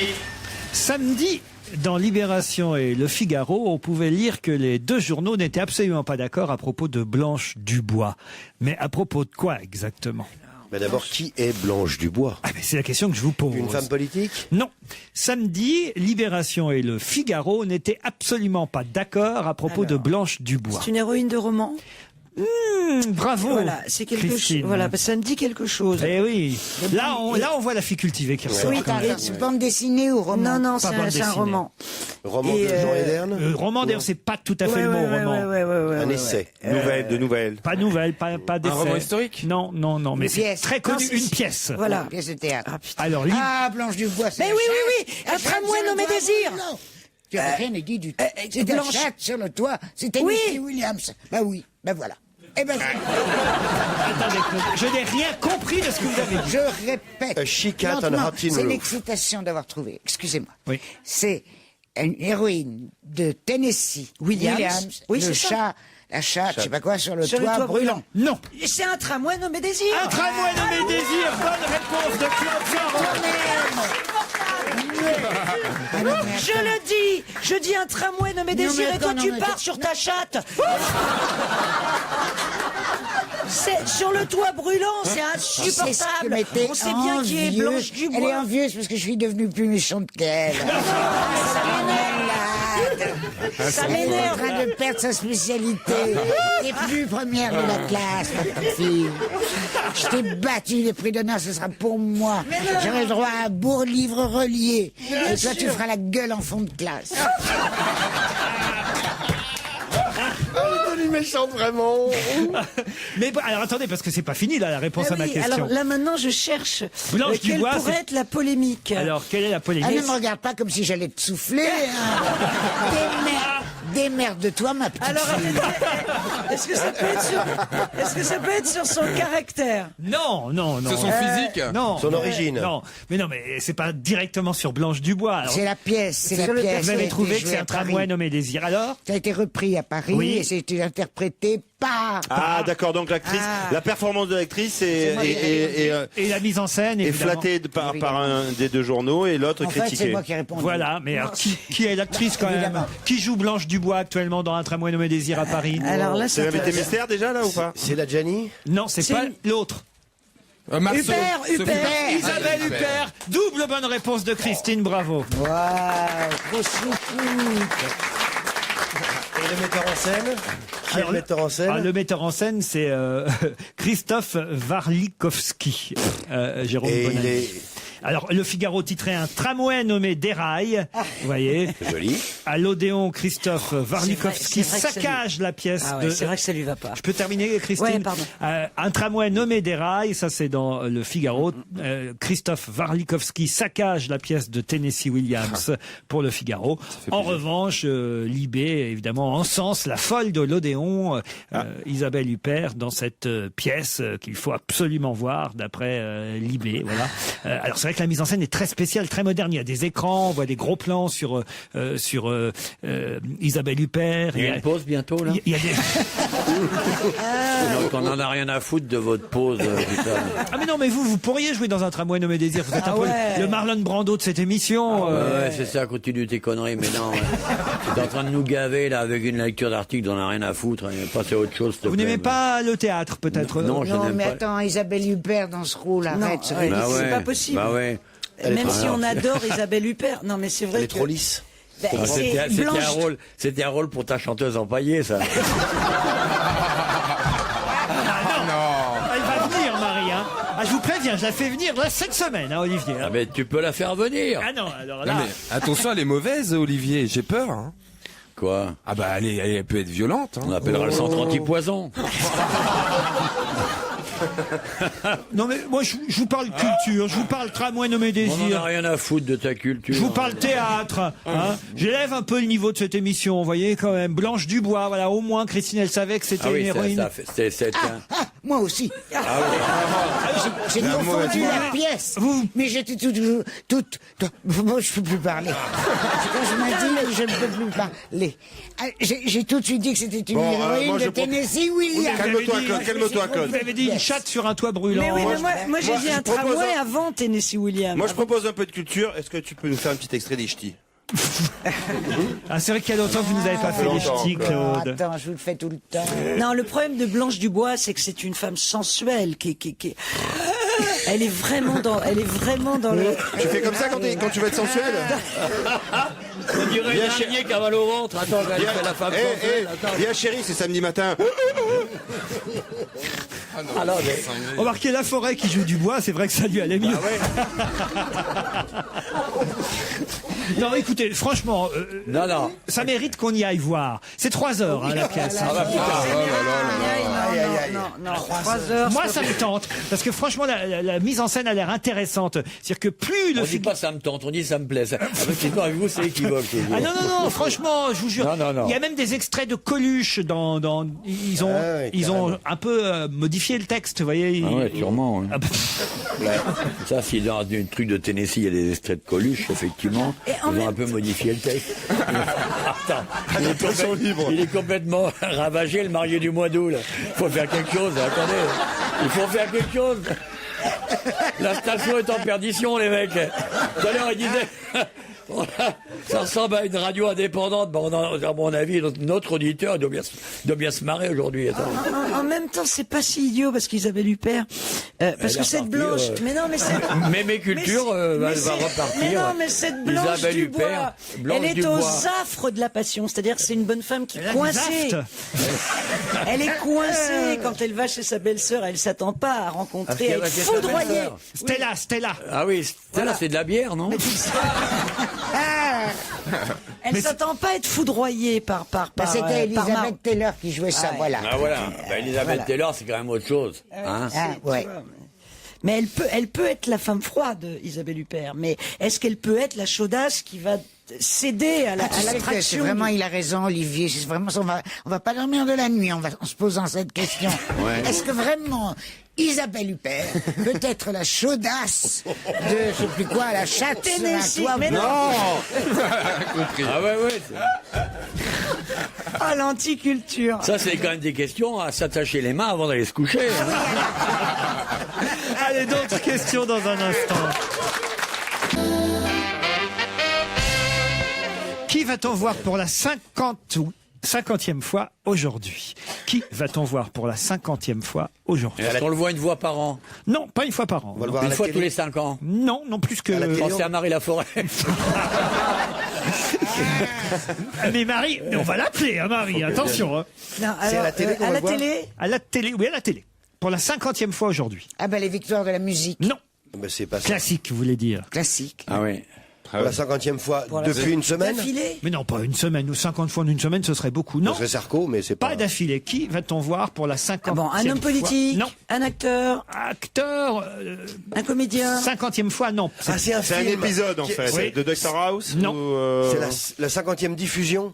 Samedi, dans Libération et Le Figaro, on pouvait lire que les deux journaux n'étaient absolument pas d'accord à propos de Blanche Dubois. Mais à propos de quoi exactement ? Mais d'abord, qui est Blanche Dubois? C'est la question que je vous pose. Une femme politique? Non. Samedi, Libération et Le Figaro n'étaient absolument pas d'accord à propos de Blanche Dubois. C'est une héroïne de roman? Bravo. Voilà, c'est quelque chose. Voilà, ça me dit quelque chose. Eh oui. Là, on voit la fille cultivée qui ressort. Oui, c'est bande dessinée ou roman? Non, Pas bande c'est un dessinée. roman. Roman de Jean Hederne? Roman, d'ailleurs, c'est pas tout à fait le mot roman. Un essai. De nouvelles. Pas nouvelle, pas d'essai. Un roman historique? Non, mais Une c'est pièce. très connu, Non, c'est- une pièce. Voilà. Une pièce de théâtre. Alors, Blanche Dubois, c'est Mais la oui, chatte. oui, La un chatte tramway sur le nommé toit. Désir. Non, tu n'as rien dit du tout. C'était la Blanche. chatte sur le toit. C'était Oui. Missy Williams. Bah oui, bah voilà. Eh ben, Attendez, je n'ai rien compris de ce que vous avez dit. je répète. A she cat on a lentement, hot tin c'est roof. l'excitation d'avoir trouvé. Excusez-moi. Oui. C'est une héroïne de Tennessee Williams. Oui, le c'est ça. chat la chatte, je sais pas quoi, sur le toit brûlant. Non. C'est un tramway nommé Désir. Un tramway nommé Désir. Bonne réponse de Claude Sarraud. Je le dis, je dis un tramway nommé Désir et toi tu pars sur ta chatte. C'est sur le toit brûlant, c'est insupportable. On sait bien qui est Blanche Dubois. Elle est envieuse parce que je suis devenue plus méchante qu'elle. Ça m'énerve. Elle est en train de perdre sa spécialité. T'es plus première de la classe, ma petite fille. Je t'ai battu, les prix d'honneur, ce sera pour moi. J'aurai le droit à un beau livre relié. Et toi, tu feras la gueule en fond de classe. Méchante vraiment. Mais bon, alors attendez, parce que c'est pas fini là la réponse à ma question. Alors là maintenant je cherche Blanche quelle Dubois, pourrait être la polémique. Alors quelle est la polémique? Ne me regarde pas comme si j'allais te souffler. Hein. Démerde-toi, ma petite fille. Est-ce que ça peut être sur son caractère? Non. Sur son physique? Non. Son origine? Non. Mais c'est pas directement sur Blanche Dubois. C'est la pièce, Vous avez trouvé que c'est un tramway nommé Désir, alors? Ça a été repris à Paris et c'était interprété par... Ah, d'accord, donc l'actrice, la performance de l'actrice et la mise en scène, est flattée par un des deux journaux et l'autre critiquée. C'est moi qui réponds. Voilà, mais alors, qui est l'actrice quand même? Qui joue Blanche Dubois actuellement dans un tramway nommé Désir à Paris? Alors là, c'est l'invité mystère déjà là ou pas? C'est la Gianni? Non, c'est pas l'autre. Huppert. Isabelle Huppert. Double bonne réponse de Christine, bravo. Waouh, trop chouchoute. Et le metteur en scène? Alors, le metteur en scène, c'est Christophe Warlikowski. Jérôme Bonaldi. Alors, le Figaro titrait un tramway nommé Déraille. Vous voyez. Joli. À l'Odéon, Christophe Warlikowski saccage la pièce. C'est vrai que ça lui va pas. Je peux terminer, Christine? Ouais, pardon. Un tramway nommé Déraille, ça c'est dans le Figaro. Christophe Warlikowski saccage la pièce de Tennessee Williams pour le Figaro. En revanche, Libé, évidemment, encense la folle de l'Odéon, Isabelle Huppert, dans cette pièce qu'il faut absolument voir, d'après Libé. Voilà. Alors c'est vrai que la mise en scène est très spéciale, très moderne. Il y a des écrans, on voit des gros plans sur Isabelle Huppert. Il y a une pause bientôt là. Il y a des... Donc on en a rien à foutre de votre pause. Putain. Ah mais non, mais vous pourriez jouer dans un tramway nommé Désir. Vous êtes un peu le Marlon Brando de cette émission. Ouais, c'est ça, continue tes conneries, mais non. T'es en train de nous gaver là avec une lecture d'article, on en a rien à foutre. Passez à autre chose. Vous n'aimez pas le théâtre, peut-être? Non, je n'aime mais pas. attends, Isabelle Huppert dans ce rôle, arrête. C'est pas possible. Bah ouais. Même si on adore Isabelle Huppert. Non, mais c'est vrai. Elle est trop lisse. C'était un rôle pour ta chanteuse empaillée, ça. Elle va venir, Marie. Hein. Je vous préviens, je la fais venir là, cette semaine, hein, Olivier. Hein. Ah, mais tu peux la faire venir. Ah non, alors là. Non, mais attention, elle est mauvaise, Olivier. J'ai peur. Hein. Quoi? Ah bah elle peut être violente. Hein. On appellera le centre anti-poison. Non mais moi je vous parle culture, je vous parle tramway nommé Désir. On n'en a rien à foutre de ta culture. Je vous parle théâtre. Hein. J'élève un peu le niveau de cette émission, vous voyez quand même. Blanche Dubois, voilà, au moins Christine elle savait que c'était une héroïne. Moi aussi. J'ai confondu la pièce. Mais j'étais toute. Moi je peux plus parler. Quand je m'ai dit, je ne peux plus parler. J'ai tout de suite dit que c'était une héroïne de Tennessee Williams. Calme-toi, Claude. Vous avez dit une chatte sur un toit brûlant. Mais oui, mais moi j'ai dit un tramway avant Tennessee Williams. Moi je propose un peu de culture. Est-ce que tu peux nous faire un petit extrait des ch'tis? C'est vrai qu'il y a longtemps que vous nous avez pas fait les ch'tis, Claude. Attends, je vous le fais tout le temps. Non, le problème de Blanche Dubois, c'est que c'est une femme sensuelle qui... Elle est vraiment dans le... Tu fais comme ça quand tu vas être sensuel? On dirait une araignée qui a mal au ventre. Attends, elle fait la femme sensuelle. Viens chérie, c'est samedi matin. Remarquez La Forêt qui joue du bois, c'est vrai que ça lui allait mieux. Non, écoutez, franchement, ça mérite qu'on y aille voir. C'est 3 heures, la pièce. Non, 3 heures. Moi, ça me tente, parce que franchement, la mise en scène a l'air intéressante. C'est-à-dire que plus le... On dit pas ça me tente, on dit ça me plaît. Avec vous, c'est équivoque. Ah non, franchement, je vous jure. Non. Il y a même des extraits de Coluche ils ont un peu modifié modifié le texte, vous voyez. Ah ouais, sûrement. Ouais. Ah bah. Ouais. Ça, si dans un truc de Tennessee, il y a des extraits de Coluche, effectivement, ils ont un peu modifié le texte. Attends, il est complètement ravagé, le marié du mois d'août. Il faut faire quelque chose, attendez. Il faut faire quelque chose. La station est en perdition, les mecs. Tout à l'heure, il disait... Ça ressemble à une radio indépendante. Bon, à mon avis, notre auditeur doit bien se marrer aujourd'hui. En même temps, c'est pas si idiot parce qu'Isabelle Huppert, parce que cette Blanche, mais non, mais c'est. Mais mes cultures va repartir. Mais non, mais cette Blanche Isabelle Dubois, Huppert, elle est aux affres de la passion. C'est-à-dire que c'est une bonne femme qui est coincée. Elle est coincée quand elle va chez sa belle-sœur. Elle s'attend pas à rencontrer, à être foudroyée. Stella. Ah oui, Stella, c'est de la bière, non? Elle s'attend pas à être foudroyée par c'était Elisabeth Taylor qui jouait ça, voilà. Ah voilà, Elisabeth Taylor, c'est quand même autre chose. Hein. Ouais. Mais elle peut être la femme froide, Isabelle Huppert. Mais est-ce qu'elle peut être la chaudasse qui va céder à l'attraction? C'est vraiment, il a raison, Olivier. C'est vraiment, on va pas dormir de la nuit en se posant cette question. Ouais. Est-ce que vraiment Isabelle Huppert peut être la chaudasse de, je sais plus quoi, la chatte Tennessee, mais non. Ah ouais. Ah, l'anticulture. Ça, c'est quand même des questions à s'attacher les mains avant d'aller se coucher. Allez, d'autres questions dans un instant. Qui va-t-on voir pour la 50e fois aujourd'hui? Qui va-t-on voir pour la 50e fois aujourd'hui? Est-ce qu'on le voit une fois par an? Non, pas une fois par an. On va le voir une fois tous les 5 ans? Non, plus que... Pensez à Marie Laforêt. Mais Marie, on va l'appeler, hein, Marie, attention. Hein. Non, alors, c'est à la télé qu'on à va la le voir télé? À la télé, oui, à la télé. Pour la 50e fois aujourd'hui. Ah ben les victoires de la musique. Non. Mais c'est pas ça. Classique, vous voulez dire. Classique. Ah oui. Pour la 50e fois depuis une semaine. D'affilée? Mais non, pas une semaine. Ou 50 fois en une semaine, ce serait beaucoup. Non. Ce serait Sarko, mais c'est pas... Pas d'affilée. Qui va-t-on voir pour la 50e fois? Un homme politique? Non. Un acteur? Un comédien? 50e fois, non. c'est un film. C'est un épisode, en fait, Oui. de Dr House? Non. C'est la 50e diffusion?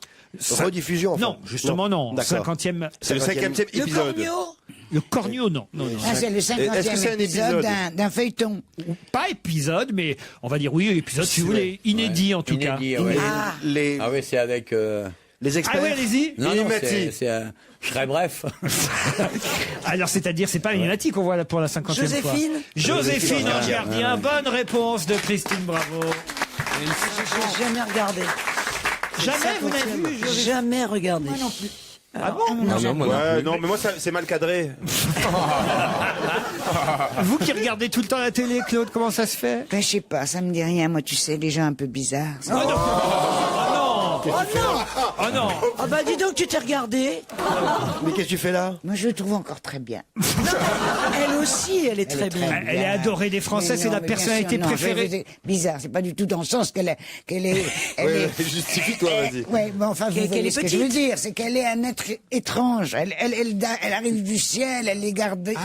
Rediffusion, enfin. Non, justement, non. D'accord. 50e. C'est le 50e épisode. Le Cornio, non. Ah, c'est le 50e épisode d'un feuilleton. Pas épisode, mais on va dire oui, épisode, si vous voulez, inédit en tout cas. Inédit, ouais. Ah oui, c'est avec... Les experts? Ah oui, allez-y. Non, c'est je serais bref. Alors, c'est-à-dire, c'est pas Mimati qu'on voit là pour la 50e fois. Joséphine Ange Gardien. Bonne réponse de Christine Bravo. J'ai jamais regardé. Jamais vous n'avez vu? Jamais regardé. Moi non plus. Ah bon? Non, mais moi, c'est mal cadré. Vous qui regardez tout le temps la télé, Claude, comment ça se fait? Ben, je sais pas, ça me dit rien. Moi, tu sais, les gens un peu bizarres. Oh non! Oh non! Ah bah dis donc, tu t'es regardé. Mais qu'est-ce que tu fais là? Moi, je le trouve encore très bien. Elle aussi, elle est très bien. Elle est adorée des Français, c'est la personnalité préférée. Bizarre, c'est pas du tout dans le sens qu'elle est. Justifie-toi, vas-y. Ouais, mais enfin, vous voyez ce que je veux petite. dire, c'est qu'elle est un être étrange. Elle arrive du ciel, elle est gardienne.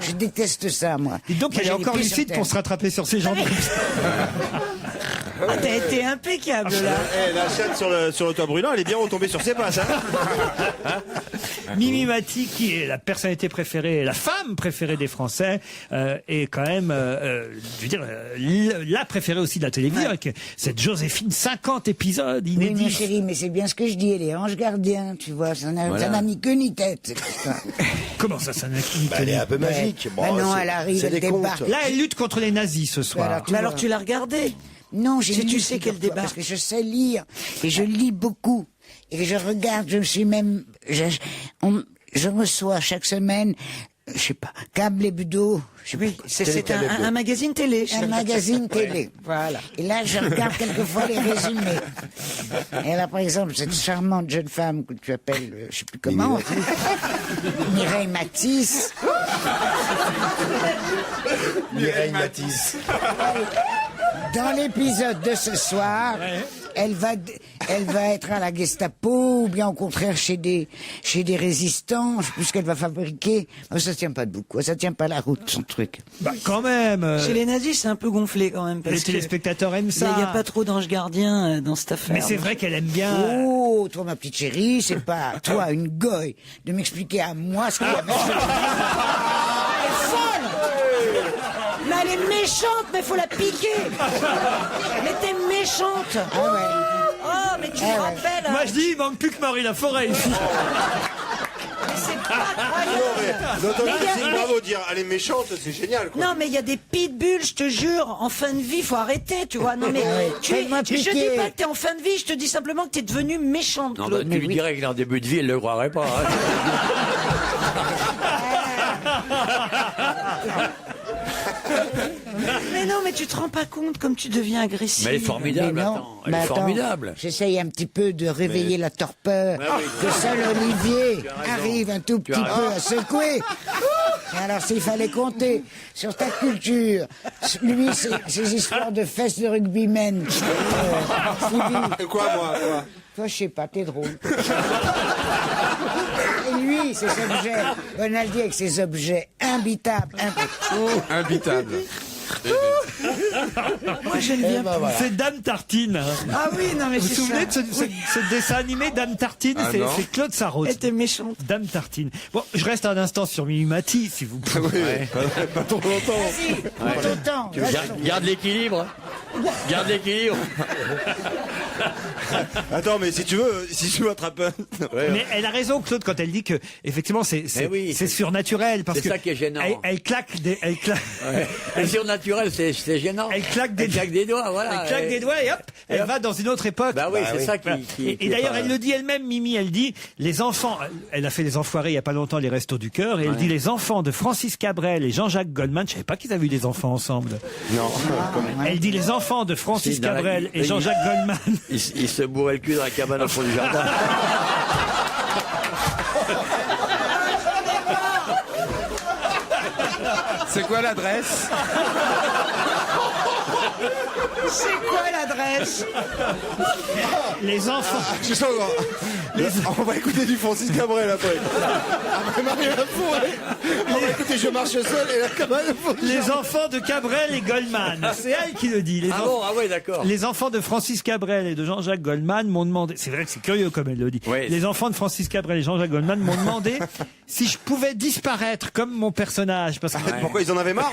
Je déteste ça, moi. Et donc, Moi, elle est j'ai les encore pieds sur lucide terre. pour se rattraper sur ses jambes. Ah, t'as été impeccable là. La chaîne sur le toit brûlant, elle est bien retombée sur ses pattes. Hein. Mimi Mati, qui est la personnalité préférée, la femme préférée des Français, est quand même, je veux dire, la préférée aussi de la télévision, avec cette Joséphine, 50 épisodes inédits. Oui, ma chérie, mais c'est bien ce que je dis, elle est ange gardien, tu vois, ça n'a ni queue ni tête, cette histoire. Comment ça n'a ni queue? Elle est un peu magique. Bon, non, elle arrive, elle débarque. Là, elle lutte contre les nazis ce soir. Mais alors tu l'as regardé? Non, j'ai Si lu, tu sais qu'elle figure-toi, débarque. parce que je sais lire, et je lis beaucoup, et je regarde, je suis même, je reçois chaque semaine, je sais pas, Câble et Budo, je sais Oui, pas. c'est un magazine télé. Un magazine télé. Voilà. Et là, je regarde quelquefois les résumés. Et là, par exemple, cette charmante jeune femme que tu appelles, je sais plus comment, Mireille Matisse. Mireille Matisse. Dans l'épisode de ce soir, elle va être à la Gestapo ou bien au contraire chez des résistants. Je sais plus ce qu'elle va fabriquer. Ça tient pas debout, quoi. Ça tient pas la route, son truc. Bah, quand même. Chez les nazis, c'est un peu gonflé quand même. Parce Les téléspectateurs aiment ça. Il n'y a pas trop d'anges gardiens dans cette affaire. Mais c'est vrai qu'elle aime bien. Oh, toi, ma petite chérie, c'est pas à toi, une goye, de m'expliquer à moi ce qu'il y avait. Elle est folle! Mais elle est méchante, mais faut la piquer. Mais t'es méchante. Ah ouais. Oh, mais tu me rappelles. Moi je dis, il manque plus que Marie Laforêt ici. Bravo, dire elle est méchante, c'est génial. Quoi. Non, mais il y a des pitbulls, je te jure, en fin de vie, faut arrêter, tu vois. Non, mais je dis pas que t'es en fin de vie, je te dis simplement que t'es devenue méchante, Non, Claude. bah, tu lui dirais qu'il est en début de vie, elle le croirait pas. Hein. Mais non, mais tu te rends pas compte comme tu deviens agressif. Mais elle est formidable, Mais non, attends. Elle mais est attends, formidable. J'essaye un petit peu de réveiller la torpeur que seul Olivier arrive un tout petit peu à secouer. Alors s'il fallait compter sur ta culture, lui, ses histoires de fesses de rugbymen. Quoi, moi Toi, je sais pas, t'es drôle. Et lui, ses objets, Bonaldi avec ses objets imbitables. Imbitable. Moi, je ne viens pas. C'est Dame Tartine. Hein. Ah oui, non, mais vous vous c'est souvenez ça. de ce dessin animé Dame Tartine? Ah non. C'est Claude Sarraute. Elle était méchante. Dame Tartine. Bon, je reste un instant sur Mimimati, si vous pouvez. Pas trop longtemps. Vas-y, prends ton temps. Garde l'équilibre. Garde l'équilibre. Attends, mais si tu veux attraper un... Mais elle a raison, Claude, quand elle dit que effectivement c'est surnaturel parce c'est que ça qui est gênant. Elle claque des, elle claque. Ouais. Le surnaturel, c'est gênant. Elle claque des doigts, voilà. Elle claque des doigts et hop, elle va dans une autre époque. Bah oui, c'est ça qui. Voilà. Et d'ailleurs, elle le dit elle-même, Mimi, elle dit les enfants. Elle a fait les Enfoirés il y a pas longtemps, les Restos du Cœur, et elle dit les enfants de Francis Cabrel et Jean-Jacques Goldman. Je savais pas qu'ils avaient eu des enfants ensemble. Non. Elle dit les enfants de Francis Cabrel et Jean-Jacques Goldman. Il se bourrait le cul dans la cabane au fond du jardin. C'est quoi l'adresse? C'est quoi l'adresse? Les enfants. Je sens on va écouter du Francis Cabrel après. Après Marie Laforêt. On va écouter Je marche seul et la cabane. Les enfants de Cabrel et Goldman. C'est elle qui le dit. Ah ouais, d'accord. Les enfants de Francis Cabrel et de Jean-Jacques Goldman m'ont demandé, c'est vrai que c'est curieux comme elle le dit, Oui. les enfants de Francis Cabrel et Jean-Jacques Goldman m'ont demandé si je pouvais disparaître comme mon personnage. Parce que Pourquoi ils en avaient marre?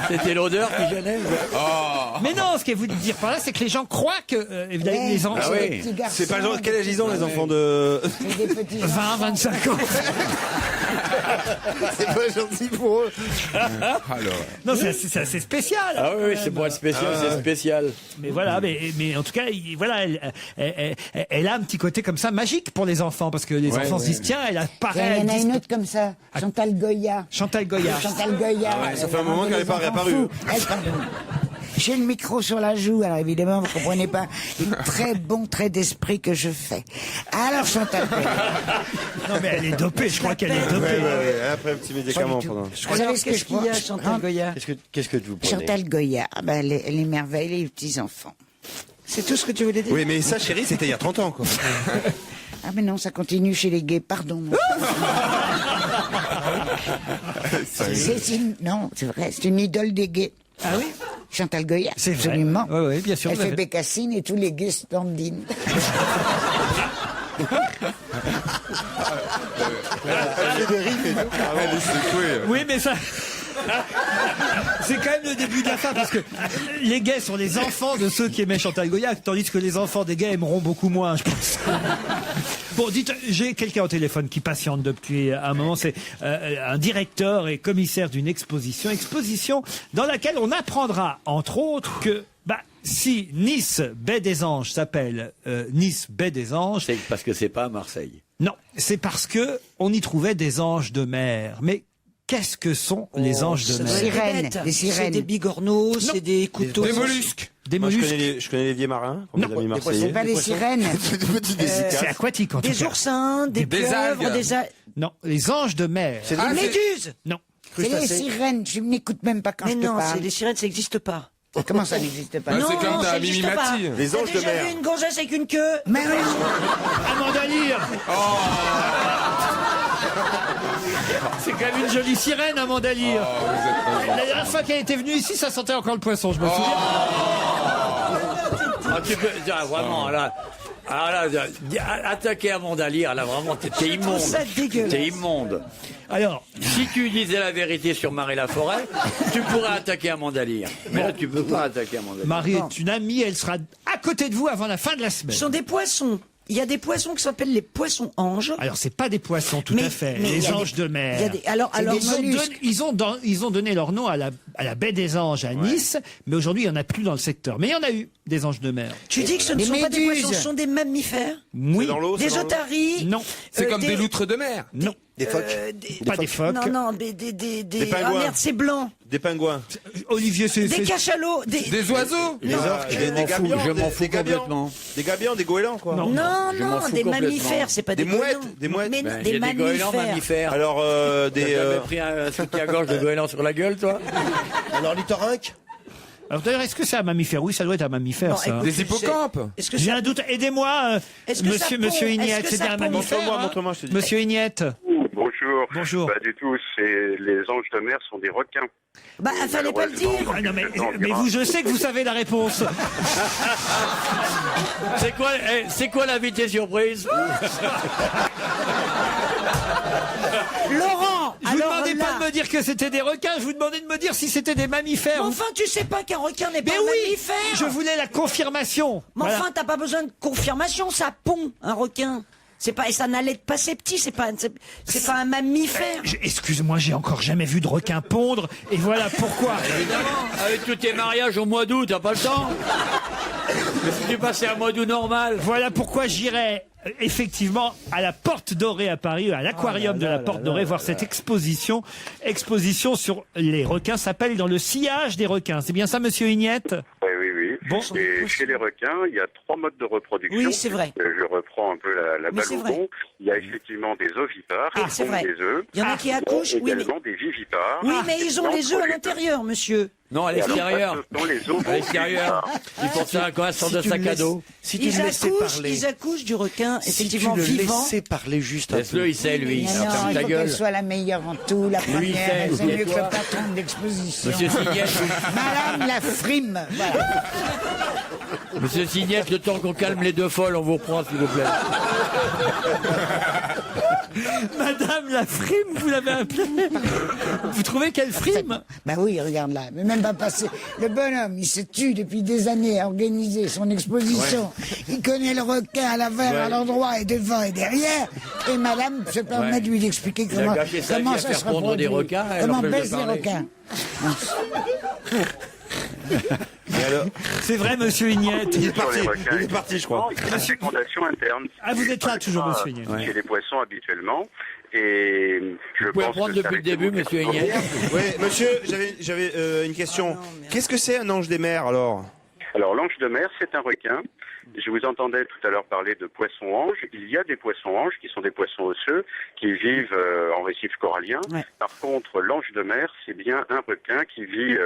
C'était l'odeur qui gênait. Mais non, ce qu'elle voulait dire par là, c'est que les gens croient que les enfants... Ah oui. C'est pas genre, quel âge ils ont, les enfants de... 20, 25 ans. C'est pas gentil pour eux. Alors. Non, c'est assez spécial. Ah oui, c'est pour être spécial, c'est spécial. Mais voilà, mais en tout cas, voilà, elle a un petit côté comme ça magique pour les enfants, parce que les enfants se disent, tiens, elle apparaît. Il y en a une autre comme ça, Chantal Goya. Chantal Goya. Chantal Goya. ça fait un moment qu'elle n'est pas réapparue. J'ai le micro sur la joue, alors évidemment, vous comprenez pas le très bon trait d'esprit que je fais. Alors, Chantal Goya. Non, mais elle est dopée, je crois qu'elle est dopée. Elle a pris un petit médicament pendant. Vous savez ce que je qu'il y a, crois Chantal Goya? Qu'est-ce que vous prenez? Chantal Goya, elle émerveille les petits-enfants. C'est tout ce que tu voulais dire? Oui, mais ça, chérie, c'était il y a 30 ans, quoi. Ah mais non, ça continue chez les gays, pardon. Non, c'est vrai, c'est une idole des gays. Ah oui? Chantal Goya, C'est vrai. absolument. Oui, bien sûr. Elle vous fait avez- Bécassine et tous les gays se dandinent. Elle est secouée. Oui, mais ça... C'est quand même le début de la fin, parce que les gays sont les enfants de ceux qui aimaient Chantal Goya, tandis que les enfants des gays aimeront beaucoup moins, je pense. Bon, dites, j'ai quelqu'un au téléphone qui patiente depuis un moment, c'est un directeur et commissaire d'une exposition dans laquelle on apprendra, entre autres, que si Nice Baie des Anges s'appelle Nice Baie des Anges... C'est parce que c'est pas à Marseille. Non, c'est parce que on y trouvait des anges de mer. Mais qu'est-ce que sont les anges de mer? Sirènes, des sirènes. C'est des bigorneaux, c'est des couteaux. Des mollusques. Des Moi, mollusques. je connais les vieux marins, Non, mes amis C'est marseillais. pas des sirènes. C'est aquatique en tout Des cas. oursins, des pieuvres, algues. des... Non, les anges de mer. Des méduses. Non. C'est les sirènes, je n'écoute même pas quand Mais je te non, parle. les sirènes, ça n'existe pas. Comment ça n'existe pas? Bah, Non, c'est comme ça ta n'existe Mimi pas. Mati. Les anges T'as de déjà mer. vu une gonzesse avec une queue? Mais oui. Amanda Lear. C'est quand même une jolie sirène, Amanda Lear. La dernière fois qu'elle était venue ici, ça sentait encore le poisson, je me souviens. Ah, tu peux, ah, vraiment, là. Ah là, attaquer Amanda Lear, là vraiment, t'es immonde. ça dégueulasse. T'es immonde. Alors, si tu disais la vérité sur Marie Laforêt, tu pourrais attaquer Amanda Lear. Mais là, tu peux pas attaquer Amanda Lear. Marie est une amie, elle sera à côté de vous avant la fin de la semaine. Ce sont des poissons. Il y a des poissons qui s'appellent les poissons anges. Alors, c'est pas des poissons, tout à fait. mais il Les y a anges de mer. il y a des- alors, ils ont donné leur nom à la baie des Anges à Nice, mais aujourd'hui, il n'y en a plus dans le secteur. Mais il y en a eu, des anges de mer. Tu dis que ce ne sont pas des poissons, ce sont des mammifères? Oui. Des otaries? Non. C'est comme des loutres de mer. Non. Des phoques. Pas des phoques. Non, non, des pingouins. Ah merde, c'est blanc. Des pingouins. Olivier, c'est... Des cachalots. Des oiseaux. Des orques. Des gabions. Je m'en fous Des gabions. complètement. Des gabions, des goélands, quoi. Non, je m'en non, fous des complètement. mammifères, c'est pas des mouettes. goélands. Des mouettes. Mais Ben, des il y a des goélands mammifères. Alors, T'as jamais pris un soutien-gorge de goéland sur la gueule, toi? Un ornithorynque? Alors d'ailleurs, est-ce que c'est un mammifère? Oui, ça doit être un mammifère, Non, ça. écoute, Des hippocampes. Est-ce que J'ai ça... un doute. Aidez-moi, Est-ce que ça pond? monsieur Est-ce Ignette. que C'est ça un pond? mammifère. Montre-moi, je te dis. Monsieur Ignette. Bonjour. Bonjour. Pas du tout, c'est les anges de mer sont des requins. Bah, fallait pas le dire. Ah non, mais vous, je sais que vous savez la réponse. C'est quoi l'invité surprise? Laurent, Je vous alors demandais là... pas de me dire que c'était des requins, je vous demandais de me dire si c'était des mammifères. Mais enfin, tu sais pas qu'un requin n'est pas Mais un oui, mammifère. je voulais la confirmation. Mais Voilà. enfin, t'as pas besoin de confirmation, ça pond, un requin. C'est pas, et ça n'allait pas ses petits, c'est pas un mammifère. Excuse-moi, j'ai encore jamais vu de requin pondre, et voilà pourquoi. Évidemment, avec tous tes mariages au mois d'août, t'as pas le temps. Mais si tu passais un mois d'août normal. Voilà pourquoi j'irai effectivement à la Porte Dorée à Paris, à l'aquarium de la Porte Dorée, voir cette exposition sur les requins, s'appelle Dans le sillage des requins. C'est bien ça, monsieur Ignette? Oui, oui, oui. Bon. Et chez les requins, il y a 3 modes de reproduction. Oui, c'est vrai. Je reprends un peu la Mais balle c'est au vrai. bon. Il y a effectivement des ovipares Ah, qui c'est font vrai. des œufs. Il y en a qui accouchent, oui, mais... également des vivipares. Oui, mais ils ont les œufs à l'intérieur, monsieur. Non, à l'extérieur. Dans les œufs. À l'extérieur. Ils font ça quand ils sortent de sac à dos. Si tu me laissais parler. Ils accouchent du requin, Si tu effectivement, le vivant. laissais parler juste un peu. Laisse-le, il sait, lui. Mais Alors, non, ferme il ta faut gueule. qu'elle soit la meilleure en tout, la Lui, il première, sait, c'est et mieux que toi le patron de l'exposition. Monsieur Signette, Madame la frime, voilà. Monsieur Signette, le temps qu'on calme les deux folles, on vous reprend, s'il vous plaît. Madame la frime, vous l'avez appelée. Vous trouvez qu'elle frime? Bah oui, regarde là, mais même pas passé. Le bonhomme, il se tue depuis des années à organiser son exposition. Il connaît le requin à l'avant, à l'endroit et devant et derrière. Et madame se permet de lui expliquer Il a comment, gâché sa vie comment à ça faire se pondre reproduit. des requins, elle Comment empêche de baissent les parler. requins. Et alors C'est vrai, monsieur Ignette. Il est parti. Sur les requins, Il est parti, je crois. Il y a une fécondation interne. Ah, vous êtes là toujours, monsieur Ignette. Chez les poissons habituellement. Et je Vous pouvez pense reprendre que depuis le début, monsieur Ignette. Oui, monsieur, j'avais une question. Qu'est-ce que c'est un ange des mers, alors? Alors, l'ange de mer, c'est un requin. Je vous entendais tout à l'heure parler de poissons-anges. Il y a des poissons-anges qui sont des poissons osseux, qui vivent en récif corallien. Ouais. Par contre, l'ange de mer, c'est bien un requin qui vit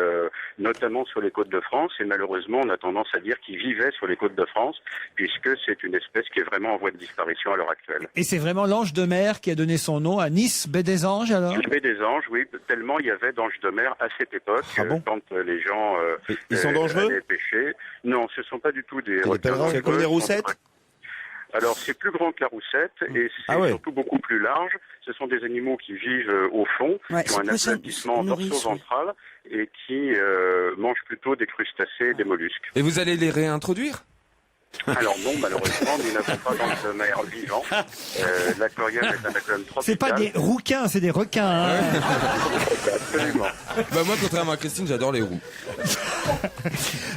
notamment sur les côtes de France. Et malheureusement, on a tendance à dire qu'il vivait sur les côtes de France, puisque c'est une espèce qui est vraiment en voie de disparition à l'heure actuelle. Et c'est vraiment l'ange de mer qui a donné son nom à Nice, baie des Anges, alors? La baie des Anges, oui, tellement il y avait d'anges de mer à cette époque, quand les gens Ils sont dangereux? allaient pêcher. Non, ce ne sont pas du tout des C'est des pèlerins, c'est comme des roussettes? Alors, c'est plus grand que la roussette et c'est surtout beaucoup plus large. Ce sont des animaux qui vivent au fond, qui ont un aplatissement dorso-ventral et qui mangent plutôt des crustacés et des mollusques. Et vous allez les réintroduire? Alors non, malheureusement, nous n'avons pas d'ange de mer vivant. L'aquarium est un aquarium tropical. C'est pas des rouquins, c'est des requins. Hein. Absolument. Bah moi, contrairement à Christine, j'adore les roues.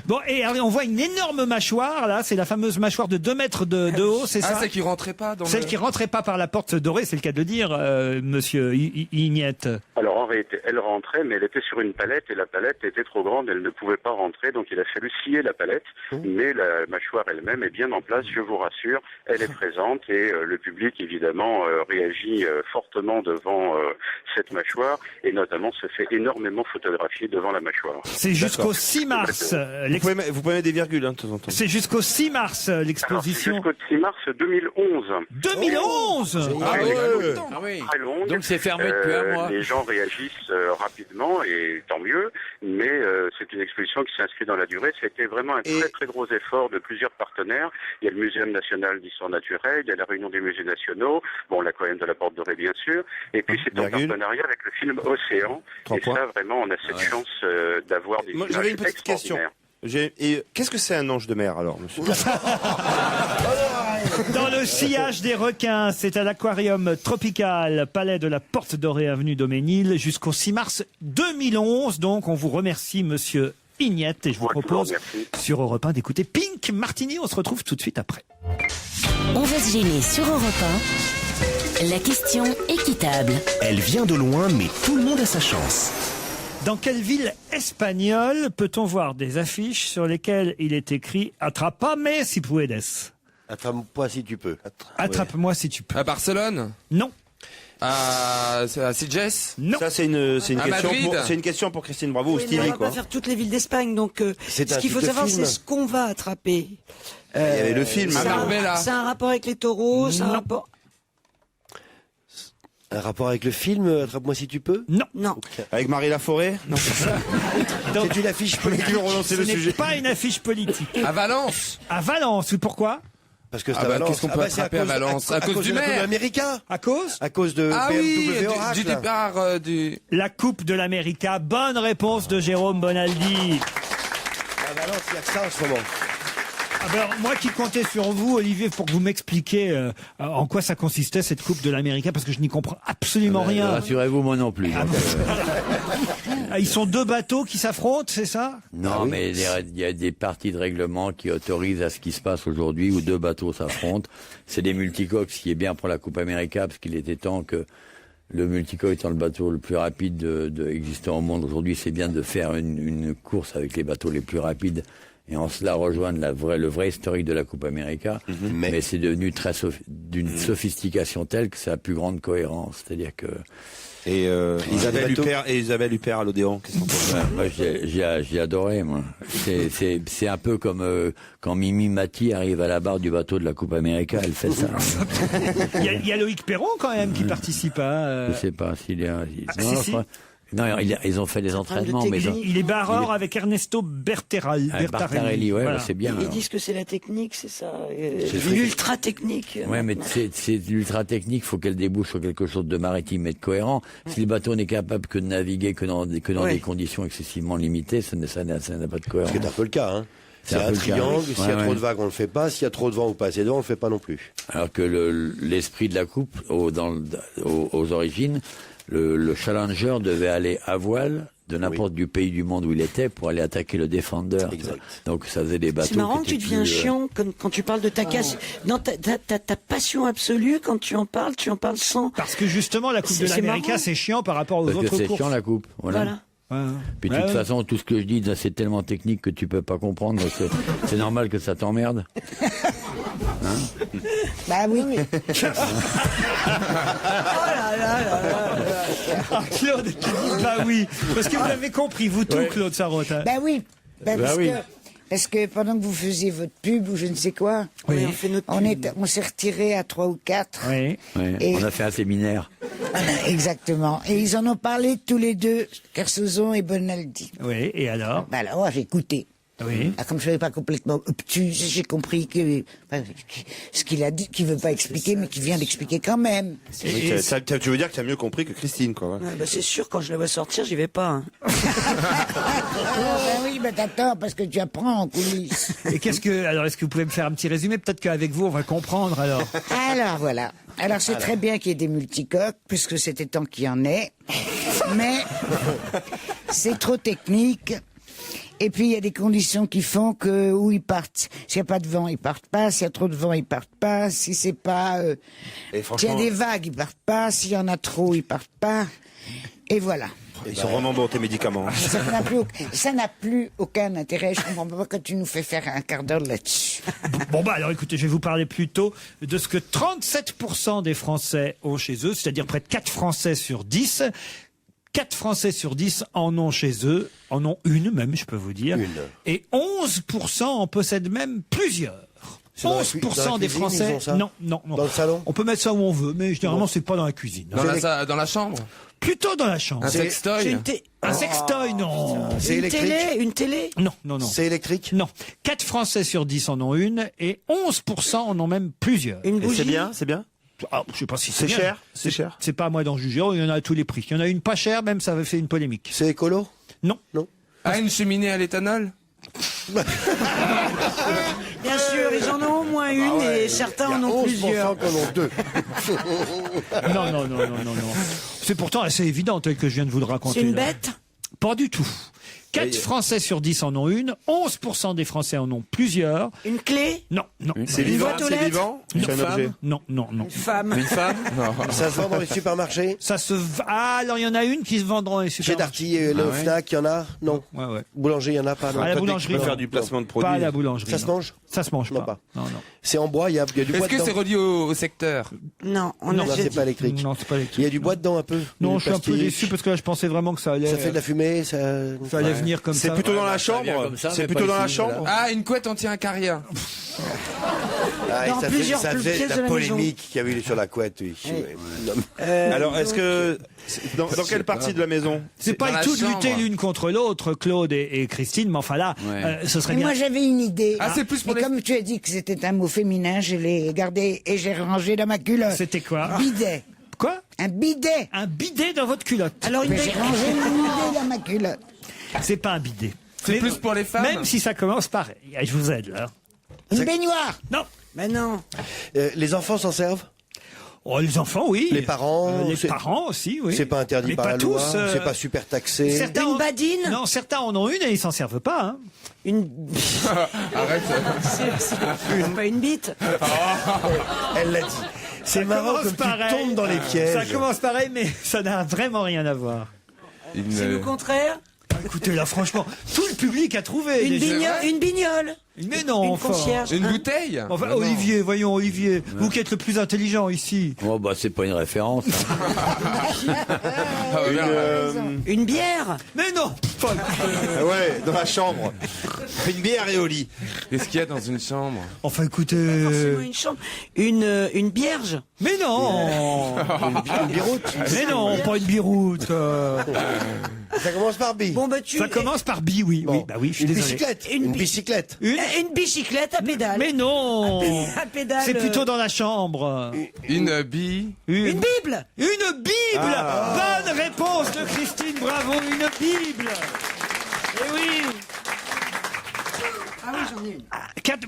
Bon, et alors, on voit une énorme mâchoire, là, c'est la fameuse mâchoire de 2 mètres de haut, c'est ça? Celle qui rentrait pas dans Celle qui rentrait pas par la porte dorée, c'est le cas de le dire, monsieur Ignette. Alors en réalité, elle rentrait, mais elle était sur une palette et la palette était trop grande, elle ne pouvait pas rentrer, donc il a fallu scier la palette, mais la mâchoire elle-même elle-même est bien en place, je vous rassure, elle est présente et le public évidemment réagit fortement devant cette mâchoire et notamment se fait énormément photographier devant la mâchoire. C'est jusqu'au 6 mars. Vous pouvez mettre des virgules de temps en temps. C'est jusqu'au 6 mars l'exposition. Alors, c'est jusqu'au 6 mars 2011. 2011 Très longue. Donc c'est fermé depuis un mois. Les gens réagissent rapidement et tant mieux, mais c'est une exposition qui s'inscrit dans la durée. C'était vraiment un très très gros effort de plusieurs partenaires. Il y a le Muséum national d'histoire naturelle, il y a la Réunion des musées nationaux, bon l'Aquarium de la Porte Dorée bien sûr, et puis c'est en partenariat avec le film Océan. Ça vraiment on a cette chance d'avoir des images J'avais une petite question. Et qu'est-ce que c'est un ange de mer alors, monsieur? Dans le sillage des requins, c'est à l'aquarium tropical, palais de la Porte Dorée, avenue Doménil, jusqu'au 6 mars 2011. Donc, on vous remercie, monsieur Ignette, et je vous propose sur Europe 1 d'écouter Pink Martini. On se retrouve tout de suite après. On va se gêner sur Europe 1. La question équitable. Elle vient de loin, mais tout le monde a sa chance. Dans quelle ville espagnole peut-on voir des affiches sur lesquelles il est écrit « Atrápame si puedes ». Attrape-moi si tu peux. Attrape-moi si tu peux. À Barcelone? Non. À Sitges? Non. Ça, c'est une question pour Christine Bravo ou Stevie, on va quoi. pas faire toutes les villes d'Espagne, donc C'est ce un qu'il faut type de savoir, film. c'est ce qu'on va attraper. Il y avait le film. C'est un rapport avec les taureaux, c'est un rapport... Un rapport avec le film Attrape-moi si tu peux? Non. Non. Avec Marie Laforêt? Non. Donc, c'est une affiche politique. Ce n'est pas une affiche politique. À Valence? À Valence, oui, pourquoi? Parce que c'est à Valence. Qu'est-ce qu'on peut attraper à Valence? À cause du maire américain. À cause? À cause de oui, BMW Oracle. du départ du... La Coupe de l'América. Bonne réponse de Jérôme Bonaldi. À Valence, il n'y a que ça en ce moment. Alors, moi qui comptais sur vous, Olivier, pour que vous m'expliquiez en quoi ça consistait cette Coupe de l'América, parce que je n'y comprends absolument rien. Rassurez-vous, moi non plus. Ils sont deux bateaux qui s'affrontent, c'est ça? Non, mais il y a des parties de règlement qui autorisent à ce qui se passe aujourd'hui où deux bateaux s'affrontent. C'est des multicoques, ce qui est bien pour la Coupe América, parce qu'il était temps que le multicoque étant le bateau le plus rapide existant au monde aujourd'hui, c'est bien de faire une course avec les bateaux les plus rapides. Et en cela rejoindre le vrai historique de la Coupe América, mais c'est devenu d'une sophistication telle que c'est la plus grande cohérence. C'est-à-dire que Et Isabelle Huppert à l'Odéon, qu'est-ce qu'on peut faire? Moi, j'ai adoré, moi. C'est un peu comme quand Mimi Mati arrive à la barre du bateau de la Coupe América, elle fait ça. Il y a Loïc Perron quand même qui participe à... Je sais pas s'il est... si. Non, ils ont fait des entraînements, mais il est barreur avec Ernesto Bertarelli. Bertarelli, ouais, Voilà. c'est bien. Ils disent que c'est la technique, c'est ça. C'est L'ultra technique. Ouais, mais c'est l'ultra technique, faut qu'elle débouche sur quelque chose de maritime et de cohérent. Si le bateau n'est capable que de naviguer que dans des conditions excessivement limitées, ça n'a pas de cohérence. C'est un peu le cas, hein. C'est un triangle, s'il y a trop de vagues, on le fait pas, s'il y a trop de vent ou pas assez de vent, on le fait pas non plus. Alors que l'esprit de la coupe, aux origines, le challenger devait aller à voile de n'importe du pays du monde où il était pour aller attaquer le défender. Exact. Donc ça faisait des bateaux. C'est marrant que tu deviens chiant quand tu parles de ta casse. Non, ta passion absolue, quand tu en parles sans... Parce que justement, la Coupe de l'América, c'est chiant par rapport aux autres courses. Parce que c'est chiant la coupe, voilà. Puis de toute façon, tout ce que je dis, c'est tellement technique que tu peux pas comprendre. C'est normal que ça t'emmerde. Hein? Bah oui. Claude qui dit bah oui. Parce que vous l'avez compris, vous tout, Claude Sarraute. Bah oui. Parce que pendant que vous faisiez votre pub ou je ne sais quoi, on s'est retiré à 3 ou 4. Oui. Et on a fait un séminaire. Exactement. Et ils en ont parlé tous les deux, Kersozon et Bonaldi. Oui, et alors? Bah alors, j'ai écouté. Oui. Comme je ne savais pas complètement obtus, j'ai compris que ce qu'il a dit, qu'il veut pas expliquer, mais qu'il vient d'expliquer quand même. Tu veux dire que tu as mieux compris que Christine, quoi. Ouais. Bah c'est sûr, quand je la vois sortir, j'y vais pas. Hein. Oui, mais t'attends, parce que tu apprends en coulisses. Et est-ce que vous pouvez me faire un petit résumé? Peut-être qu'avec vous, on va comprendre, alors. Alors, voilà. Alors, c'est très bien qu'il y ait des multicoques, puisque c'était temps qu'il y en ait. Mais c'est trop technique. Et puis, il y a des conditions qui font que, où ils partent. S'il n'y a pas de vent, ils partent pas. S'il y a trop de vent, ils partent pas. Si c'est pas, s'il y a des vagues, ils partent pas. S'il y en a trop, ils partent pas. Et voilà. Ils sont vraiment bons, tes médicaments. Ça n'a plus aucun intérêt. Je comprends pas quand tu nous fais faire un quart d'heure là-dessus. Bon, alors écoutez, je vais vous parler plutôt de ce que 37% des Français ont chez eux, c'est-à-dire près de 4 Français sur 10. 4 Français sur 10 en ont chez eux, en ont une même, je peux vous dire. Et 11% en possèdent même plusieurs. 11% des Français. Non. Dans le salon. On peut mettre ça où on veut, mais généralement c'est pas dans la cuisine. Dans la chambre. Plutôt dans la chambre. Un sextoy. Un sextoy, non. C'est électrique. Une télé. Non. C'est électrique. Non. 4 Français sur 10 en ont une et 11% en ont même plusieurs. Une bougie. C'est bien. Ah, je sais pas si c'est bien. cher. C'est cher. C'est pas à moi d'en juger. Il y en a à tous les prix. Il y en a une pas chère, même ça avait fait une polémique. C'est écolo? Non. Ah, une cheminée à l'éthanol. Bien sûr, ils en ont au moins une et certains en ont plusieurs. Qu'on en deux. Non. C'est pourtant assez évident tel que je viens de vous le raconter. C'est une là. bête? Pas du tout. 4 Français sur 10 en ont une, 11% des Français en ont plusieurs. Une clé? Non. C'est vivant, c'est vivant. C'est un objet. Non. Une femme? Une femme? Non. Ça se vend dans les supermarchés? Alors il y en a une qui se vend dans les Chez supermarchés. Darty, le Fnac, il y en a? Non. Ouais. Boulanger, il y en a pas? Non. À la boulangerie. Tu peux faire du placement de produits. Pas à la boulangerie. Ça se mange? Ça se mange pas. Non. C'est en bois, il y a du bois dedans. Est-ce que c'est relié au secteur? Non, Non, c'est pas électrique. Non, c'est pas électrique. Il y a du bois dedans un peu? Non, je suis un peu déçu parce que là je pensais vraiment que ça allait. Ça fait de la fumée, ça allait venir comme ça. C'est plutôt dans la chambre. C'est plutôt dans la chambre. Ah, une couette anti-incarien. Dans plusieurs ça faisait pièces la de la polémique qu'il y avait eu sur la couette, oui. Alors, est-ce que dans quelle partie de la maison? C'est pas dans tout la de lutter chambre. l'une contre l'autre, Claude et Christine, mais enfin là, ce serait Mais bien. moi j'avais une idée. Ah, c'est plus pour mais les- comme tu as dit que c'était un mot féminin, je l'ai gardé et j'ai rangé dans ma culotte. C'était quoi? Bidet. Quoi? Un bidet. Un bidet dans votre culotte. Alors Mais j'ai rangé mon bidet dans ma culotte. C'est pas un bidet. C'est Mais- plus pour les femmes? Même si ça commence pareil. Je vous aide là. Une baignoire. Non. Mais non. Les enfants s'en servent? Oh, les enfants, oui. Les parents? Les c'est- parents aussi, oui. C'est pas interdit Mais par pas la tous, loi? C'est pas super taxé? Certains Une badine? Non, certains en ont une et ils s'en servent pas. Hein. Une. Arrête. C'est pas une bite. Elle l'a dit. C'est marrant commence comme pareil. tu tombes dans les pièges. Ça commence pareil, mais ça n'a vraiment rien à voir. C'est le contraire. Écoutez, là, franchement, tout le public a trouvé. Une déjà. bignole. Une bignole. Mais non, Une enfin. concierge. Une bouteille? Enfin, Non. Olivier, voyons, Olivier, vous qui êtes le plus intelligent ici. Oh, bah, c'est pas une référence. Ah, merde. Une bière. Mais non. Ouais, dans la chambre. Une bière et au lit. Qu'est-ce qu'il y a dans une chambre? Enfin, écoutez. Forcément une chambre. Une bierge. Mais non. Une biroute. Mais non, pas une biroute. Ça commence par bi. Bon, bah, Ça commence par bi, oui. Bon. Oui, bah oui, je suis Une désolé. bicyclette. Une Une bi- bicyclette. Une bicyclette à pédale. Mais non. À pédale. C'est plutôt dans la chambre. Une bille? Une bible. Une Bible. Bonne réponse de Christine, bravo, une Bible. Eh oui. Ah oui, j'en ai une.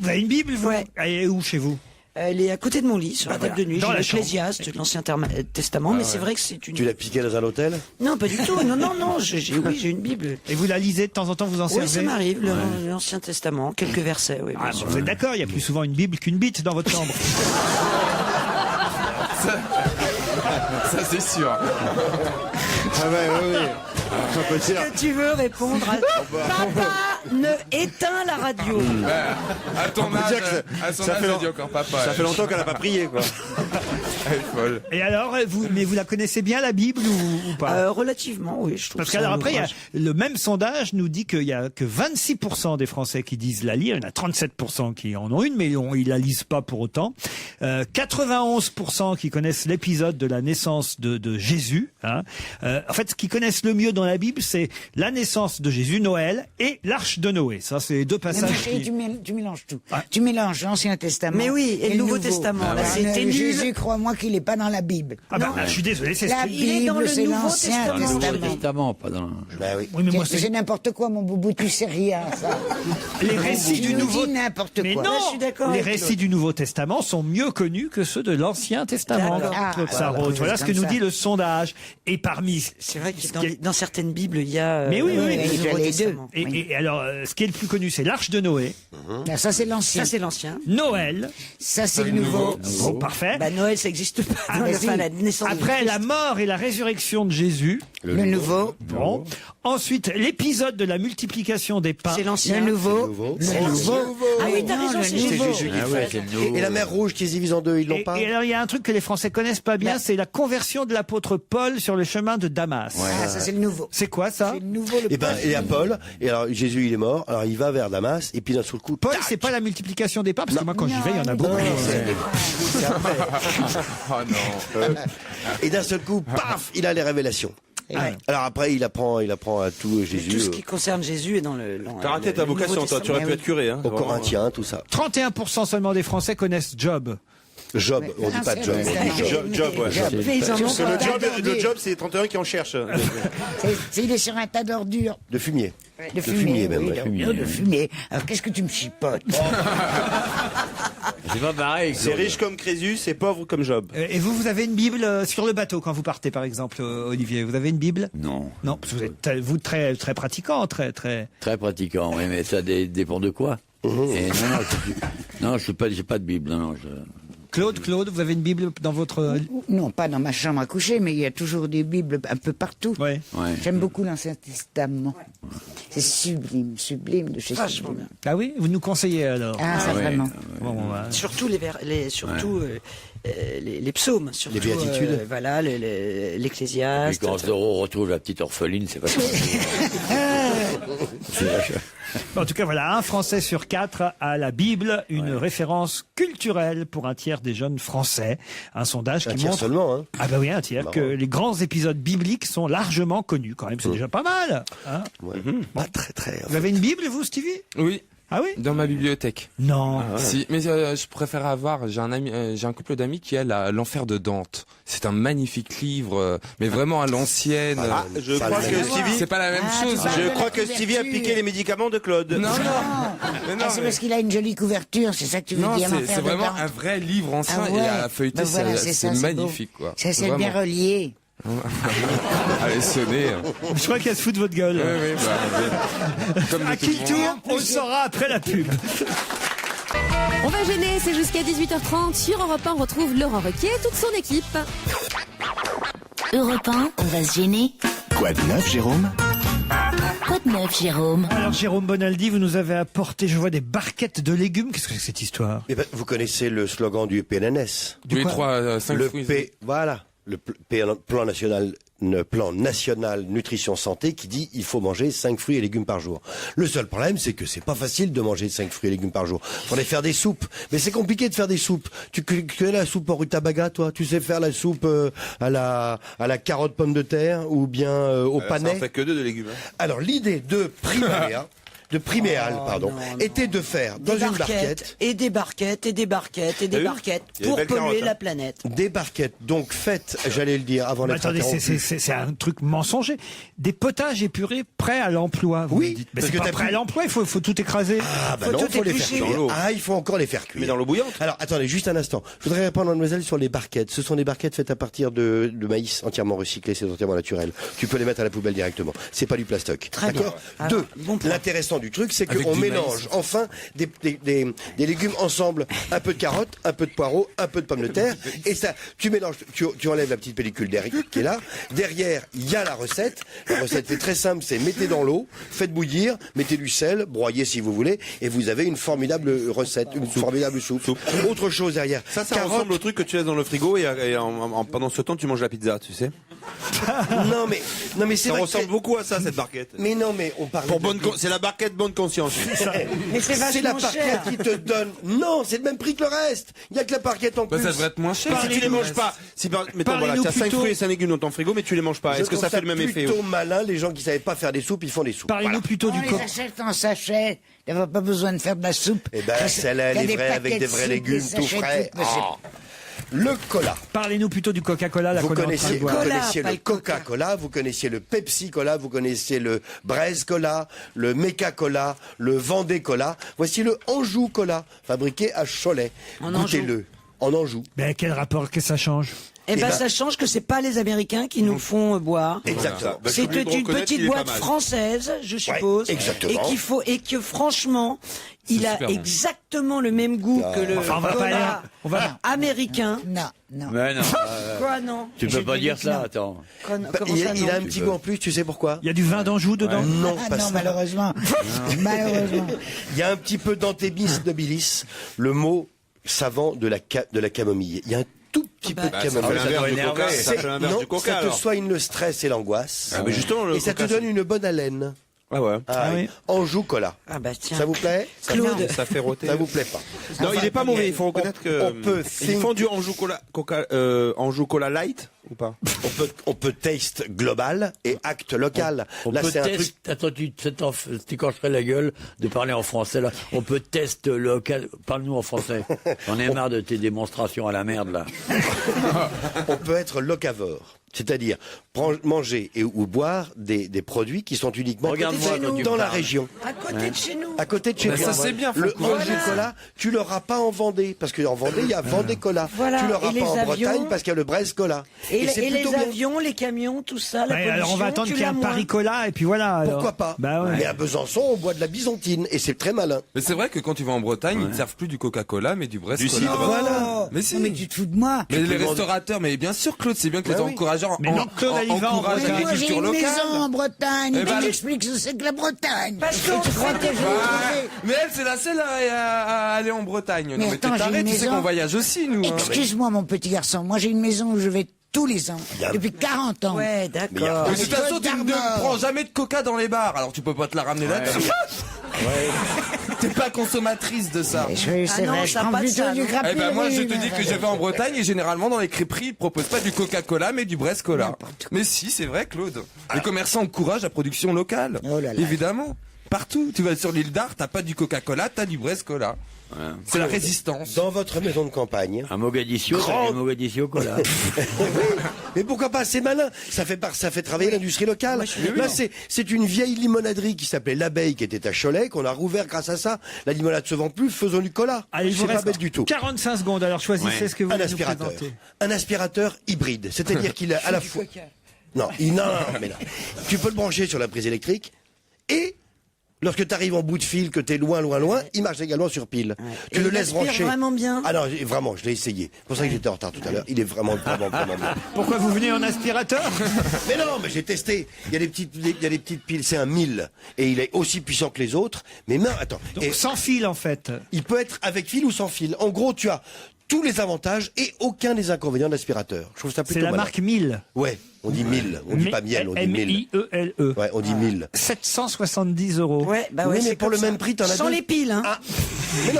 Vous avez une Bible, vous? Ouais. Elle est où chez vous? Elle est à côté de mon lit, sur la table de nuit. Dans J'ai la chambre. l'Ecclésiaste de l'Ancien Testament, mais c'est vrai que c'est une. Tu l'as piqué dans un hôtel? Non, pas du tout. Non. J'ai une Bible. Et vous la lisez de temps en temps, vous en servez? Oui, ça m'arrive, l'Ancien Testament, quelques versets, oui. bien sûr. Vous êtes d'accord, il y a plus souvent une Bible qu'une bite dans votre chambre. Ça, c'est sûr. Ah ouais. On peut dire. Est-ce que tu veux répondre à... Papa, ne éteins la radio. À ton peut âge, dire que à son ça âge, fait elle dit encore papa. Ça fait longtemps qu'elle a pas prié, quoi. Elle est folle. Et alors, vous la connaissez bien, la Bible, ou pas? Relativement, oui, je trouve. Parce ça qu'alors un après, il y a ouvrage. le même sondage nous dit qu'il y a que 26% des Français qui disent la lire. Il y en a 37% qui en ont une, mais ils la lisent pas pour autant. 91% qui connaissent l'épisode de la naissance de Jésus. Hein. En fait, ce qu'ils connaissent le mieux dans la Bible, c'est la naissance de Jésus, Noël, et l'arche de Noé. Ça, c'est les deux Mais passages. ma chérie, tu mélanges tout. Tu mélanges l'Ancien Testament. Mais oui, et le Nouveau Testament. Là, c'était nul. Jésus, crois-moi qu'il n'est pas dans la Bible. Ah bah, je suis désolé, c'est La ce Il est dans Bible, le c'est Nouveau l'Ancien Testament. Nouveau Testament. Testament, pas dans. Bah oui. Oui, mais moi, C'est n'importe quoi, mon boubou, tu sais rien, ça. les récits Tu du nous Nouveau dis n'importe Mais quoi. non, Là, je suis d'accord les avec récits Claude. du Nouveau Testament sont mieux connus que ceux de l'Ancien Testament. D'accord. Claude Ah, Sarraute. Voilà ce que comme nous ça. dit le sondage. Et parmi C'est vrai que dans certaines Bibles, il y a. Mais oui, oui, le il y a Nouveau les deux. Testament. et alors, ce qui est le plus connu, c'est l'arche de Noé, Ah, ça, c'est l'Ancien. Ça, c'est l'Ancien. Noël. Ça, c'est le Nouveau. Bon, parfait. Bah, Noël, ça n'existe pas. Ah, Dans bah, la si. fin, la naissance de Après Christ. la mort et la résurrection de Jésus, Le nouveau. Bon. Ensuite, l'épisode de la multiplication des pains. C'est l'ancien. Le nouveau. Le nouveau. Ah oui, t'as raison, c'est C'est nouveau. Jésus qui Ah ouais, fait. c'est le nouveau. Et la mer Rouge qui se divise en deux, ils l'ont pas. Et alors, il y a un truc que les Français connaissent pas bien, c'est la conversion de l'apôtre Paul sur le chemin de Damas. Ah, ça c'est le nouveau. C'est quoi ça? C'est le nouveau. Le Et ben, il y a Paul, et alors Jésus il est mort, alors il va vers Damas, et puis d'un seul coup, Paul, tac. c'est pas la multiplication des pains, parce que moi, quand j'y vais, il y en a beaucoup. C'est après. Oh non. Et d'un seul coup, paf, il a les révélations. Ouais. Alors après, il apprend à tout Jésus. Tout ce qui concerne Jésus est dans le. T'as raté ta vocation, toi, tu aurais pu être curé. Hein, aux Corinthiens, tout ça. 31% seulement des Français connaissent Job. Job, on dit pas Job, on dit Job. Job, ouais. Mais ils en ont Parce que pas. le job, c'est 31 qui en cherchent. Il est sur un tas d'ordures. De fumier. De fumier, même, ouais. d'ordures, de fumier. Alors qu'est-ce que tu me chipotes? C'est pas pareil. C'est riche comme Crésus, c'est pauvre comme Job. Et vous avez une Bible sur le bateau quand vous partez, par exemple, Olivier? Vous avez une Bible? Non. Non, parce que vous êtes, vous, très pratiquant, très. Très pratiquant, oui, mais ça dépend de quoi. Et non, j'ai pas de Bible. Non, Claude, vous avez une Bible dans votre... Non, pas dans ma chambre à coucher, mais il y a toujours des Bibles un peu partout. Ouais. J'aime beaucoup l'Ancien Testament. C'est sublime de chez Sublime. Ah oui? Vous nous conseillez alors? Ah, ça vraiment. Bon, bah. Surtout les psaumes, surtout, Les béatitudes. voilà, Et l'Ecclésiaste. quand Zorro retrouve la petite orpheline, c'est pas En tout cas, voilà, un Français sur 4 a la Bible, une référence culturelle pour un tiers des jeunes Français. Un sondage Un qui tiers montre... seulement, hein. Ah bah oui, un tiers, que les grands épisodes bibliques sont largement connus quand même. C'est déjà pas mal. Hein. Ouais. Pas très. Vous avez une Bible, vous, Stevie? Oui. Ah oui? Dans ma bibliothèque. Non. Si, mais je préfère avoir. J'ai un couple d'amis qui a l'Enfer de Dante. C'est un magnifique livre, mais vraiment à l'ancienne. Ah, je crois que Stevie, c'est pas la même chose. Je crois que Stevie a piqué les médicaments de Claude. Non. Ah, c'est parce qu'il a une jolie couverture, c'est ça que tu veux Non, dire? c'est vraiment un vrai livre ancien Ah ouais. et à feuilleter, Ben voilà, c'est magnifique, quoi. Ça, c'est bien relié. Allez, sonner. Je crois qu'elle se fout de votre gueule. Oui, comme À qui tour? On le saura après la pub. On va gêner, c'est jusqu'à 18h30. Sur Europe 1, on retrouve Laurent Ruquier et toute son équipe. Europe 1, on va se gêner. Quoi de neuf, Jérôme? Quoi de neuf, Jérôme? Alors, Jérôme Bonaldi, vous nous avez apporté, je vois, des barquettes de légumes. Qu'est-ce que c'est que cette histoire? Eh ben, vous connaissez le slogan du PNNS. Les 5 Le fruits. voilà. Le plan national nutrition santé qui dit il faut manger 5 fruits et légumes par jour. Le seul problème, c'est que c'est pas facile de manger 5 fruits et légumes par jour. Faudrait faire des soupes. Mais c'est compliqué de faire des soupes. Tu connais la soupe en rutabaga, toi? Tu sais faire la soupe à la carotte pomme de terre ou bien au panais? Ça en fait que 2 de légumes. Hein. Alors, l'idée de Priméal, était de faire dans une barquette et des barquettes et des barquettes et des barquettes pour polluer la planète. Des barquettes, donc faites, j'allais le dire avant d'être Attendez, interrompu. c'est un truc mensonger. Des potages épurés prêts à l'emploi. Vous me dites. Mais parce c'est que pas t'as prêt à l'emploi, il faut tout écraser. Ah bah non, faut les faire cuire dans l'eau. Ah, il faut encore les faire cuire. Mais dans l'eau bouillante. Alors attendez, juste un instant. Je voudrais répondre à mademoiselle sur les barquettes. Ce sont des barquettes faites à partir de maïs entièrement recyclé, c'est entièrement naturel. Tu peux les mettre à la poubelle directement. C'est pas du plastoc. Très bien. D'accord. Alors, Deux. L'intéressant du truc, c'est Avec qu'on du mélange maïs. enfin des légumes ensemble. Un peu de carottes, un peu de poireaux, un peu de pommes de terre. Et ça, tu mélanges, tu enlèves la petite pellicule qui est là. Derrière, il y a la recette. La recette est très simple, c'est mettez dans l'eau, faites bouillir, mettez du sel, broyez si vous voulez, et vous avez une formidable recette, une formidable soupe. Autre chose derrière. Ça Carottes. ressemble au truc que tu laisses dans le frigo et pendant ce temps tu manges la pizza, tu sais. Non mais c'est Ça vrai ressemble beaucoup à ça, cette barquette. Mais non, mais on parle. C'est la barquette bonne conscience. Mais c'est C'est la vachement barquette cher. qui te donne. Non, c'est le même prix que le reste. Il y a que la barquette en Bah, plus. ça devrait être moins cher. Si tu les manges pas, mettons voilà, tu as 5 fruits et 5 légumes dans ton frigo, mais tu les manges pas. Je Est-ce que ça trouve fait le même effet? Plutôt malin, les gens qui savaient pas faire des soupes, ils font des soupes. Parlez-nous plutôt du On les coca. achète en sachet. Il n'y a pas besoin de faire de la soupe. Eh ben, celle-là, elle est vraie avec des vrais légumes tout frais. Le cola. Parlez-nous plutôt du Coca-Cola, la Vous qu'on est en train de connaissiez, vous boire. connaissiez le Coca-Cola, vous connaissiez le Pepsi-Cola, vous connaissiez le Braise-Cola, le Meca-Cola, le Vendée-Cola. Voici le Anjou-Cola, fabriqué à Cholet. En Goûtez-le. En Anjou. Ben, quel rapport que ça change? Eh ben, ça change que c'est pas les Américains qui nous font boire. Exactement. C'est une petite boîte française, je suppose. Ouais, exactement. Et que franchement, il a exactement le même goût que le cola américain. Non. Mais non. Quoi, non? Tu peux pas dire ça, attends. Il a un petit goût en plus, tu sais pourquoi? Il y a du vin d'Anjou dedans? Non, pas Non, ça. malheureusement. Malheureusement. Il y a un petit peu d'Anthebis nobilis, le mot savant de la camomille. Il y a un tout petit peu de camomille. Ça fait l'inverse du coca, ça te alors. soigne le stress et l'angoisse. Ah, mais justement, le et ça te coca, donne une bonne haleine. Ah ouais. Oui. Anjou cola. Ah bah tiens. Ça vous plaît? Claude. Ça fait roter. Ça vous plaît pas? Non, il est pas mauvais. Il faut reconnaître que. On peut Ils font du Anjou cola light ou pas? on peut taste global et acte local. On Là, peut c'est un truc. test. Attends, tu t'écorcherais la gueule de parler en français là. On peut test local. Parle-nous en français. J'en ai marre de tes démonstrations à la merde là. On peut être locavore. C'est-à-dire manger ou boire des produits qui sont uniquement Regarde-moi quand tu dans la parles. région. À côté de chez nous. À côté de chez Ben, nous. ça, c'est bien, faut Le encourager Anjou Cola, tu l'auras pas en Vendée, parce qu'en Vendée, il y a Vendée Cola. Voilà. Tu l'auras Et pas en les Bretagne, avions. parce qu'il y a le Brest Cola. Et c'est les plutôt bien. avions, les camions, tout ça, la Ouais, pollution, alors on va attendre tu qu'il y ait l'as un moins. Paris Cola et puis voilà. alors. Pourquoi pas? Bah ouais. Mais à Besançon, on boit de la byzantine, et c'est très malin. Mais c'est vrai que quand tu vas en Bretagne, ils ne servent plus du Coca-Cola, mais du Brest Du Cola. cidre. Voilà. Mais si. Non, mais tu te fous de moi. Mais les restaurateurs, mais bien sûr, Claude, c'est bien que les Bah oui. encourageurs Mais non, Claude, elle y va en encouragent Bretagne. la Moi, j'ai culture une locale. maison en Bretagne. Eh ben, Mais j'explique ce que c'est que la Bretagne. Parce qu'on tu crois que je vais trouver. Mais elle, c'est la seule à aller en Bretagne. Non, Mais mais attends, t'es taré, j'ai une tu sais maison. qu'on voyage aussi, nous. hein. Excuse-moi, mon petit garçon. Moi, j'ai une maison où je vais tous les ans. Depuis 40 ans. Ouais, d'accord. Mais de toute façon, tu ne prends jamais de coca dans les bars, alors tu peux pas te la ramener là-dessus. T'es pas consommatrice de ça. C'est Ah non, vrai, je ça prends passe plutôt ça, du non. grappa. Eh ben moi je te dis que je vais en Bretagne et généralement dans les crêperies ils proposent pas du Coca-Cola mais du Brest Cola. Mais si c'est vrai Claude. Les commerçants encouragent la production locale. Oh là là. Évidemment. Partout. Tu vas sur l'île d'Ar, t'as pas du Coca-Cola, t'as du Brest Cola. C'est la résistance. Dans votre maison de campagne. Un Mogadiscio, t'as des Mogadiscio Cola. Mais pourquoi pas? C'est malin. Ça fait travailler l'industrie locale. Là, c'est une vieille limonaderie qui s'appelait l'Abeille, qui était à Cholet, qu'on a rouvert grâce à ça. La limonade se vend plus, faisons du cola. Allez, il vous C'est pas reste bête du tout. 45 secondes, alors choisissez ce que vous Un voulez nous aspirateur. présenter. Un aspirateur hybride. C'est-à-dire qu'il a à la fois. Non, non, mais non. Tu peux le brancher sur la prise électrique et. Lorsque tu arrives en bout de fil, que tu es loin, il marche également sur pile. Tu Et le il laisses aspire brancher. vraiment bien. Ah non, vraiment, je l'ai essayé. C'est pour ça que j'étais en retard tout à l'heure. Il est vraiment bien. Pourquoi vous venez en aspirateur? Mais non, mais j'ai testé. Il y a des petites piles, c'est un 1000. Et il est aussi puissant que les autres. Mais non, attends. Donc Et sans fil en fait. il peut être avec fil ou sans fil. En gros, tu as tous les avantages et aucun des inconvénients de l'aspirateur. Je trouve ça plutôt C'est la malin. marque 1000. Ouais, on dit 1000. On dit pas miel, on dit 1000. M-I-E-L-E. Ouais, on dit 1000. 770 €. Ouais, bah Oui, ouais, mais c'est pour comme le ça. même prix, t'en as Sans deux. les piles, hein. Ah. Mais non,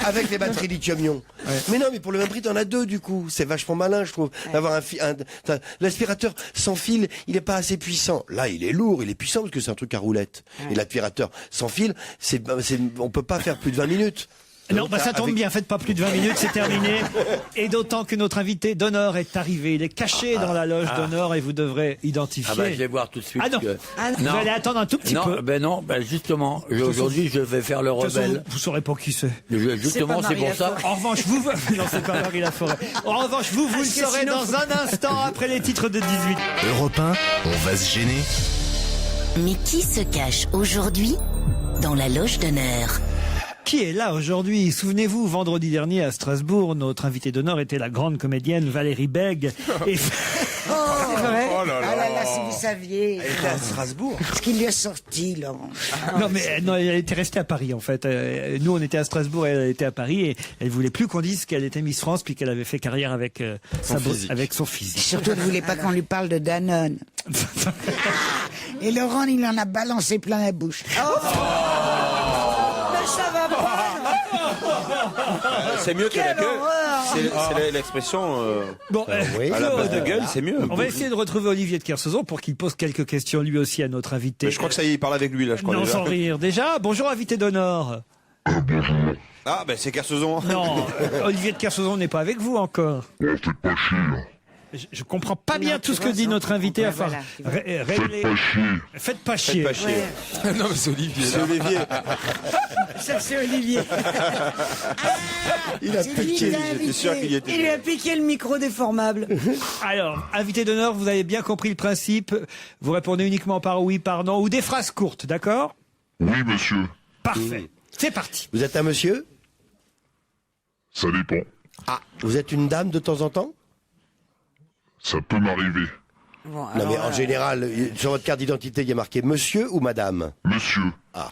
avec les batteries lithium-ion. Mais non, mais pour le même prix, t'en as deux, du coup. C'est vachement malin, je trouve, d'avoir l'aspirateur sans fil, il est pas assez puissant. Là, il est lourd, il est puissant parce que c'est un truc à roulette. Et l'aspirateur sans fil, on peut pas faire plus de 20 minutes. Non, bah ça tombe bien, faites pas plus de 20 minutes, c'est terminé. Et d'autant que notre invité d'honneur est arrivé. Il est caché dans la loge d'honneur et vous devrez identifier. Ah bah je vais voir tout de suite. Ah non. que- Vous allez attendre un tout petit peu. Non, justement, aujourd'hui je vais faire le De toute façon, rebelle. vous saurez pas qui c'est. Justement, c'est pour ça. En revanche, vous... Non, c'est pas Marie Laforêt. En revanche, vous le saurez dans un instant après les titres de 18. Europe 1, on va se gêner. Mais qui se cache aujourd'hui dans la loge d'honneur? Qui est là aujourd'hui? Souvenez-vous, vendredi dernier à Strasbourg, notre invitée d'honneur était la grande comédienne Valérie Bègue. Et... C'est vrai. Oh là là. Ah là là, si vous saviez. Elle était à Strasbourg. Ce qui lui est sorti, Laurent. Non, mais non, elle était restée à Paris en fait. Nous, on était à Strasbourg et elle était à Paris et elle voulait plus qu'on dise qu'elle était Miss France puis qu'elle avait fait carrière avec son physique. Surtout, elle ne voulait pas qu'on lui parle de Danone. Et Laurent, il en a balancé plein la bouche. Mais ça va pas. C'est mieux que la Quelle gueule. horreur. C'est l'expression. Bon, oui. À la base de Claude, gueule, c'est mieux. on va essayer de retrouver Olivier de Kersauzon pour qu'il pose quelques questions lui aussi à notre invité. Mais je crois que ça y est, il parle avec lui là, je crois Non, déjà. sans rire. Déjà, bonjour invité d'honneur. Ah, ben c'est Kersozon. Non, Olivier de Kersauzon n'est pas avec vous encore. je comprends pas bien tout ce que dit notre invité. Enfin, régler. Faites pas chier. Faites pas chier. Ouais. Non, mais c'est Olivier. C'est Olivier. Ça, c'est Olivier. Il a piqué. J'étais sûr qu'il y était. Il lui a piqué le micro déformable. Alors, invité d'honneur, vous avez bien compris le principe. Vous répondez uniquement par oui, par non, ou des phrases courtes, d'accord? Oui, monsieur. Parfait. C'est parti. Vous êtes un monsieur? Ça dépend. Ah, vous êtes une dame de temps en temps? Ça peut m'arriver. Bon, non, mais en général, sur votre carte d'identité, il y a marqué monsieur ou madame? Monsieur. Ah.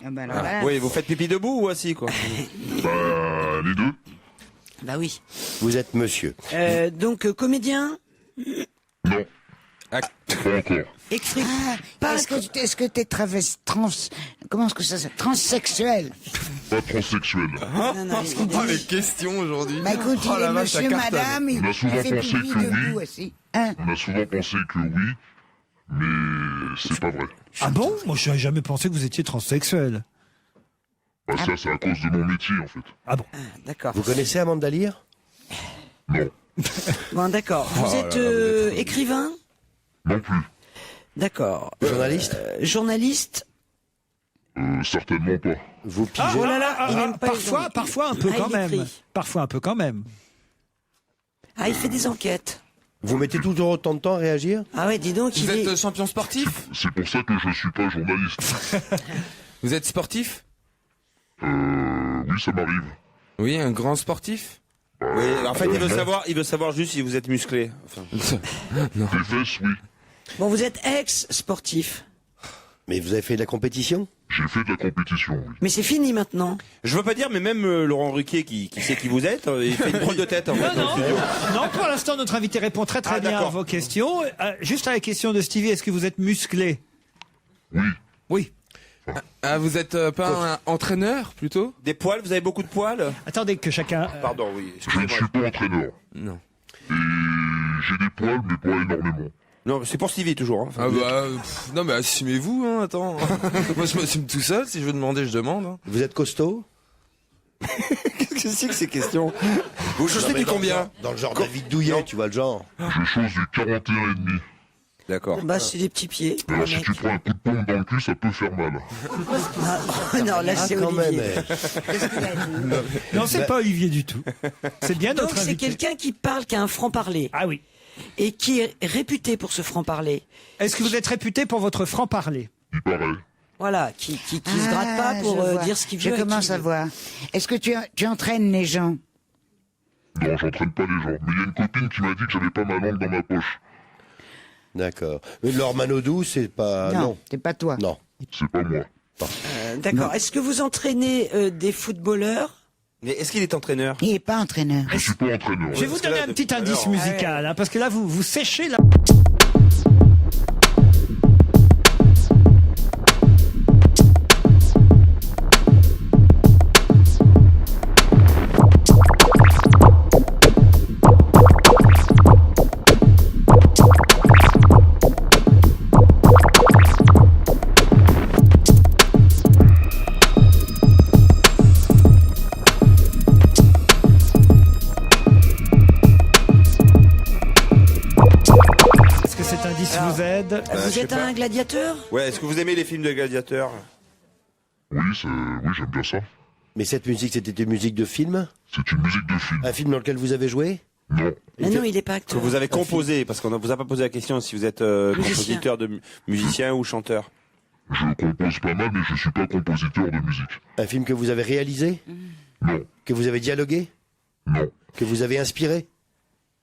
Oui, vous faites pipi debout ou assis, quoi? Bah, les deux. Bah oui. Vous êtes monsieur. Donc, comédien? Non. Pas encore. Écrivain? Est-ce que t'es comment est-ce que ça s'appelle? Transsexuel? Pas transsexuel. Les questions aujourd'hui. Bah écoute, il est monsieur, madame, il fait pipi debout aussi. On a souvent pensé que oui, mais c'est pas vrai. Ah bon? Moi, je n'avais jamais pensé que vous étiez transsexuel. Bah ça, c'est à cause de mon métier, en fait. Ah bon? D'accord. Vous connaissez Amanda Lear? Non. Bon, d'accord. Vous êtes écrivain? Non plus. D'accord. Journaliste? Journaliste? Certainement pas. Vous pigez? Oh là là, il aime pas parfois un peu quand il même. écrit. Parfois un peu quand même. Ah, il fait des enquêtes. Vous mettez toujours autant de temps à réagir? Ah ouais, dis donc, Vous êtes champion sportif? C'est pour ça que je suis pas journaliste. Vous êtes sportif? Oui, ça m'arrive. Oui, un grand sportif? Oui, en fait, il veut savoir juste si vous êtes musclé. Enfin. Non. Les fesses, oui. Bon, vous êtes ex-sportif. Mais vous avez fait de la compétition? J'ai fait de la compétition, oui. Mais c'est fini maintenant. Je veux pas dire, mais même Laurent Ruquier, qui sait qui vous êtes, il fait une drôle de tête en fait, dans le studio. Non, pour l'instant, notre invité répond très bien à vos questions. Juste à la question de Stevie, est-ce que vous êtes musclé? Oui. Oui. Ah, vous êtes pas un entraîneur, plutôt? Des poils, vous avez beaucoup de poils? Attendez que chacun... Pardon, oui. Je ne suis pas entraîneur. Non. Et j'ai des poils, mais pas énormément. Non, c'est pour Stevie toujours. Hein. Ah bah, non mais assumez-vous, hein, attends. Moi je m'assume tout seul, si je veux demander, je demande. Hein. Vous êtes costaud? Qu'est-ce que c'est que ces questions? Vous chaussez du combien? Dans le genre David Douillet, tu vois le genre. Je chose du 41,5. D'accord. Bah, c'est des petits pieds. Alors si tu prends un coup de pompe dans le cul, ça peut faire mal. Non, là c'est quand Olivier. même. Non, c'est pas Olivier du tout. C'est bien Donc notre c'est invité. quelqu'un qui parle, qui a un franc-parler. Ah oui. Et qui est réputé pour ce franc-parler. Est-ce que vous êtes réputé pour votre franc-parler? Il paraît. Voilà, qui se gratte pas pour dire ce qu'il veut. Je commence à voir. Est-ce que tu entraînes les gens? Non, j'entraîne pas les gens. Mais il y a une copine qui m'a dit que j'avais pas ma langue dans ma poche. D'accord. Mais Laure Manodou, c'est pas... Non, c'est pas toi. Non. C'est pas moi. D'accord. Est-ce que vous entraînez des footballeurs? Mais est-ce qu'il est entraîneur? Il est pas entraîneur. Je suis pas entraîneur. Je vais vous donner un petit indice musical, hein, parce que là, vous séchez la... vous aide. Vous êtes un gladiateur? Ouais, est-ce que vous aimez les films de gladiateurs? Oui, j'aime bien ça. Mais cette musique, c'était une musique de film? C'est une musique de film. Un film dans lequel vous avez joué? Non. Mais non, il est pas acteur. Que vous avez composé, parce qu'on ne vous a pas posé la question si vous êtes compositeur de musicien ou chanteur. Je compose pas mal, mais je suis pas compositeur de musique. Un film que vous avez réalisé? Non. Que vous avez dialogué? Non. Que vous avez inspiré?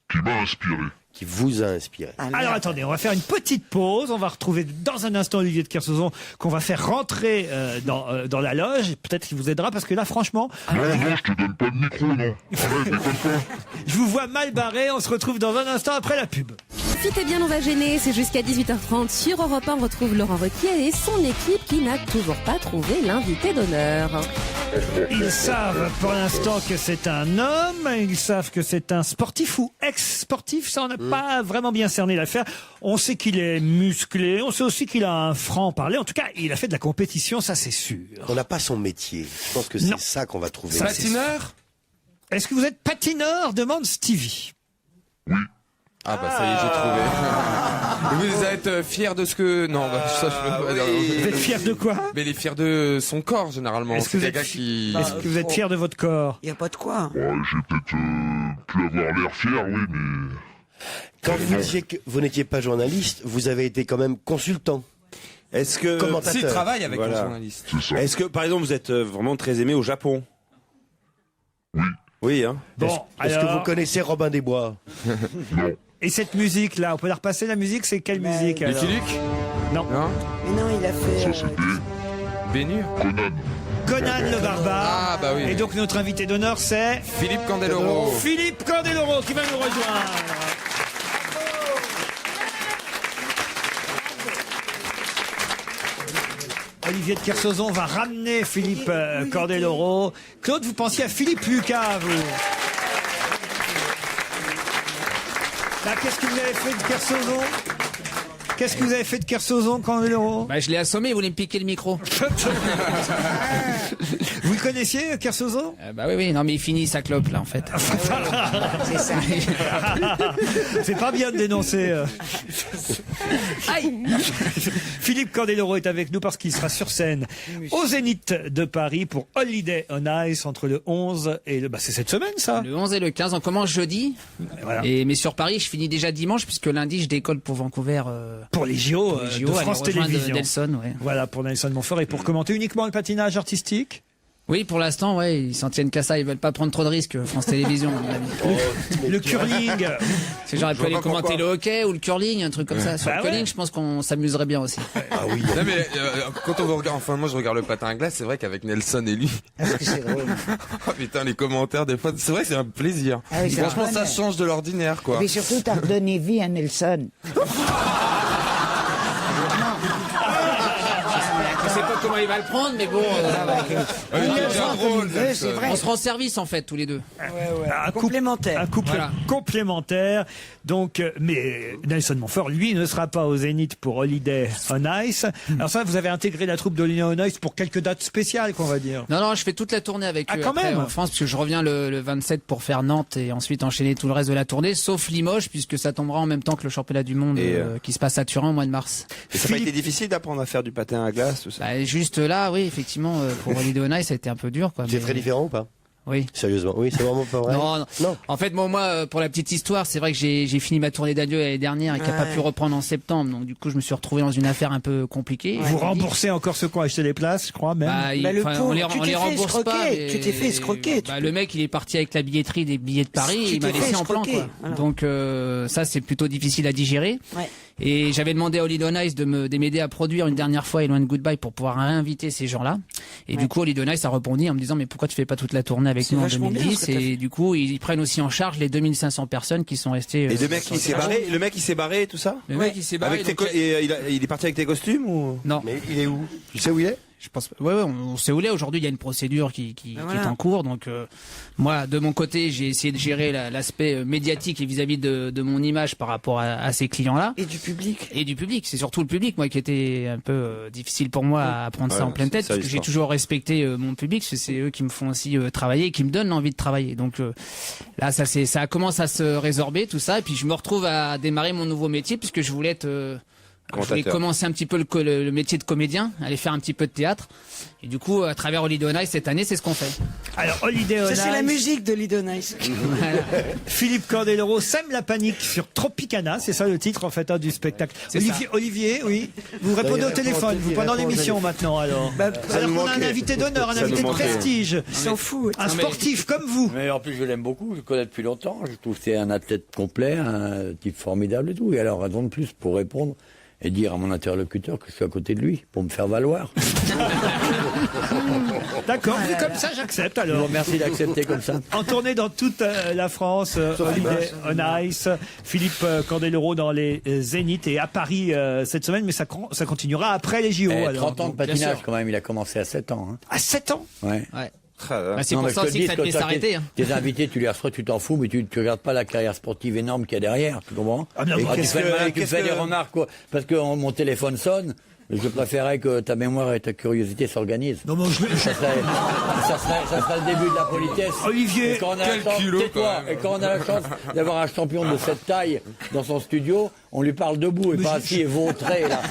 Qui m'a inspiré. Qui vous a inspiré. Alors attendez, on va faire une petite pause. On va retrouver dans un instant Olivier de Kersauzon qu'on va faire rentrer dans la loge. Peut-être qu'il vous aidera parce que là, franchement... Non, je te donne pas de micro, non. Arrête, déconne pas. Je vous vois mal barré. On se retrouve dans un instant après la pub. Profitez bien, on va gêner. C'est jusqu'à 18h30 sur Europe 1. On retrouve Laurent Ruquier et son équipe qui n'a toujours pas trouvé l'invité d'honneur. Ils savent pour l'instant que c'est un homme. Ils savent que c'est un sportif ou ex-sportif. Ça, on n'a pas vraiment bien cerné l'affaire. On sait qu'il est musclé. On sait aussi qu'il a un franc-parler. En tout cas, il a fait de la compétition, ça c'est sûr. On n'a pas son métier. Je pense que c'est ça qu'on va trouver. Patineur? Est-ce que vous êtes patineur? Demande Stevie. Oui. Ah bah ça y est, j'ai trouvé. Vous êtes fier de ce que... Non, bah, ça je peux pas dire. Vous êtes fier de quoi? Mais il est fier de son corps, généralement. Est-ce que vous êtes Est-ce que vous êtes fier de votre corps? Il n'y a pas de quoi. Ouais, j'ai peut-être pu avoir l'air fier, oui, mais... Quand vous disiez que vous n'étiez pas journaliste, vous avez été quand même consultant. Est-ce que... Commentateur. S'il travaille avec Voilà. un journaliste. Est-ce que, par exemple, vous êtes vraiment très aimé au Japon? Oui. Oui, hein. Bon, Est-ce que alors- vous connaissez Robin des Bois? Non. Et cette musique-là, on peut la repasser, la musique? C'est quelle musique alors? Lucky Luke? Non. Non. Mais non, il a fait. Ça, c'était Bénur? Conan. Conan le barbare. Ah, bah oui. Et donc notre invité d'honneur, c'est Philippe Candeloro. Philippe Candeloro qui va nous rejoindre. Olivier de Kersauzon va ramener Philippe Candeloro. Claude, vous pensiez à Philippe Lucas, vous? Là, qu'est-ce que vous avez fait de Kersauzon? Qu'est-ce que vous avez fait de Kersauzon, Candeloro? Bah, je l'ai assommé, il voulait me piquer le micro. Vous le connaissiez, Kersauzon? Bah oui, non mais il finit sa clope là en fait. C'est ça. C'est pas bien de dénoncer. Aïe. Philippe Candeloro est avec nous parce qu'il sera sur scène au Zénith de Paris pour Holiday on Ice entre le 11 et le... Bah, c'est cette semaine, ça. Le 11 et le 15, on commence jeudi. Voilà. Mais sur Paris, je finis déjà dimanche puisque lundi je décolle pour Vancouver. Pour les JO, pour les JO, de aller France rejoindre Télévisions. Nelson, ouais. Voilà, pour Nelson Montfort et pour commenter uniquement le patinage artistique. Oui, pour l'instant, ouais, ils s'en tiennent qu'à ça. Ils veulent pas prendre trop de risques, France Télévisions, à mon avis. Le curling. C'est genre, ils peuvent aller commenter le hockey ou le curling, un truc comme ça. Sur Bah le curling, ouais. je pense qu'on s'amuserait bien aussi. Ah oui. Non mais quand on regarde, enfin moi je regarde le patin à glace, c'est vrai qu'avec Nelson et lui, Est-ce que c'est drôle? oh putain les commentaires des fois, c'est vrai que c'est un plaisir. Ah oui, c'est Franchement un ça bonheur. change de l'ordinaire quoi. Mais surtout, t'as redonné vie à Nelson. Je sais pas comment il va le prendre, mais bon, Il est bien drôle, c'est vrai. on se rend service en fait tous les deux. Un Complémentaire. couple Voilà. complémentaire. Donc, mais Nelson Montfort, lui, ne sera pas au Zénith pour Holiday on Ice. Alors ça, vous avez intégré la troupe d'Holiday on Ice pour quelques dates spéciales, qu'on va dire. Non, je fais toute la tournée avec Ah, eux quand après, même en France, parce que je reviens le 27 pour faire Nantes et ensuite enchaîner tout le reste de la tournée, sauf Limoges, puisque ça tombera en même temps que le championnat du monde qui se passe à Turin au mois de mars. Et ça n'a pas été difficile d'apprendre à faire du patin à glace, tout ça? Bah, juste là, oui, effectivement, pour Holiday on Ice, ça a été un peu dur, quoi. C'est mais- très différent ou pas? Oui. Sérieusement, oui, c'est vraiment pas vrai. Non. En fait, moi, pour la petite histoire, c'est vrai que j'ai fini ma tournée d'adieu l'année dernière et qui n'a pas pu reprendre en septembre. Donc, du coup, je me suis retrouvé dans une affaire un peu compliquée. Vous remboursez encore ceux qui ont acheté les places, je crois, même. Bah, le enfin, pauvre, on les rembourse pas. mais- Tu t'es fait escroquer. Bah, le mec, il est parti avec la billetterie des billets de Paris Tu et il m'a t'es fait laissé en plan, escroquer, quoi. voilà. Donc, ça, c'est plutôt difficile à digérer. Ouais. Et j'avais demandé à Holiday on Ice de m'aider à produire une dernière fois Hello and Goodbye pour pouvoir réinviter ces gens-là. Et du coup, Holiday on Ice a répondu en me disant, mais pourquoi tu fais pas toute la tournée avec C'est nous en vachement bien, 2010? ce que t'as Et du coup, ils prennent aussi en charge les 2500 personnes qui sont restées. Et le mec, il s'est barré, le mec, il s'est barré et tout ça? Le mec, il s'est barré. Avec tes donc, et il est parti avec tes costumes ou? Non. Mais il est où? Tu sais où il est? Je pense pas. Ouais, on sait où il est. Aujourd'hui, il y a une procédure qui voilà. est en cours. Donc, moi, de mon côté, j'ai essayé de gérer l'aspect médiatique et vis-à-vis de mon image par rapport à ces clients-là. Et du public. Et du public. C'est surtout le public, moi, qui était un peu difficile pour moi à prendre ça en pleine tête. ça, Parce que j'ai l'histoire. toujours respecté mon public. Parce que c'est eux qui me font aussi travailler et qui me donnent l'envie de travailler. Donc, là, ça commence à se résorber, tout ça. Et puis, je me retrouve à démarrer mon nouveau métier puisque je voulais être... je voulais commencer un petit peu le métier de comédien, aller faire un petit peu de théâtre. Et du coup, à travers Holiday on Ice, cette année, c'est ce qu'on fait. Alors, Holiday on Ça, Ice. c'est la musique de Lido Nice. Philippe Candeloro sème la panique sur Tropicana, c'est ça le titre en fait du spectacle. Olivier, oui, vous répondez il au répond téléphone, vous pendant l'émission maintenant alors. Alors nous qu'on a un manquait. invité d'honneur, un Ça invité de nous manquait. prestige, Il s'en fout. un sportif comme vous. Mais en plus, je l'aime beaucoup, je le connais depuis longtemps. Je trouve que c'est un athlète complet, un type formidable et tout. Et alors, raison de plus pour répondre et dire à mon interlocuteur que je suis à côté de lui, pour me faire valoir. D'accord, vu comme ça, j'accepte Je vous alors. remercie d'accepter comme ça. En tournée dans toute la France, Holiday on Ice, Philippe Candeloro dans les Zéniths et à Paris cette semaine, mais ça continuera après les JO. alors. 30 ans de Donc, bien patinage sûr. quand même, il a commencé à 7 ans. Hein. À 7 ans Ouais. Ouais. Ah, Bah, c'est Non, pour mais ça je te aussi le que ça dis, devait quand s'arrêter. Hein. Tes invités, tu les reçois, tu t'en fous, mais tu regardes pas la carrière sportive énorme qu'il y a derrière, tu comprends? Ah, non, Et mais tu qu'est-ce fais le que- malin, tu qu'est-ce fais que- des remarques, quoi. Parce que mon téléphone sonne, Mais je préférais que ta mémoire et ta curiosité s'organisent. Non, mais ça serait le début de la politesse. Olivier, et quand on a la chance d'avoir un champion de cette taille dans son studio, on lui parle debout et pas assis et vautré, là,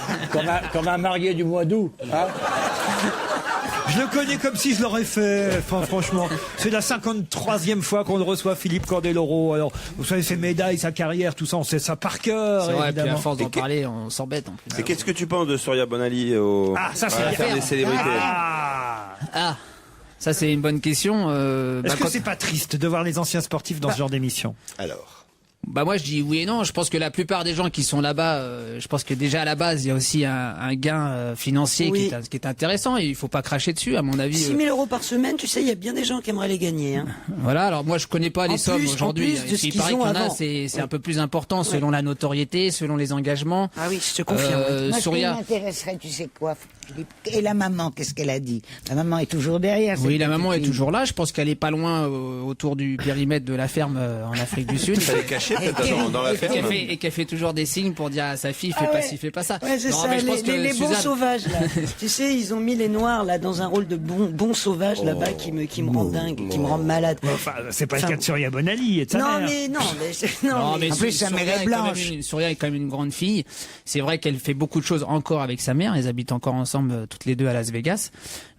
comme un marié du mois d'août. Hein. Je le connais comme si je l'aurais fait, enfin, franchement. C'est la 53e fois qu'on le reçoit, Philippe Candeloro. Alors, vous savez, ses médailles, sa carrière, tout ça, on sait ça par cœur. C'est vrai, évidemment. puis à force d'en parler, on s'embête en plus. Et qu'est-ce que tu penses de Surya Bonali ça, c'est à l'affaire des célébrités Ça, c'est une bonne question. Est-ce que c'est pas triste de voir les anciens sportifs dans ce genre d'émission? Alors. Bah moi je dis oui et non. Je pense que la plupart des gens qui sont là-bas, je pense que déjà à la base il y a aussi un gain financier qui est intéressant et il faut pas cracher dessus à mon avis. 6 000 euros par semaine, tu sais, il y a bien des gens qui aimeraient les gagner. Hein. Voilà. Alors moi je connais pas les sommes aujourd'hui. Il paraît qu'il y en a, c'est un peu plus important selon la notoriété, selon les engagements. Ah oui, je te confirme. Moi, ce qui m'intéresserait, tu sais quoi, Philippe, et la maman, qu'est-ce qu'elle a dit? La maman est toujours derrière. Oui, la maman est toujours là. Je pense qu'elle est pas loin autour du périmètre de la ferme en Afrique du Sud. Elle est cachée peut-être dans la ferme. Et qu'elle fait toujours des signes pour dire à sa fille, fais pas ci, fais pas ça. Ouais, c'est ça, les bons sauvages, là. Tu sais, ils ont mis les noirs, là, dans un rôle de bons sauvages, là-bas, qui me rendent dingue, qui me rendent malade. Enfin, c'est pas le cas de Surya Bonali et de sa mère. Mais en plus, sa mère est blanche. Surya est quand même une grande fille. C'est vrai qu'elle fait beaucoup de choses encore avec sa mère. Elles habitent encore ensemble, toutes les deux, à Las Vegas.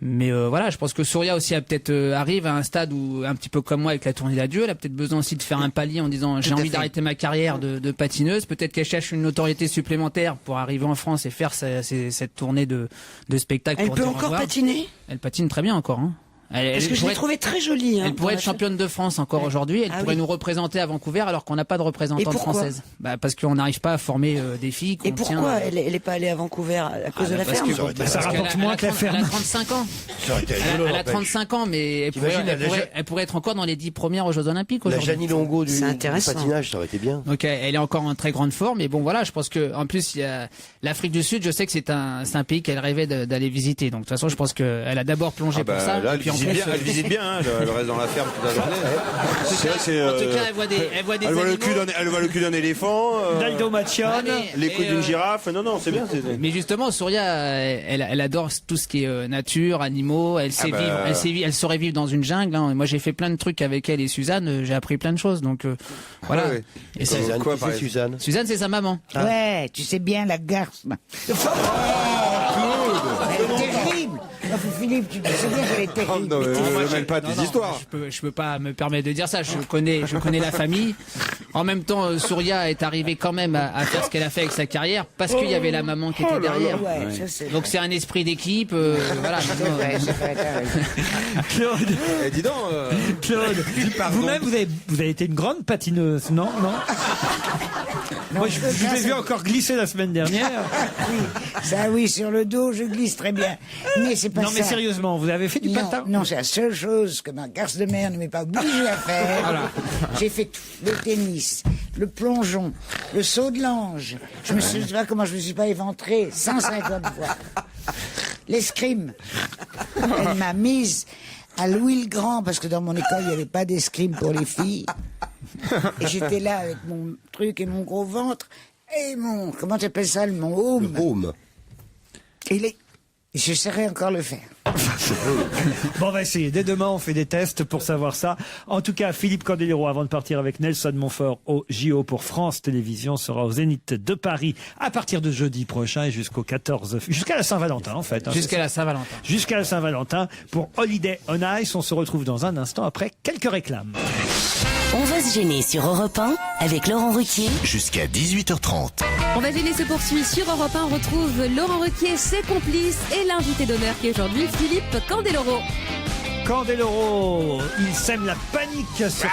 Mais voilà, je pense que Surya aussi a peut-être arrive à un stade où, un petit peu comme moi avec la tournée d'adieu, elle a peut-être besoin aussi de faire un palier en disant j'ai envie d'arrêter ma carrière de patineuse. Peut-être qu'elle cherche une notoriété supplémentaire pour arriver en France et faire cette tournée de spectacle. Elle peut encore patiner? Elle patine très bien encore. Hein. Parce que je l'ai trouvée très jolie. Hein, elle pourrait être championne de France encore aujourd'hui. Elle pourrait nous représenter à Vancouver alors qu'on n'a pas de représentante française. Parce qu'on n'arrive pas à former des filles. Et pourquoi elle est pas allée à Vancouver à cause de la ferme? Ça rapporte moins que la ferme. Elle a 35 ans. Elle a 35 ans, mais elle pourrait être encore dans les 10 premières aux Jeux Olympiques aujourd'hui. La Jeannie Longo du patinage, ça aurait été bien. Donc elle est encore en très grande forme. Mais bon voilà, je pense que en plus il y a l'Afrique du Sud. Je sais que c'est un pays qu'elle rêvait d'aller visiter. Donc de toute façon, je pense qu'elle a d'abord plongé pour ça. Elle visite bien, hein, elle reste dans la ferme toute la journée. C'est vrai, c'est. En tout cas, elle voit des elle voit le cul d'un éléphant. Daldo Machione. Les couilles d'une girafe. Non, c'est bien. Mais justement, Surya, elle adore tout ce qui est nature, animaux. Elle sait vivre. Elle saurait vivre dans une jungle. Hein. Moi, j'ai fait plein de trucs avec elle et Suzanne. J'ai appris plein de choses. Donc voilà. Ouais. Et Suzanne, quoi, c'est Suzanne? Suzanne, c'est sa maman. Ouais, tu sais bien la garce. Elle est terrible. Philippe, tu sais bien qu'elle est terrible. Non, ne mêle pas tes histoires. Je peux pas me permettre de dire ça. Je connais la famille. En même temps, Surya est arrivée quand même à faire ce qu'elle a fait avec sa carrière parce qu'il y avait la maman qui était derrière. Donc c'est un esprit d'équipe. Voilà. Claude. Dis donc, Claude. Vous-même, vous avez été une grande patineuse, non? Moi, je vous ai vu encore glisser la semaine dernière. Oui, sur le dos, je glisse très bien. Mais c'est pas ça. Non, mais sérieusement, vous avez fait du patin? Non, c'est la seule chose que ma garce de mer ne m'est pas obligée à faire. Voilà. J'ai fait tout. Le tennis, le plongeon, le saut de l'ange. Je me sais pas comment je me suis pas éventré 150 fois. L'escrime. Elle m'a mise à Louis le Grand parce que dans mon école, il n'y avait pas d'escrime pour les filles. Et j'étais là avec mon truc et mon gros ventre et mon, comment tu appelles ça, mon home. Le home. Et j'essaierai encore le faire. Bon, on va essayer. Dès demain, on fait des tests pour savoir ça. En tout cas, Philippe Candeloro, avant de partir avec Nelson Montfort au JO pour France Télévisions, sera au Zénith de Paris à partir de jeudi prochain et jusqu'à la Saint-Valentin, en fait. Jusqu'à la Saint-Valentin. Jusqu'à la Saint-Valentin pour Holiday on Ice. On se retrouve dans un instant après quelques réclames. On va se gêner sur Europe 1 avec Laurent Ruquier. Jusqu'à 18h30. On va gêner se poursuit sur Europe 1. On retrouve Laurent Ruquier, ses complices et l'invité d'honneur qui est aujourd'hui Philippe Candeloro. Candeloro, il sème la panique sur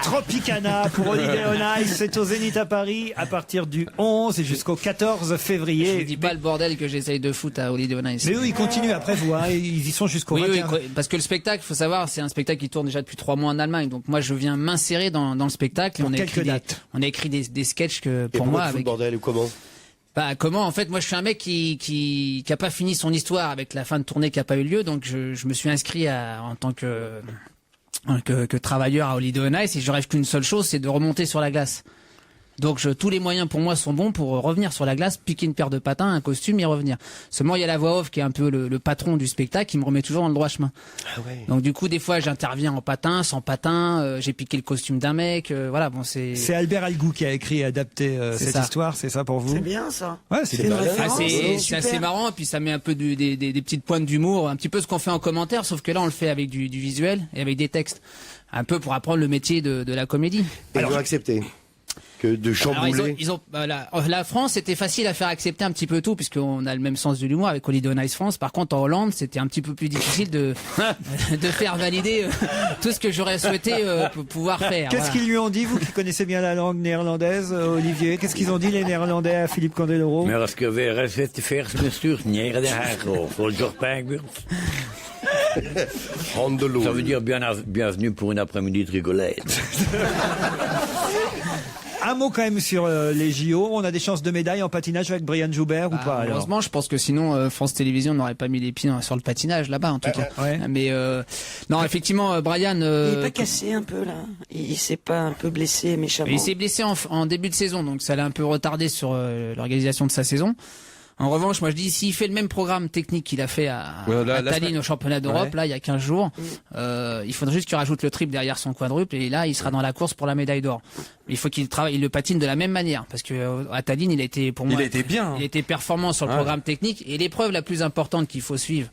Tropicana pour Holiday on Ice. C'est au Zénith à Paris à partir du 11 et jusqu'au 14 février. Je dis pas le bordel que j'essaye de foutre à Holiday on Ice. Mais eux, ils continuent après vous, hein. Ils y sont jusqu'au 21. Oui, parce que le spectacle, faut savoir, c'est un spectacle qui tourne déjà depuis 3 mois en Allemagne. Donc moi, je viens m'insérer dans le spectacle. Pour on a écrit des sketchs que pour moi avec le bordel ou comment? Comment? En fait, moi, je suis un mec qui a pas fini son histoire avec la fin de tournée qui a pas eu lieu, donc je me suis inscrit en tant que travailleur à Holiday on Ice et je rêve qu'une seule chose, c'est de remonter sur la glace. Donc tous les moyens pour moi sont bons pour revenir sur la glace, piquer une paire de patins, un costume et revenir. Seulement il y a la voix off qui est un peu le patron du spectacle qui me remet toujours dans le droit chemin. Donc du coup des fois j'interviens en patin, sans patin, j'ai piqué le costume d'un mec, voilà bon c'est. C'est Albert Algou qui a écrit et adapté cette histoire, c'est ça pour vous? C'est bien ça. Ouais, c'est une référence. C'est assez marrant et puis ça met un peu des petites pointes d'humour, un petit peu ce qu'on fait en commentaire, sauf que là on le fait avec du visuel et avec des textes, un peu pour apprendre le métier de la comédie. Et ils ont accepté que de chambouler. La France, c'était facile à faire accepter un petit peu tout, puisqu'on a le même sens de l'humour avec Holiday on Ice France. Par contre, en Hollande, c'était un petit peu plus difficile de faire valider tout ce que j'aurais souhaité pouvoir faire. Qu'est-ce qu'ils lui ont dit, vous qui connaissez bien la langue néerlandaise, Olivier? Qu'est-ce qu'ils ont dit, les Néerlandais, à Philippe Candeloro? Mais est-ce que vous avez faire ça veut dire bienvenue pour une après-midi de rigolade. Un mot quand même sur les JO. On a des chances de médaille en patinage avec Brian Joubert ou pas? Heureusement, je pense que sinon France Télévisions n'aurait pas mis les pieds sur le patinage là-bas en tout cas. Ouais. Mais non, effectivement, Brian. Il est pas cassé un peu là. Il s'est pas un peu blessé méchamment. Il s'est blessé en début de saison, donc ça l'a un peu retardé sur l'organisation de sa saison. En revanche, moi je dis, s'il fait le même programme technique qu'il a fait à Tallinn au championnat d'Europe, là il y a 15 jours, il faudrait juste qu'il rajoute le triple derrière son quadruple et là il sera dans la course pour la médaille d'or. Il faut qu'il travaille, il le patine de la même manière parce que à Tallinn il a été pour moi, il a été bien, il était performant sur le programme technique et l'épreuve la plus importante qu'il faut suivre.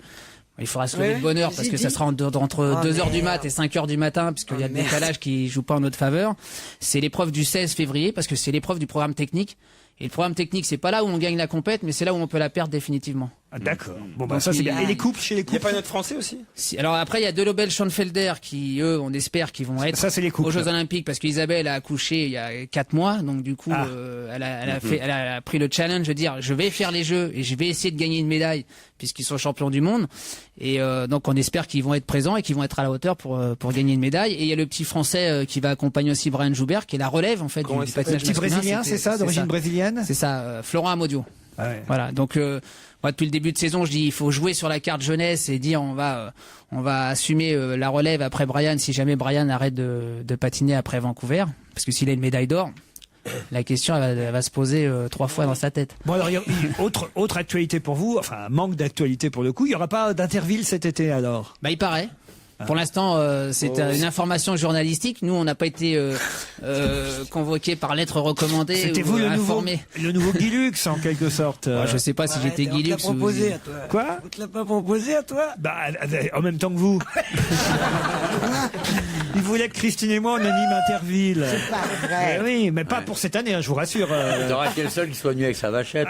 Il faudra se lever de bonne heure parce que ça sera entre 2h du mat et 5h du matin puisqu'il y a le décalage qui joue pas en notre faveur. C'est l'épreuve du 16 février parce que c'est l'épreuve du programme technique. Et le programme technique, c'est pas là où on gagne la compète, mais c'est là où on peut la perdre définitivement. Ah, d'accord. Bon, bah, ça c'est bien. Et les couples, chez les couples? Il n'y a pas un autre Français aussi? Alors après, il y a Delobel Schoenfelder qui, eux, on espère qu'ils vont être ça, c'est les couples, aux Jeux Olympiques parce qu'Isabelle a accouché il y a 4 mois. Donc du coup, elle a pris le challenge de dire, je vais faire les Jeux et je vais essayer de gagner une médaille puisqu'ils sont champions du monde. Et donc on espère qu'ils vont être présents et qu'ils vont être à la hauteur pour gagner une médaille. Et il y a le petit Français qui va accompagner aussi Brian Joubert, qui est la relève en fait du patinage masculin. Petit brésilien, c'est ça, d'origine brésilienne? C'est ça, Florent Amodio. Ah ouais. Voilà, donc moi depuis le début de saison, je dis il faut jouer sur la carte jeunesse et dire on va assumer la relève après Brian si jamais Brian arrête de patiner après Vancouver, parce que s'il a une médaille d'or, la question elle va se poser 3 fois dans sa tête. Bon alors autre actualité pour vous, enfin manque d'actualité pour le coup, il y aura pas d'Interville cet été alors? Bah il paraît. Pour l'instant, c'est une information journalistique. Nous, on n'a pas été convoqués par lettre recommandée. C'était ou vous informés. le nouveau Guy Lux, en quelque sorte. Je sais pas si j'étais Guy Lux ou... proposé à toi. Quoi? On te l'a pas proposé à toi? Bah, en même temps que vous. Il voulait que Christine et moi on anime Interville. C'est pas vrai. Oui, mais pas pour cette année, hein, je vous rassure. T'auras été le seul qui soit venu avec sa vachette.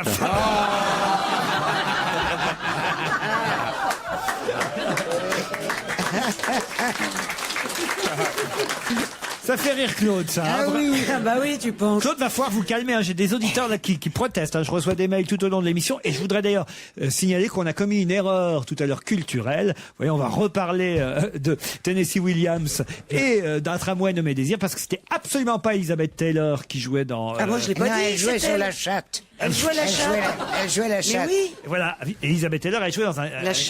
Ça fait rire Claude, ça. Ah oui, bah oui, tu penses. Claude va falloir vous calmer, hein. J'ai des auditeurs là qui protestent, hein. Je reçois des mails tout au long de l'émission et je voudrais d'ailleurs signaler qu'on a commis une erreur tout à l'heure culturelle. Vous voyez, on va reparler de Tennessee Williams et d'un tramway nommé Désir parce que c'était absolument pas Elizabeth Taylor qui jouait dans... Ah moi je l'ai pas dit. Elle jouait sur la chatte. Elle jouait la chatte. Elle jouait la chatte. Mais oui. Voilà, Elizabeth Taylor elle jouait dans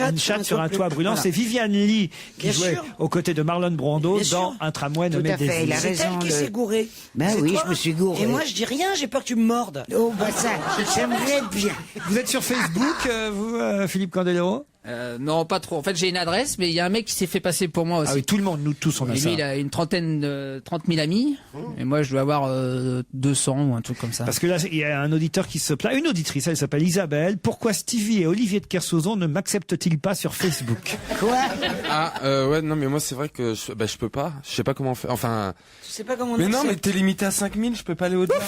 une chatte sur un toit brûlant. Voilà. C'est Viviane Lee qui Bien jouait sûr. aux côtés de Marlon Brando Bien dans sûr. un tramway Tout nommé à fait, Désir. il a C'est raison. elle qui s'est gourée. Ben C'est oui, toi. je me suis gouré. Et moi je dis rien, j'ai peur que tu me mordes. Oh bah ça, j'aimerais bien. Vous êtes sur Facebook, vous, Philippe Candeloro? Non, pas trop. En fait, j'ai une adresse, mais il y a un mec qui s'est fait passer pour moi aussi. Ah oui, tout le monde, nous tous, on a Et ça. lui, il a une 30 000 amis. Et moi, je dois avoir 200 ou un truc comme ça. Parce que là, il y a un auditeur qui se plaint, une auditrice, elle s'appelle Isabelle. Pourquoi Stevie et Olivier de Kersauzon ne m'acceptent-ils pas sur Facebook? Quoi? Ouais, non, mais moi, c'est vrai que je peux pas. Je sais pas comment faire. Enfin. Tu sais pas comment on Mais non, accepte. mais t'es limité à 5000, je peux pas aller au-delà.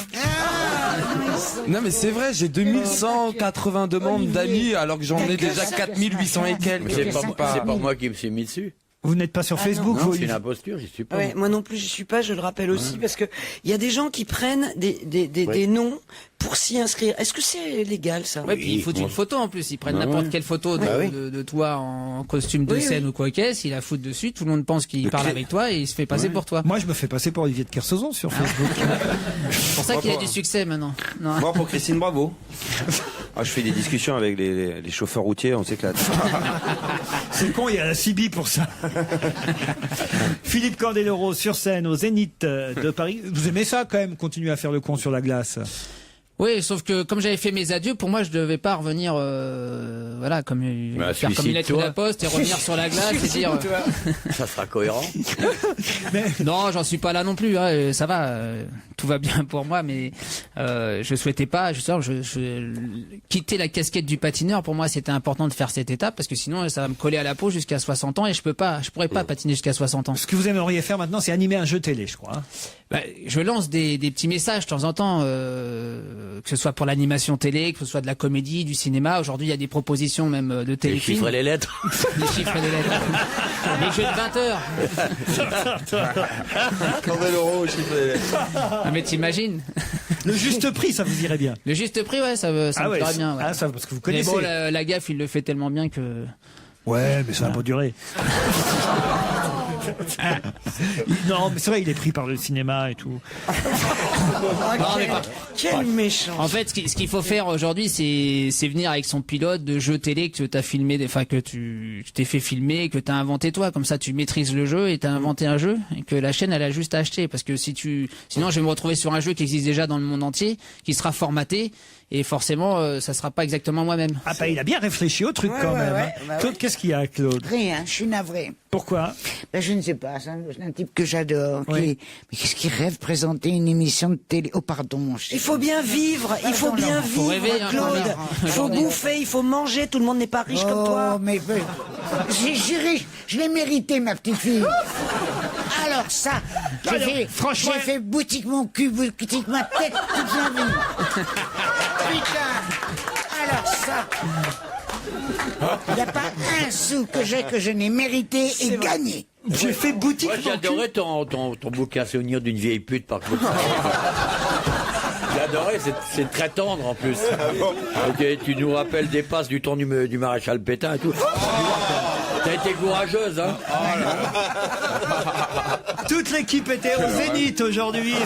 Non, mais c'est vrai, j'ai 2180 demandes d'amis alors que j'en ai déjà 4800 et quelques. C'est pas moi qui me suis mis dessus. Vous n'êtes pas sur Facebook, Non, vous, c'est Olivier? une imposture, j'y suis pas. Ouais, moi non plus, je suis pas, je le rappelle aussi, parce que il y a des gens qui prennent des noms pour s'y inscrire. Est-ce que c'est légal, ça? Ouais, puis il faut une photo en plus. Ils prennent Bah n'importe ouais. quelle photo de toi en costume de Oui, scène oui. ou quoi qu'est-ce. Il la fout dessus. Tout le monde pense qu'il parle avec toi et il se fait passer pour toi. Moi, je me fais passer pour Olivier de Kersauzon sur Facebook. C'est pour ça qu'il a du succès maintenant. Non. Moi, pour Christine Bravo. Ah, je fais des discussions avec les chauffeurs routiers, on s'éclate. C'est con, il y a la CIBI pour ça. Philippe Candeloro sur scène au Zénith de Paris. Vous aimez ça quand même, continuer à faire le con sur la glace? Oui, sauf que comme j'avais fait mes adieux, pour moi, je devais pas revenir, voilà, comme faire comme une lettre de la poste et revenir sur la glace et dire. Ça sera cohérent. Non, j'en suis pas là non plus. Hein, ça va, tout va bien pour moi, mais je souhaitais pas. Quitter la casquette du patineur. Pour moi, c'était important de faire cette étape parce que sinon, ça va me coller à la peau jusqu'à 60 ans et je pourrais pas patiner jusqu'à 60 ans. Ce que vous aimeriez faire maintenant, c'est animer un jeu télé, je crois. Bah, je lance des petits messages de temps en temps, que ce soit pour l'animation télé, que ce soit de la comédie, du cinéma. Aujourd'hui, il y a des propositions même de téléfilms. Les chiffres et les lettres. Les chiffres et les lettres. Les jeux de 20 heures. Candeloro, chiffres et les lettres. Ah, mais t'imagines? Le juste prix, ça vous irait bien? Le juste prix, ouais, ça me plairait bien. Ouais. Ah, ça, parce que vous connaissez. Mais bon, la gaffe, il le fait tellement bien que... Ouais, mais ça va pas durer. Non, mais c'est vrai, il est pris par le cinéma et tout. Quel méchant. En fait, ce qu'il faut faire aujourd'hui, c'est venir avec son pilote de jeu télé que t'as filmé, enfin que tu t'es fait filmer, que t'as inventé toi. Comme ça, tu maîtrises le jeu et t'as inventé un jeu et que la chaîne elle a juste à acheter. Parce que sinon, je vais me retrouver sur un jeu qui existe déjà dans le monde entier, qui sera formaté. Et forcément, ça sera pas exactement moi-même. Ah bah il a bien réfléchi au truc quand même. Ouais, hein. Claude, qu'est-ce qu'il y a, Claude? Rien, je suis navré. Pourquoi? Ben, je ne sais pas, c'est un type que j'adore. Oui. Mais qu'est-ce qu'il rêve présenter une émission de télé? Oh pardon, mon cher. Il faut bien vivre, il faut bien vivre, rêver, hein, Claude. Laurent. Il faut bouffer, il faut manger, tout le monde n'est pas riche comme toi. Mais je l'ai mérité, ma petite fille. Alors ça, j'ai fait boutique mon cul, boutique ma tête toute ma vie. Putain. Alors ça, il n'y a pas un sou que je n'ai mérité et gagné. J'ai fait boutique. Moi, j'adorais ton bouquin Souvenir d'une vieille pute par Claude Sarraute. J'adorais, c'est très tendre en plus. Ok, tu nous rappelles des passes du temps du maréchal Pétain et tout. T'as été courageuse, hein. Toute l'équipe était au Zénith aujourd'hui et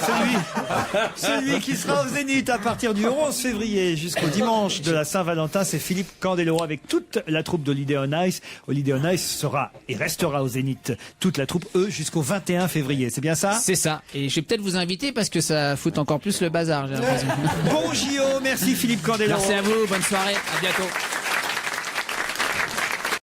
celui qui sera au Zénith à partir du 11 février jusqu'au dimanche de la Saint-Valentin, c'est Philippe Candeloro avec toute la troupe d'Holiday on Ice. Holiday on Ice sera et restera au Zénith. Toute la troupe, jusqu'au 21 février. C'est bien ça? C'est ça. Et je vais peut-être vous inviter parce que ça fout encore plus le bazar, j'ai l'impression. Bon JO, merci Philippe Candeloro. Merci à vous, bonne soirée, à bientôt.